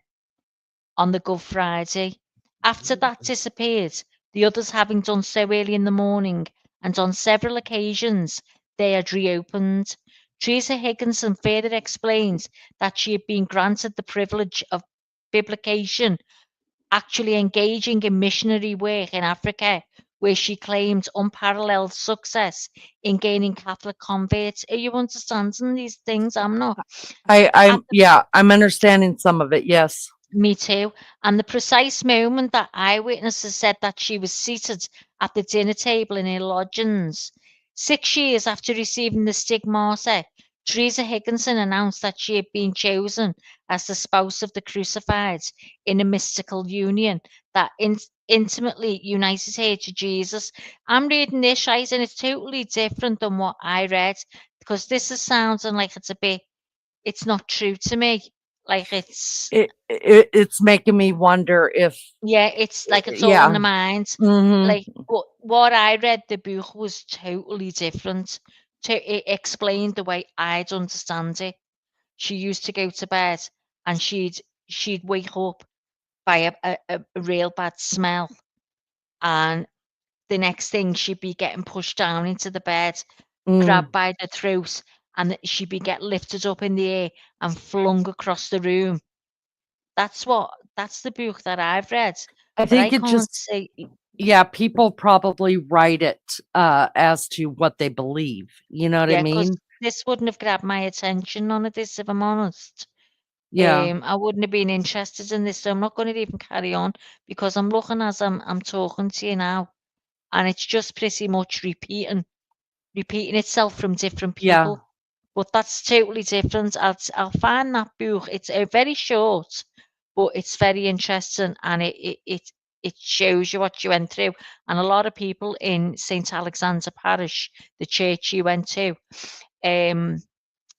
on the Good Friday. After that disappeared, the others having done so early in the morning, and on several occasions they had reopened. Teresa Higginson further explains that she had been granted the privilege of publication, actually engaging in missionary work in Africa, where she claimed unparalleled success in gaining Catholic converts. Are you understanding these things? I'm not. I'm understanding some of it. Yes. Me too. And the precise moment that eyewitnesses said that she was seated at the dinner table in her lodgings. 6 years after receiving the stigmata, Teresa Higginson announced that she had been chosen as the spouse of the crucified in a mystical union that intimately united her to Jesus. I'm reading this, right, and it's totally different than what I read, because this is sounding like it's not true to me. Like It's making me wonder if, yeah, it's like it's all in yeah. the mind. Hmm. Like what I read, the book was totally different. It explained the way I'd understand it. She used to go to bed and she'd wake up by a real bad smell, and the next thing she'd be getting pushed down into the bed, grabbed by the throat, and she'd be get lifted up in the air and flung across the room. That's the book that I've read, I but I think it can't just, say. yeah, people probably write it as to what they believe. You know what I Yeah, because mean? this wouldn't have grabbed my attention, none of this, if I'm honest. Yeah. I wouldn't have been interested in this, so I'm not going to even carry on, because I'm looking as I'm talking to you now, and it's just pretty much repeating itself from different Yeah. people. But that's totally different. I'll find that book. It's very short, but it's very interesting, and it shows you what you went through. And a lot of people in St. Alexander Parish, the church you went to,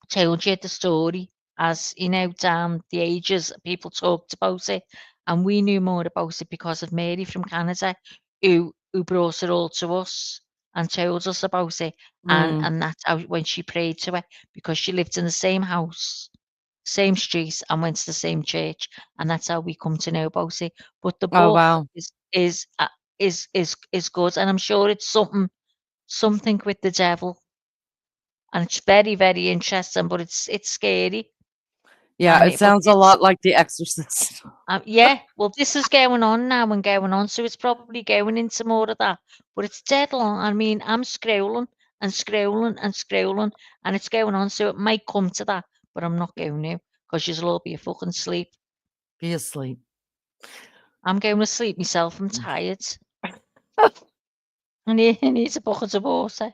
told you the story as, down the ages, people talked about it. And we knew more about it because of Mary from Canada, who brought it all to us and told us about it. Mm. And that's how, when she prayed to her, because she lived in the same house, same street, and went to the same church, and that's how we come to know about it. But the Oh, book wow. is good, and I'm sure it's something with the devil, and it's very, very interesting, but it's scary. Yeah, And it sounds a lot like The Exorcist. yeah, well, this is going on now and going on, so it's probably going into more of that. But it's dead long. I mean, I'm scrolling and scrolling and scrolling, and it's going on, so it might come to that, but I'm not going to, because you'll all be fucking asleep. Be asleep. I'm going to sleep myself. I'm tired. I need a bucket of water.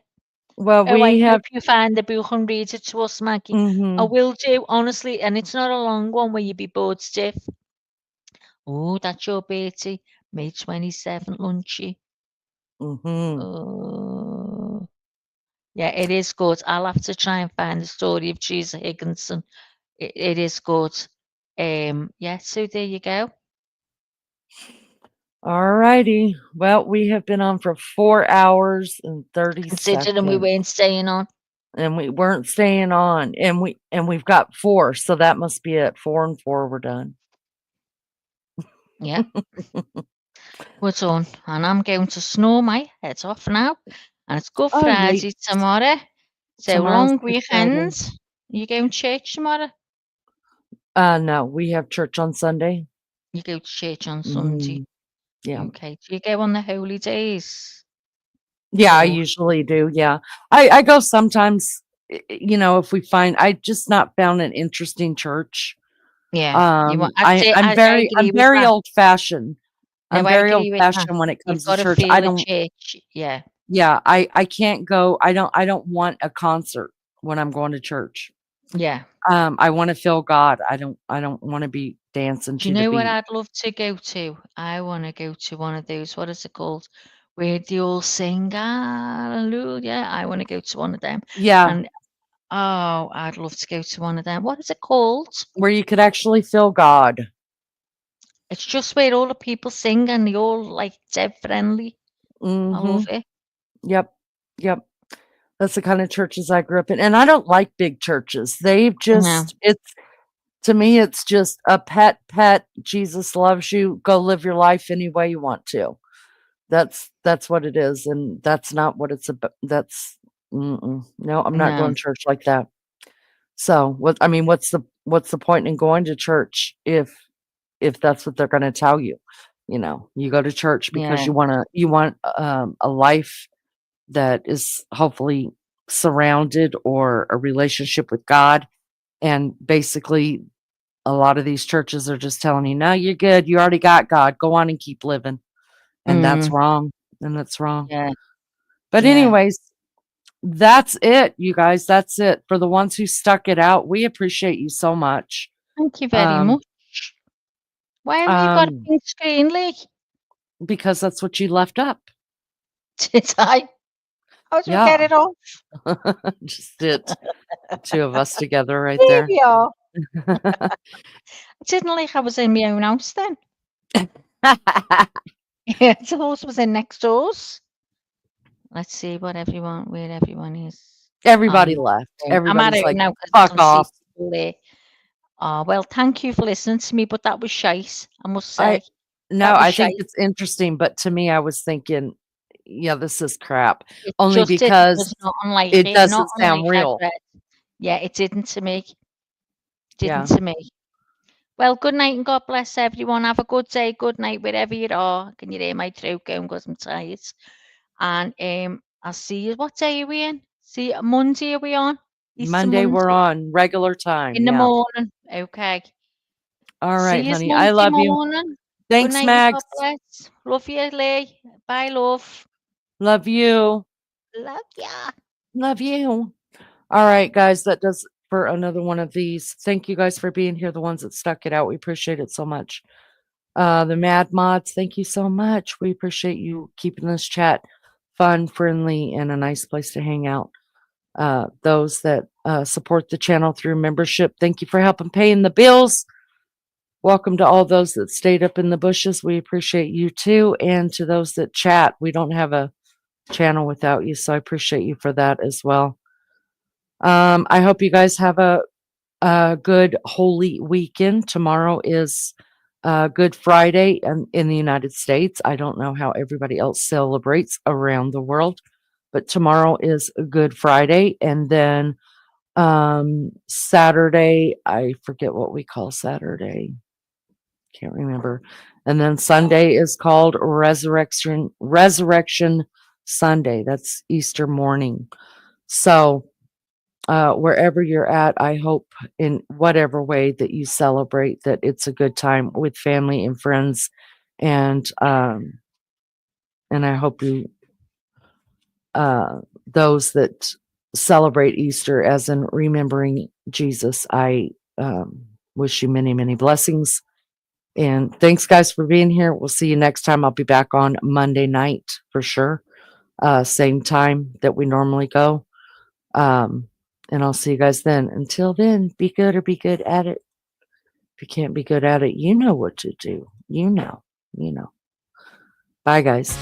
Well, Oh, I we have. hope you find the book and read it to us, Maggie. I Mhm, will do, honestly, and it's not a long one where you be bored stiff. Oh, that's your birthday, May 27th, lunchy. mhm. Oh, yeah, it is good. I'll have to try and find the story of Jesus Higginson. It is good. Yeah, so there you go. All righty. Well, we have been on for 4 hours and 30 Considering we seconds, weren't staying on. and we weren't staying on, and we've got 4, so that must be it. 4 and 4, we're done. Yeah, we're done. And I'm going to snore my head off now. And it's Good Oh, yeah. Friday tomorrow. So Tomorrow's long Good Friday. weekend. You going to church tomorrow? No, we have church on Sunday. You go to church on Sunday. Mhm, yeah. Okay. Do you go on the holy days? Yeah, I Or usually do, yeah. I go sometimes, if we find I just not found an interesting church. yeah, you want? I'd say I'm I very agree with that. old-fashioned. No, I'm I very agree with that. old-fashioned when it You've comes to got to church. I feel a don't church. Yeah, Yeah, I can't go. I don't want a concert when I'm going to church. yeah. I wanna feel God. I don't wanna be dancing Do you to the know what beat. I'd love to go to? I want to go to one of those. What is it called? Where they all sing Hallelujah. I want to go to one of them. Yeah, And oh, I'd love to go to one of them. What is it called? where you could actually feel God. It's just where all the people sing and they all like dead friendly. I love Mhm. it. Yep. Yep. That's the kind of churches I grew up in, and I don't like big churches. They've No. just it's to me, it's just a pet. Jesus loves you. Go live your life any way you want to. That's what it is, and that's not what it's about. No, I'm not No. going to church like that. So, what's the point in going to church if that's what they're gonna tell you? You go to church because Yeah. you want a life that is hopefully surrounded or a relationship with God, and basically, a lot of these churches are just telling you, "No, you're good. You already got God. Go on and keep living." And that's Mm, wrong, and that's wrong. yeah. But Yeah. anyways, that's it, you guys. That's it. For the ones who stuck it out, we appreciate you so much. Thank you very Um, much. Why have you got a um, pink screen, Lee? because that's what you left up. Did I? How do we Yeah. get it off? Just it. The two of us together right There there. we are. I didn't like I was in my own house then. Yeah, I thought I was in next doors. Let's see where everyone is. Everybody left. I'm at Everybody's home like, now because I fuck can see off. people there. Oh, well, thank you for listening to me, but that was shite, I must I say. No, That was I think shite. it's interesting, but to me, I was thinking, yeah, this is crap. It Only just didn't. because Was not unlike it it. Not doesn't unlike sound I'd real. read. Yeah, it didn't to me. Didn't Yeah. to me. Well, good night and God bless everyone. Have a good day, good night, wherever you are. Can you hear my throat going because I'm tired? And I'll see you. What day are we in? See you Monday are we on? Easter Monday, we're Monday on regular time. in the Yeah. morning. Okay. All See right, you honey. I Monday love you. morning. Good Thanks, night and God Max. bless. Love you, Lee. Bye, love. Love you. Love ya. Love you. All right, guys. That does it for another one of these. Thank you guys for being here, the ones that stuck it out. We appreciate it so much. The Mad Mods, thank you so much. We appreciate you keeping this chat fun, friendly, and a nice place to hang out. Those that support the channel through membership, thank you for helping paying the bills. Welcome to all those that stayed up in the bushes. We appreciate you too. And to those that chat, we don't have a channel without you, so I appreciate you for that as well. I hope you guys have a good holy weekend. Tomorrow is Good Friday in the United States. I don't know how everybody else celebrates around the world, but tomorrow is Good Friday. And then Saturday, I forget what we call Saturday. Can't remember. And then Sunday is called Resurrection Sunday. That's Easter morning. So wherever you're at, I hope in whatever way that you celebrate that it's a good time with family and friends, and I hope you those that celebrate Easter as in remembering Jesus, I wish you many, many blessings. And thanks, guys, for being here. We'll see you next time. I'll be back on Monday night for sure. Same time that we normally go. And I'll see you guys then. Until then, be good or be good at it. If you can't be good at it, you know what to do. You know. Bye, guys.